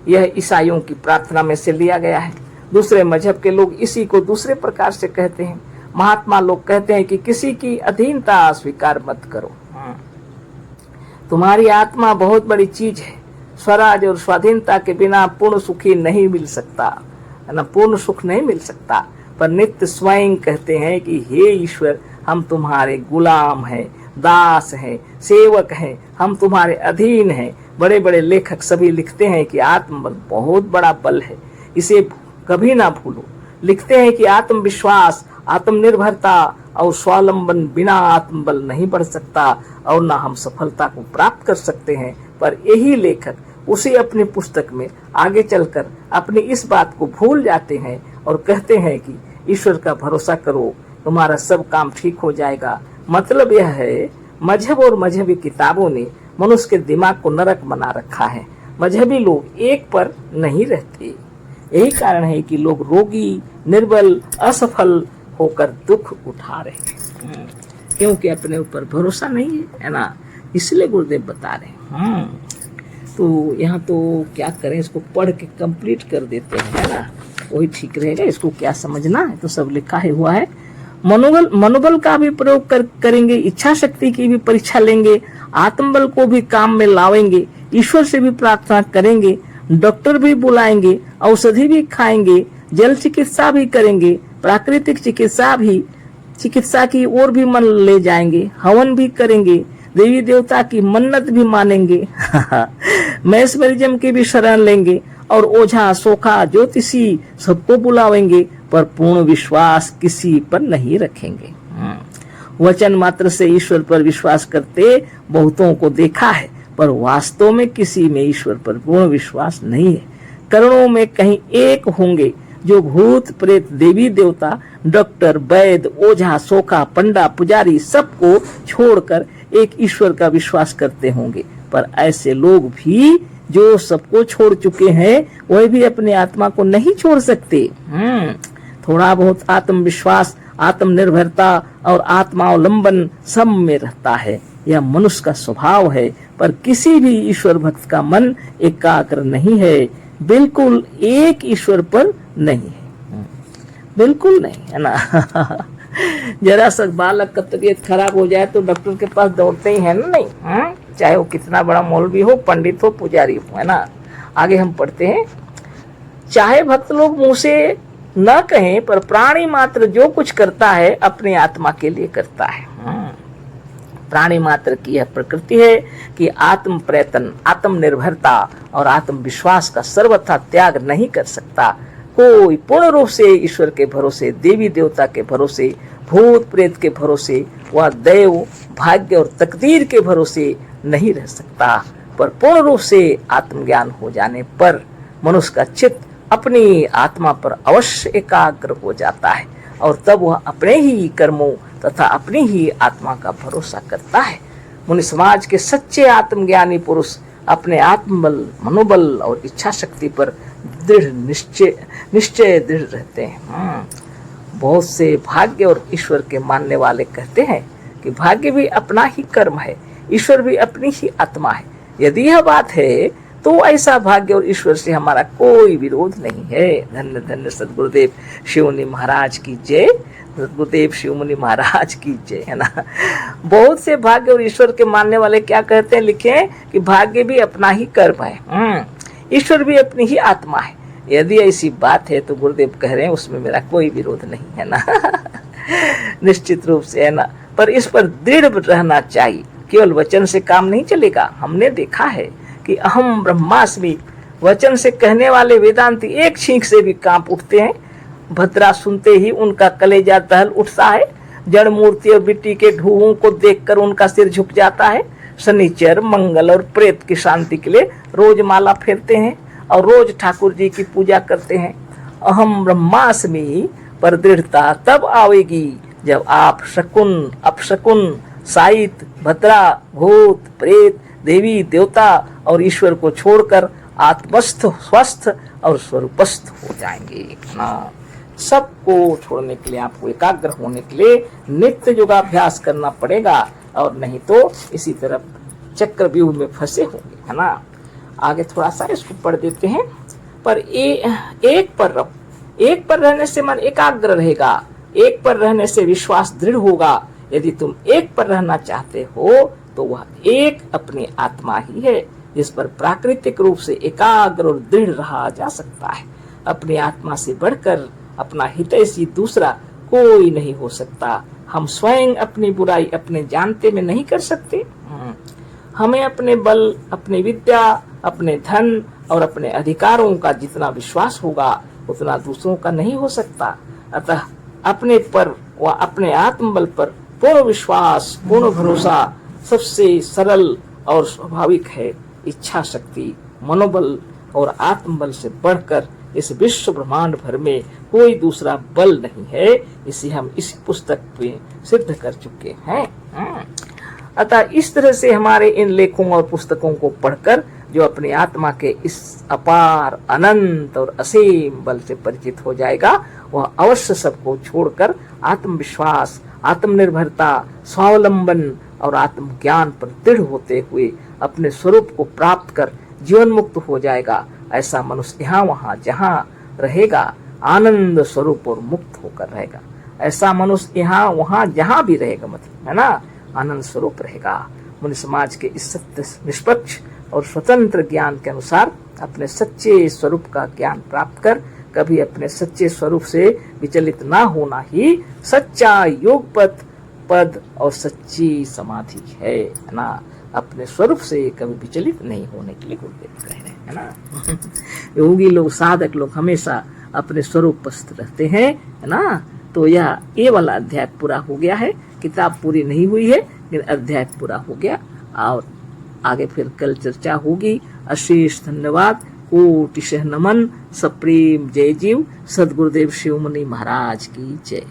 यह ईसाइयों की प्रार्थना में से लिया गया है। दूसरे मजहब के लोग इसी को दूसरे प्रकार से कहते हैं। महात्मा लोग कहते हैं कि किसी की अधीनता स्वीकार मत करो। तुम्हारी आत्मा बहुत बड़ी चीज है, स्वराज और स्वाधीनता के बिना पूर्ण सुखी नहीं मिल सकता, है ना, पूर्ण सुख नहीं मिल सकता। पर नित्य स्वयं कहते हैं कि हे ईश्वर, हम तुम्हारे गुलाम हैं, दास हैं, सेवक हैं, हम तुम्हारे अधीन हैं। बड़े बड़े लेखक सभी लिखते हैं कि आत्मबल बहुत बड़ा बल है, इसे कभी ना भूलो। लिखते हैं कि आत्मविश्वास, आत्मनिर्भरता और स्वावलंबन बिना आत्मबल नहीं बढ़ सकता और ना हम सफलता को प्राप्त कर सकते हैं। पर यही लेखक उसी अपनी पुस्तक में आगे चलकर अपनी इस बात को भूल जाते हैं और कहते हैं कि ईश्वर का भरोसा करो, तुम्हारा सब काम ठीक हो जाएगा। मतलब यह है, मजहब और मजहबी किताबों ने मनुष्य के दिमाग को नरक बना रखा है। मजहबी लोग एक पर नहीं रहते। यही कारण है कि लोग रोगी, निर्बल, असफल होकर दुख उठा रहे हैं, क्योंकि अपने ऊपर भरोसा नहीं है ना। इसलिए गुरुदेव बता रहे हैं। तो यहाँ तो क्या करें, इसको पढ़ के कंप्लीट कर देते हैं, है ना, वही ठीक रहेगा। इसको क्या समझना है तो सब लिखा ही हुआ है। मनोबल का भी प्रयोग करेंगे, इच्छा शक्ति की भी परीक्षा लेंगे, आत्मबल को भी काम में लाएंगे, ईश्वर से भी प्रार्थना करेंगे, डॉक्टर भी बुलाएंगे, औषधि भी खाएंगे, जल चिकित्सा भी करेंगे, प्राकृतिक चिकित्सा की ओर भी मन ले जाएंगे, हवन भी करेंगे, देवी देवता की मन्नत भी मानेंगे, मैस्मरिज्म की भी शरण लेंगे और ओझा, सोखा, ज्योतिषी सबको बुलावेंगे, पर पूर्ण विश्वास किसी पर नहीं रखेंगे। वचन मात्र से ईश्वर पर विश्वास करते बहुतों को देखा है, पर वास्तव में किसी में ईश्वर पर पूर्ण विश्वास नहीं है। करोड़ों में कहीं एक होंगे जो भूत प्रेत, देवी देवता, डॉक्टर, वैद्य, ओझा, सोखा, पंडा, पुजारी सबको छोड़कर एक ईश्वर का विश्वास करते होंगे। पर ऐसे लोग भी जो सबको छोड़ चुके हैं, वह भी अपने आत्मा को नहीं छोड़ सकते। थोड़ा बहुत आत्मविश्वास, आत्मनिर्भरता और आत्मावलंबन सब में रहता है। यह मनुष्य का स्वभाव है, पर किसी भी ईश्वर भक्त का मन एकाग्र नहीं है, बिल्कुल एक ईश्वर पर नहीं है, बिल्कुल नहीं, है ना। जरा सा बालक का तबीयत खराब हो जाए तो डॉक्टर के पास दौड़ते ही है ना, नहीं, चाहे वो कितना बड़ा मौलवी हो, पंडित हो, पुजारी हो, है ना। आगे हम पढ़ते हैं, चाहे भक्त लोग मुंह से न कहें, पर प्राणी मात्र जो कुछ करता है अपने आत्मा के लिए करता है। प्राणी मात्र की यह प्रकृति है कि आत्म प्रयत्न, आत्मनिर्भरता और आत्मविश्वास का सर्वथा त्याग नहीं कर सकता। कोई पूर्ण रूप से ईश्वर के भरोसे, देवी देवता के भरोसे, भूत प्रेत के भरोसे व दैव, भाग्य और तकदीर के भरोसे नहीं रह सकता। पर पूर्ण रूप से आत्मज्ञान हो जाने पर मनुष्य का चित्त अपनी आत्मा पर अवश्य एकाग्र हो जाता है और तब वह अपने ही कर्मों तथा अपनी ही आत्मा का भरोसा करता है। मुनि समाज के सच्चे आत्मज्ञानी पुरुष अपने आत्मबल, मनोबल और इच्छा शक्ति पर दृढ़ निश्चय दृढ़ रहते हैं। बहुत से भाग्य और ईश्वर के मानने वाले कहते हैं कि भाग्य भी अपना ही कर्म है, ईश्वर भी अपनी ही आत्मा है। यदि यह बात है तो ऐसा भाग्य और ईश्वर से हमारा कोई विरोध नहीं है। धन्य धन्य सदगुरुदेव शिवमुनि महाराज की जय, सदगुरुदेव शिवमुनि महाराज की जय, है ना। बहुत से भाग्य और ईश्वर के मानने वाले क्या कहते हैं, लिखे कि भाग्य भी अपना ही कर्म है, ईश्वर भी अपनी ही आत्मा है। यदि ऐसी बात है तो गुरुदेव कह रहे हैं उसमें मेरा कोई विरोध नहीं है ना। निश्चित रूप से, है ना। पर इस पर दृढ़ रहना चाहिए, केवल वचन से काम नहीं चलेगा। हमने देखा है कि अहम ब्रह्मास्मि वचन से कहने वाले वेदांती एक छींक से भी कांप उठते हैं। भद्रा सुनते ही उनका कलेजा दहल उठता है। जड़ मूर्ति और मिट्टी के ढूहों को देखकर उनका सिर झुक जाता है। शनिचर, मंगल और प्रेत की शांति के लिए रोज माला फेरते हैं और रोज ठाकुर जी की पूजा करते हैं। अहम ब्रह्मास्मि पर दृढ़ता तब आवेगी जब आप शकुन, अपशकुन, साहित्य, भद्रा, भूत, प्रेत, देवी देवता और ईश्वर को छोड़कर आत्मस्थ, स्वस्थ और स्वरूपस्थ हो जाएंगे ना। सबको छोड़ने के लिए आपको एकाग्र होने के लिए नित्य योगाभ्यास करना पड़ेगा और नहीं तो इसी तरफ चक्रव्यूह में फंसे होंगे, है ना। आगे थोड़ा सा इसको पढ़ देते हैं। पर एक पर रहने से मन एकाग्र रहेगा, एक पर रहने से विश्वास दृढ़ होगा। यदि तुम एक पर रहना चाहते हो तो वह एक अपनी आत्मा ही है जिस पर प्राकृतिक रूप से एकाग्र और दृढ़ रहा जा सकता है। अपनी आत्मा से बढ़कर अपना हितैषी दूसरा कोई नहीं हो सकता। हम स्वयं अपनी बुराई अपने जानते में नहीं कर सकते। हमें अपने बल, अपनी विद्या, अपने धन और अपने अधिकारों का जितना विश्वास होगा उतना दूसरों का नहीं हो सकता। अतः अपने पर व अपने आत्मबल पर पूर्ण विश्वास, पूर्ण भरोसा सबसे सरल और स्वाभाविक है। इच्छा शक्ति, मनोबल और आत्मबल से बढ़कर इस विश्व ब्रह्मांड भर में कोई दूसरा बल नहीं है। इसे हम इस पुस्तक में सिद्ध कर चुके हैं। अतः इस तरह से हमारे इन लेखों और पुस्तकों को पढ़कर जो अपनी आत्मा के इस अपार, अनंत और असीम बल से परिचित हो जाएगा वह अवश्य सबको छोड़कर आत्मविश्वास, आत्मनिर्भरता, स्वावलंबन और आत्मज्ञान पर दृढ़ होते हुए अपने स्वरूप को प्राप्त कर जीवन मुक्त हो जाएगा। ऐसा मनुष्य यहाँ वहाँ जहाँ रहेगा आनंद स्वरूप और मुक्त होकर रहेगा। ऐसा मनुष्य यहाँ वहाँ जहाँ भी रहेगा, मतलब, है ना, आनंद स्वरूप रहेगा। मुनि समाज के इस सत्य, निष्पक्ष और स्वतंत्र ज्ञान के अनुसार अपने सच्चे स्वरूप का ज्ञान प्राप्त कर कभी अपने सच्चे स्वरूप से विचलित ना होना ही सच्चा योग पद और सच्ची समाधि है ना। अपने स्वरूप से कभी विचलित नहीं होने के लिए गुरुदेव कह रहे हैं, है ना। योगी लोग, साधक लोग हमेशा अपने स्वरूपस्थ रहते हैं, है ना। तो यह ये वाला अध्याय पूरा हो गया है। किताब पूरी नहीं हुई है लेकिन अध्याय पूरा हो गया और आगे फिर कल चर्चा होगी। अशेष धन्यवाद, कोटिशः नमन, सप्रेम जय जीव। सदगुरुदेव शिवमुनि महाराज की जय।